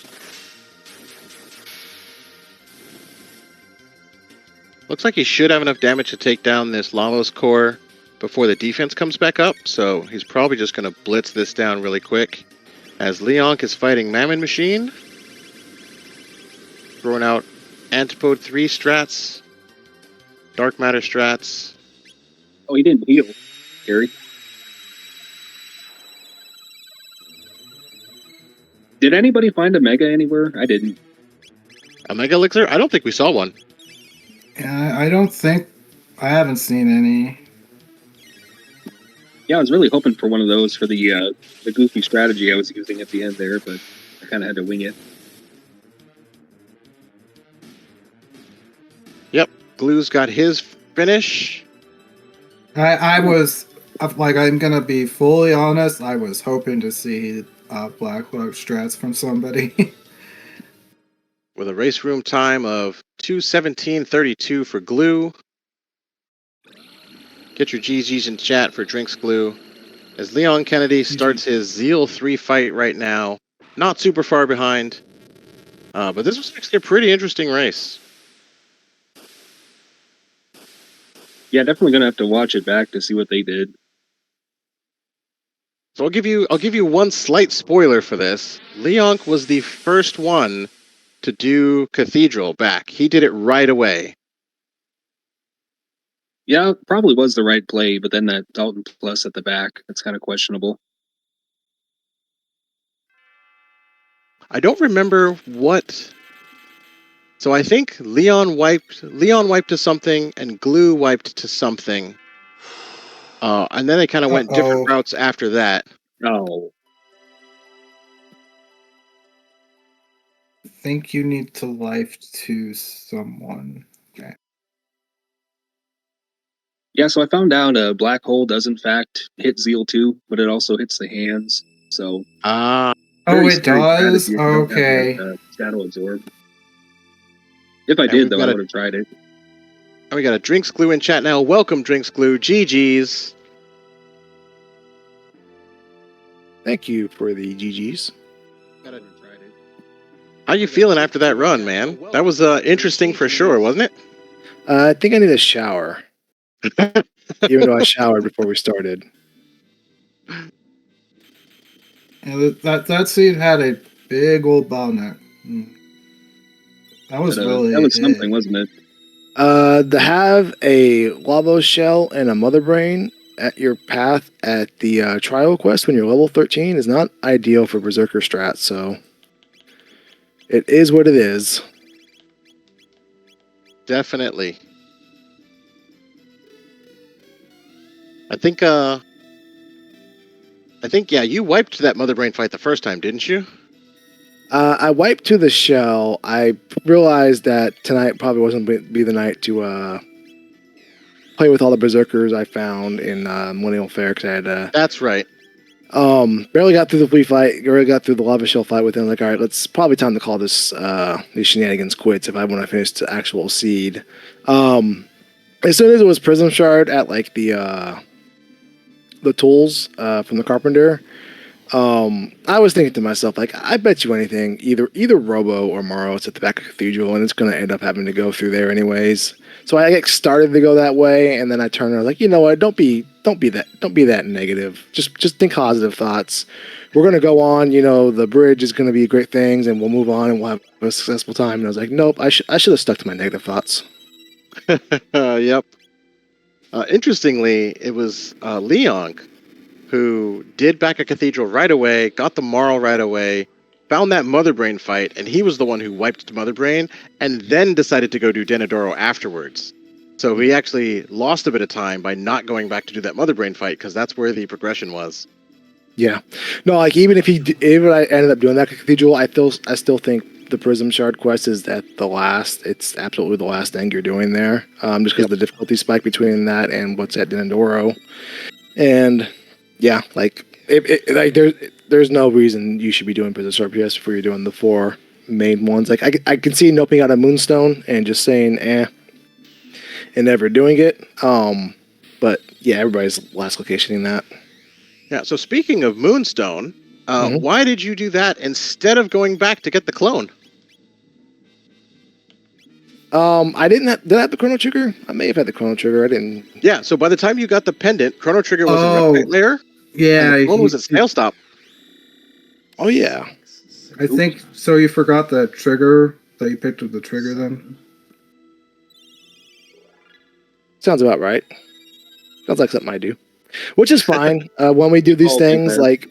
Looks like he should have enough damage to take down this Lavos core before the defense comes back up, so he's probably just going to blitz this down really quick. As Leonk is fighting Mammon Machine, throwing out Antipode 3 strats, Dark Matter strats. Oh, he didn't heal, Gary. Did anybody find a Mega anywhere? I didn't. A Mega Elixir? I don't think we saw one. Yeah, I haven't seen any. Yeah, I was really hoping for one of those for the goofy strategy I was using at the end there, but I kind of had to wing it. Yep, Glue's got his finish. I'm gonna be fully honest. I was hoping to see Blacklock strats from somebody. With a race room time of 2:17:32 for Glue. Get your GGs in chat for DrinksGlue. As Leon Kennedy starts his Zeal 3 fight right now. Not super far behind. But this was actually a pretty interesting race. Yeah, definitely gonna have to watch it back to see what they did. So I'll give you one slight spoiler for this. Leonk was the first one to do Cathedral back. He did it right away. Yeah, probably was the right play, but then that Dalton Plus at the back, that's kind of questionable. I don't remember what. So I think Leon wiped to something and Glue wiped to something. And then they kind of went different routes after that. Oh. I think you need to life to someone. Okay. Yeah, so I found out a black hole does in fact hit Zeal 2, but it also hits the hands. So oh, it does? Okay. Shadow Absorb. If I did, though, I would have tried it. And we got a DrinksGlue in chat now. Welcome, DrinksGlue. GG's. Thank you for the GGs. How you feeling after that run, man? That was interesting for sure, wasn't it? I think I need a shower. Even though I showered before we started. Yeah, that seed had a big old bottleneck. That was really that was big. something, wasn't it? To have a lava shell and a mother brain at your path at the trial quest when you're level 13 is not ideal for Berserker strat, so it is what it is. Definitely. I think, yeah, you wiped that Mother Brain fight the first time, didn't you? I wiped to the shell. I realized that tonight probably wasn't going to be the night to play with all the Berserkers I found in Millennial Fair, because I had That's right. barely got through the flea fight, barely got through the lava shell fight with him. Like, all right, it's probably time to call this these shenanigans quits if I want to finish the actual seed. As soon as it was Prism Shard at like the tools from the Carpenter, I was thinking to myself, like, I bet you anything, either Robo or Morrow's at the back of Cathedral, and it's going to end up having to go through there anyways. So I started to go that way, and then I turned around like, you know what? Don't be that negative. Just think positive thoughts. We're going to go on. You know, the bridge is going to be great things, and we'll move on, and we'll have a successful time. And I was like, nope, I should have stuck to my negative thoughts. Yep. Interestingly, it was Leonk who did back a Cathedral right away, got the Marl right away, found that Mother Brain fight, and he was the one who wiped Mother Brain, and then decided to go do Denadoro afterwards. So he actually lost a bit of time by not going back to do that Mother Brain fight, because that's where the progression was. Yeah. No, like, even if I ended up doing that Cathedral, I still think the Prism Shard quest is at the last. It's absolutely the last thing you're doing there, just because of the difficulty spike between that and what's at Denadoro. And yeah, like, there's no reason you should be doing Prism Shard PS before you're doing the 4 main ones. Like, I can see noping out a Moonstone and just saying and never doing it. But yeah, everybody's last locationing that. Yeah, so speaking of Moonstone, why did you do that instead of going back to get the clone? I didn't did I have the Chrono Trigger? I may have had the Chrono Trigger. I didn't. Yeah, so by the time you got the pendant, Chrono Trigger was in Red Layer. Yeah, and the clone was at Snail Stop. Oh yeah. I think so. You forgot the trigger that you picked with the trigger then. Sounds about right. Sounds like something I do, which is fine. When we do these things, like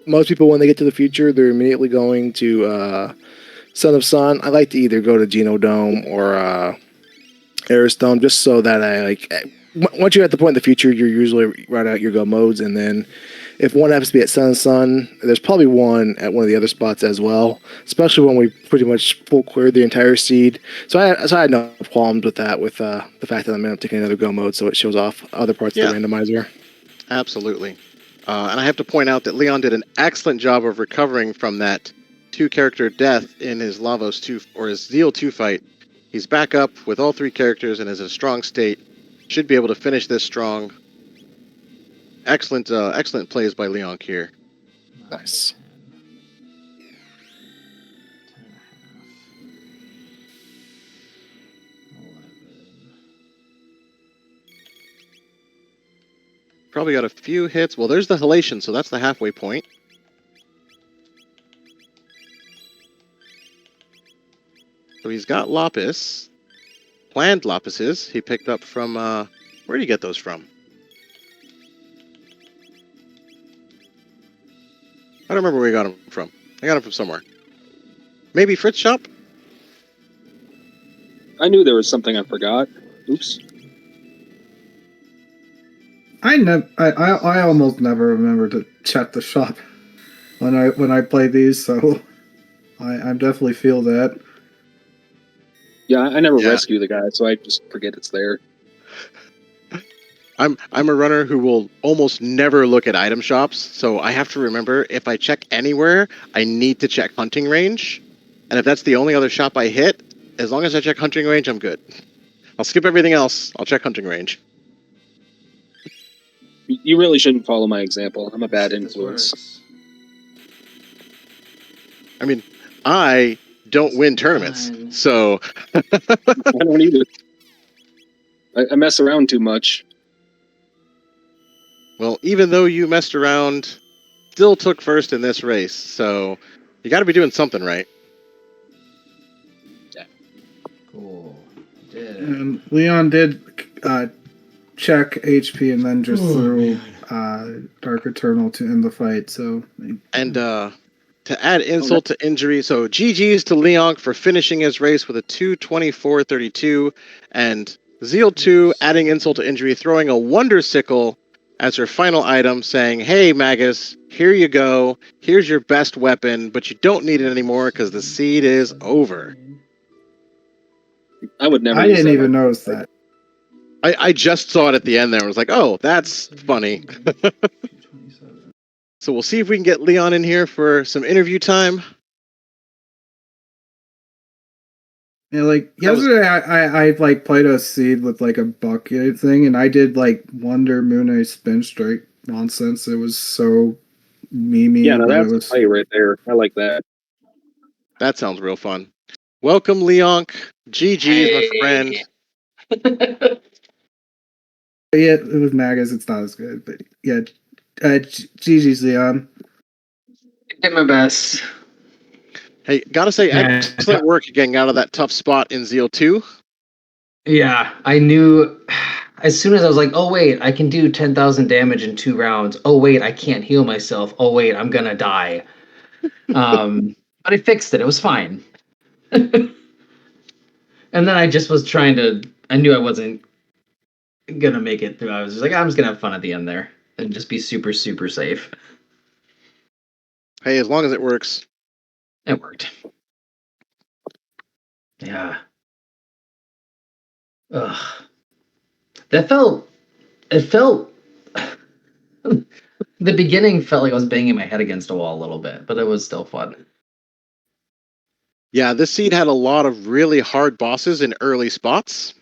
most people, when they get to the future, they're immediately going to Son of Sun. I like to either go to Genodome or Airstone, just so that once you're at the point in the future, you're usually right out your go modes, and then if one happens to be at Sun and Sun, there's probably one at one of the other spots as well, especially when we pretty much full cleared the entire seed. So I had no qualms with that, with the fact that I'm going to take another go mode so it shows off other parts of the randomizer. Absolutely. And I have to point out that Leon did an excellent job of recovering from that 2-character death in his Lavos 2 or his Zeal 2 fight. He's back up with all 3 characters and is in a strong state. Should be able to finish this strong. Excellent plays by Leon here. Nice. Probably got a few hits. Well, there's the halation, so that's the halfway point. So he's got Lapis. Planned Lapises he picked up from, where did he get those from? I don't remember where he got them from. I got them from somewhere. Maybe Fritz shop? I knew there was something I forgot. Oops. I almost never remember to check the shop when I play these, so I definitely feel that. Yeah, I never rescue the guy, so I just forget it's there. I'm a runner who will almost never look at item shops, so I have to remember if I check anywhere, I need to check hunting range. And if that's the only other shop I hit, as long as I check hunting range, I'm good. I'll skip everything else. I'll check hunting range. You really shouldn't follow my example. I'm a bad This influence. works. I mean, I don't win tournaments, Fine. so I don't either. I mess around too much. well, even though you messed around, still took first in this race, so you got to be doing something right. Cool. Did it. And Leon did check HP and then just threw Dark Eternal to end the fight. So And to add insult to injury, so GG's to Leon for finishing his race with a 2:24.32, and Zeal2 adding insult to injury, throwing a Wonder Sickle as her final item, saying, "Hey Magus, here you go. Here's your best weapon, but you don't need it anymore because the seed is over." I would never. I use didn't that even weapon. notice that. I just saw it at the end there and was like, "Oh, that's funny." 227. So we'll see if we can get Leon in here for some interview time. Yeah, like yesterday, I like played a seed with like a bucket thing, and I did like Wonder Moon Spin Strike nonsense. It was so memey. Yeah, no, but that's it a was play right there. I like that. That sounds real fun. Welcome, Leonk. GG's, my friend. yeah, it was Magus. It's not as good, but yeah, GG's Leon. Did my best. Hey, gotta say, Yeah. excellent work getting out of that tough spot in Zeal 2. Yeah, I knew as soon as I was like, oh wait, I can do 10,000 damage in 2 rounds. Oh wait, I can't heal myself. Oh wait, I'm gonna die. But I fixed it. It was fine. And then I just was trying to. I knew I wasn't gonna make it through. I was just like, I'm just gonna have fun at the end there and just be super, super safe. Hey, as long as it works. It worked. Yeah. Ugh. That felt. It felt. The beginning felt like I was banging my head against a wall a little bit, but it was still fun. Yeah, this seed had a lot of really hard bosses in early spots,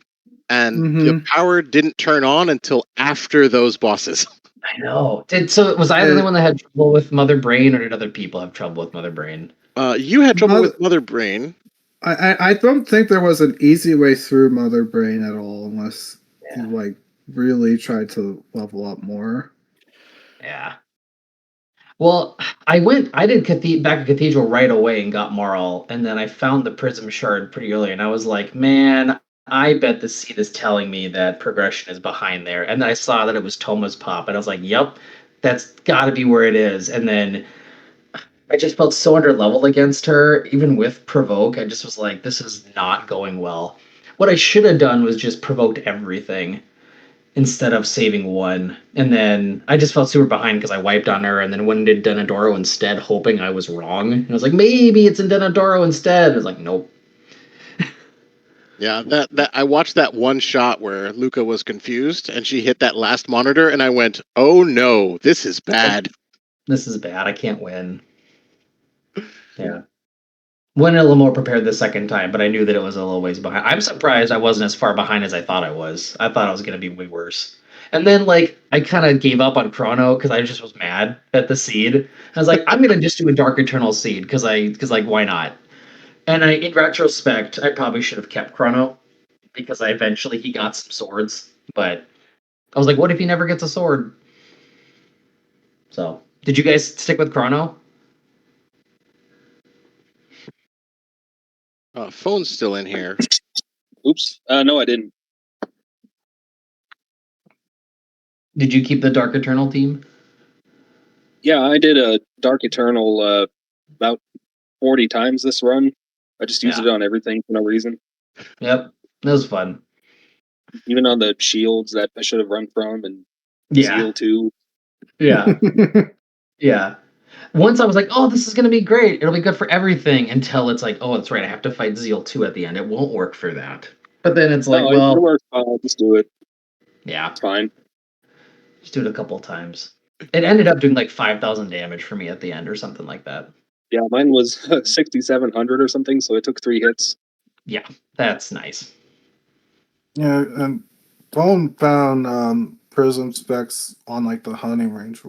and the power didn't turn on until after those bosses. I know. Was I the only one that had trouble with Mother Brain, or did other people have trouble with Mother Brain? You had trouble with Mother Brain. I don't think there was an easy way through Mother Brain at all, unless you like really tried to level up more. Yeah. Well, I did back at Cathedral right away and got Marl, and then I found the Prism Shard pretty early, and I was like, man, I bet the seed is telling me that progression is behind there. And then I saw that it was Toma's Pop, and I was like, yep, that's gotta be where it is. And then I just felt so underleveled against her, even with Provoke. I just was like, this is not going well. What I should have done was just provoked everything instead of saving one. And then I just felt super behind because I wiped on her and then went and did Denadoro instead, hoping I was wrong. And I was like, maybe it's in Denadoro instead. I was like, nope. Yeah, that I watched that one shot where Luca was confused and she hit that last monitor and I went, "Oh no, this is bad." This is bad. I can't win. Yeah. Went a little more prepared the second time, but I knew that it was a little ways behind. I'm surprised I wasn't as far behind as I thought I was. I thought I was going to be way worse. And then, like, I kind of gave up on Chrono because I just was mad at the seed. I was like, I'm going to just do a Dark Eternal seed because like, why not? And in retrospect, I probably should have kept Chrono because he got some swords. But I was like, what if he never gets a sword? So, did you guys stick with Chrono? Phone's still in here. Oops. No, I didn't. Did you keep the Dark Eternal team? Yeah, I did a Dark Eternal about 40 times this run. I just used it on everything for no reason. Yep, that was fun. Even on the shields that I should have run from, and Zeal 2. Yeah. Yeah. Once I was like, oh, this is going to be great. It'll be good for everything. Until it's like, oh, that's right. I have to fight Zeal 2 at the end. It won't work for that. But then it's like, It works. Just do it. Yeah. It's fine. Just do it a couple times. It ended up doing like 5,000 damage for me at the end or something like that. Yeah, mine was 6,700 or something, so it took 3 hits. Yeah, that's nice. Yeah, and Bone found prism specs on like the hunting range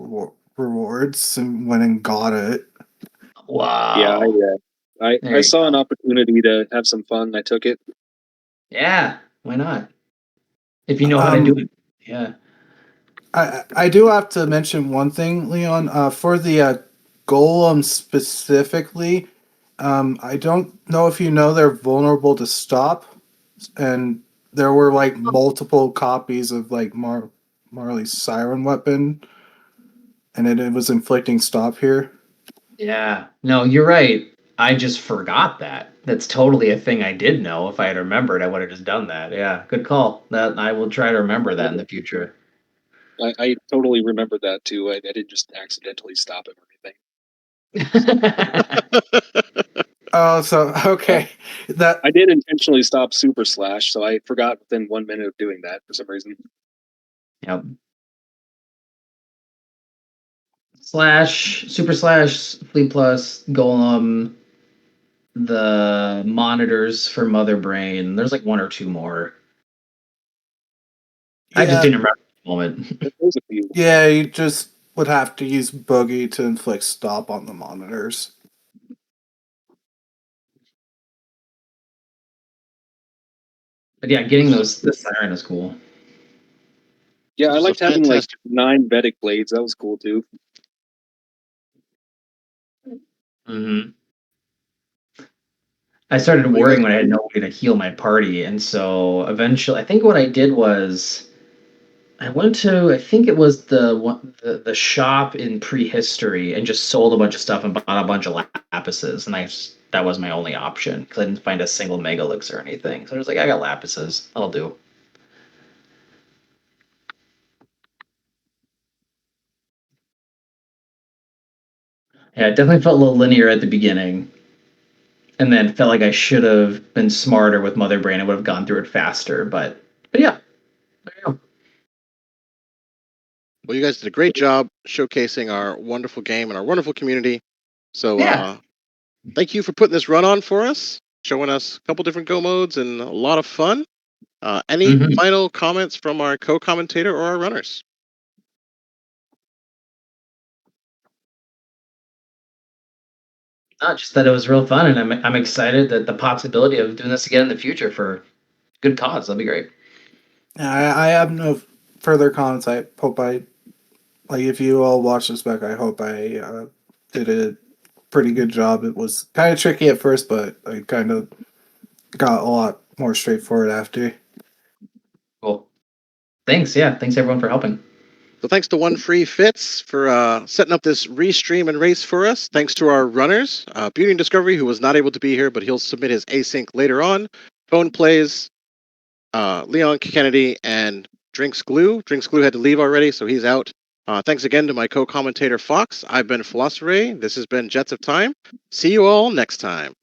rewards and went and got it. Yeah, Wow. There I you saw go. an opportunity to have some fun. I took it. Yeah, why not? If you know how to do it. Yeah. I do have to mention one thing, Leon. For the golem specifically, I don't know if you know they're vulnerable to stop, and there were like multiple copies of like Marley's siren weapon, and it was inflicting stop here. Yeah. No, you're right. I just forgot that. That's totally a thing I did know. If I had remembered, I would have just done that. Yeah, good call. That I will try to remember that in the future. I totally remembered that too. I didn't just accidentally stop him or anything. Oh, so okay, that I did intentionally stop Super Slash, so I forgot within 1 minute of doing that for some reason. Yep. Super slash, Fleet Plus, Golem, the monitors for Mother Brain. There's like one or two more. I just yeah, didn't remember at the moment. There's a few. yeah, you just would have to use boogie to inflict stop on the monitors. But yeah, getting the siren is cool. Yeah, I This is a liked having like fantastic. 9 Vedic blades. That was cool too. Mm-hmm. I started Well, you guys, worrying when I had no way to heal my party, and so eventually, I think what I did was I went to I think it was the shop in prehistory and just sold a bunch of stuff and bought a bunch of lapises, and that was my only option because I didn't find a single megalix or anything. So I was like, I got lapises, I'll do. Yeah, it definitely felt a little linear at the beginning, and then felt like I should have been smarter with Mother Brain. I would have gone through it faster, but yeah, there you go. well, you guys did a great job showcasing our wonderful game and our wonderful community. So, Yeah. thank you for putting this run on for us, showing us a couple different go modes and a lot of fun. Any Mm-hmm. final comments from our co-commentator or our runners? Not just that it was real fun, and I'm excited that the possibility of doing this again in the future for good cause. That'd be great. I have no further comments. I hope I like if you all watch this back. I hope I did a pretty good job. It was kind of tricky at first, but I kind of got a lot more straightforward after. Cool. Thanks. Yeah. Thanks everyone for helping. So thanks to OneFreeFitz for setting up this restream and race for us. Thanks to our runners, Beauty and Discovery, who was not able to be here, but he'll submit his async later on. Phone Plays, Leon Kennedy, and DrinksGlue. DrinksGlue had to leave already, so he's out. Thanks again to my co-commentator Fox. I've been PhilosoRay. This has been Jets of Time. See you all next time.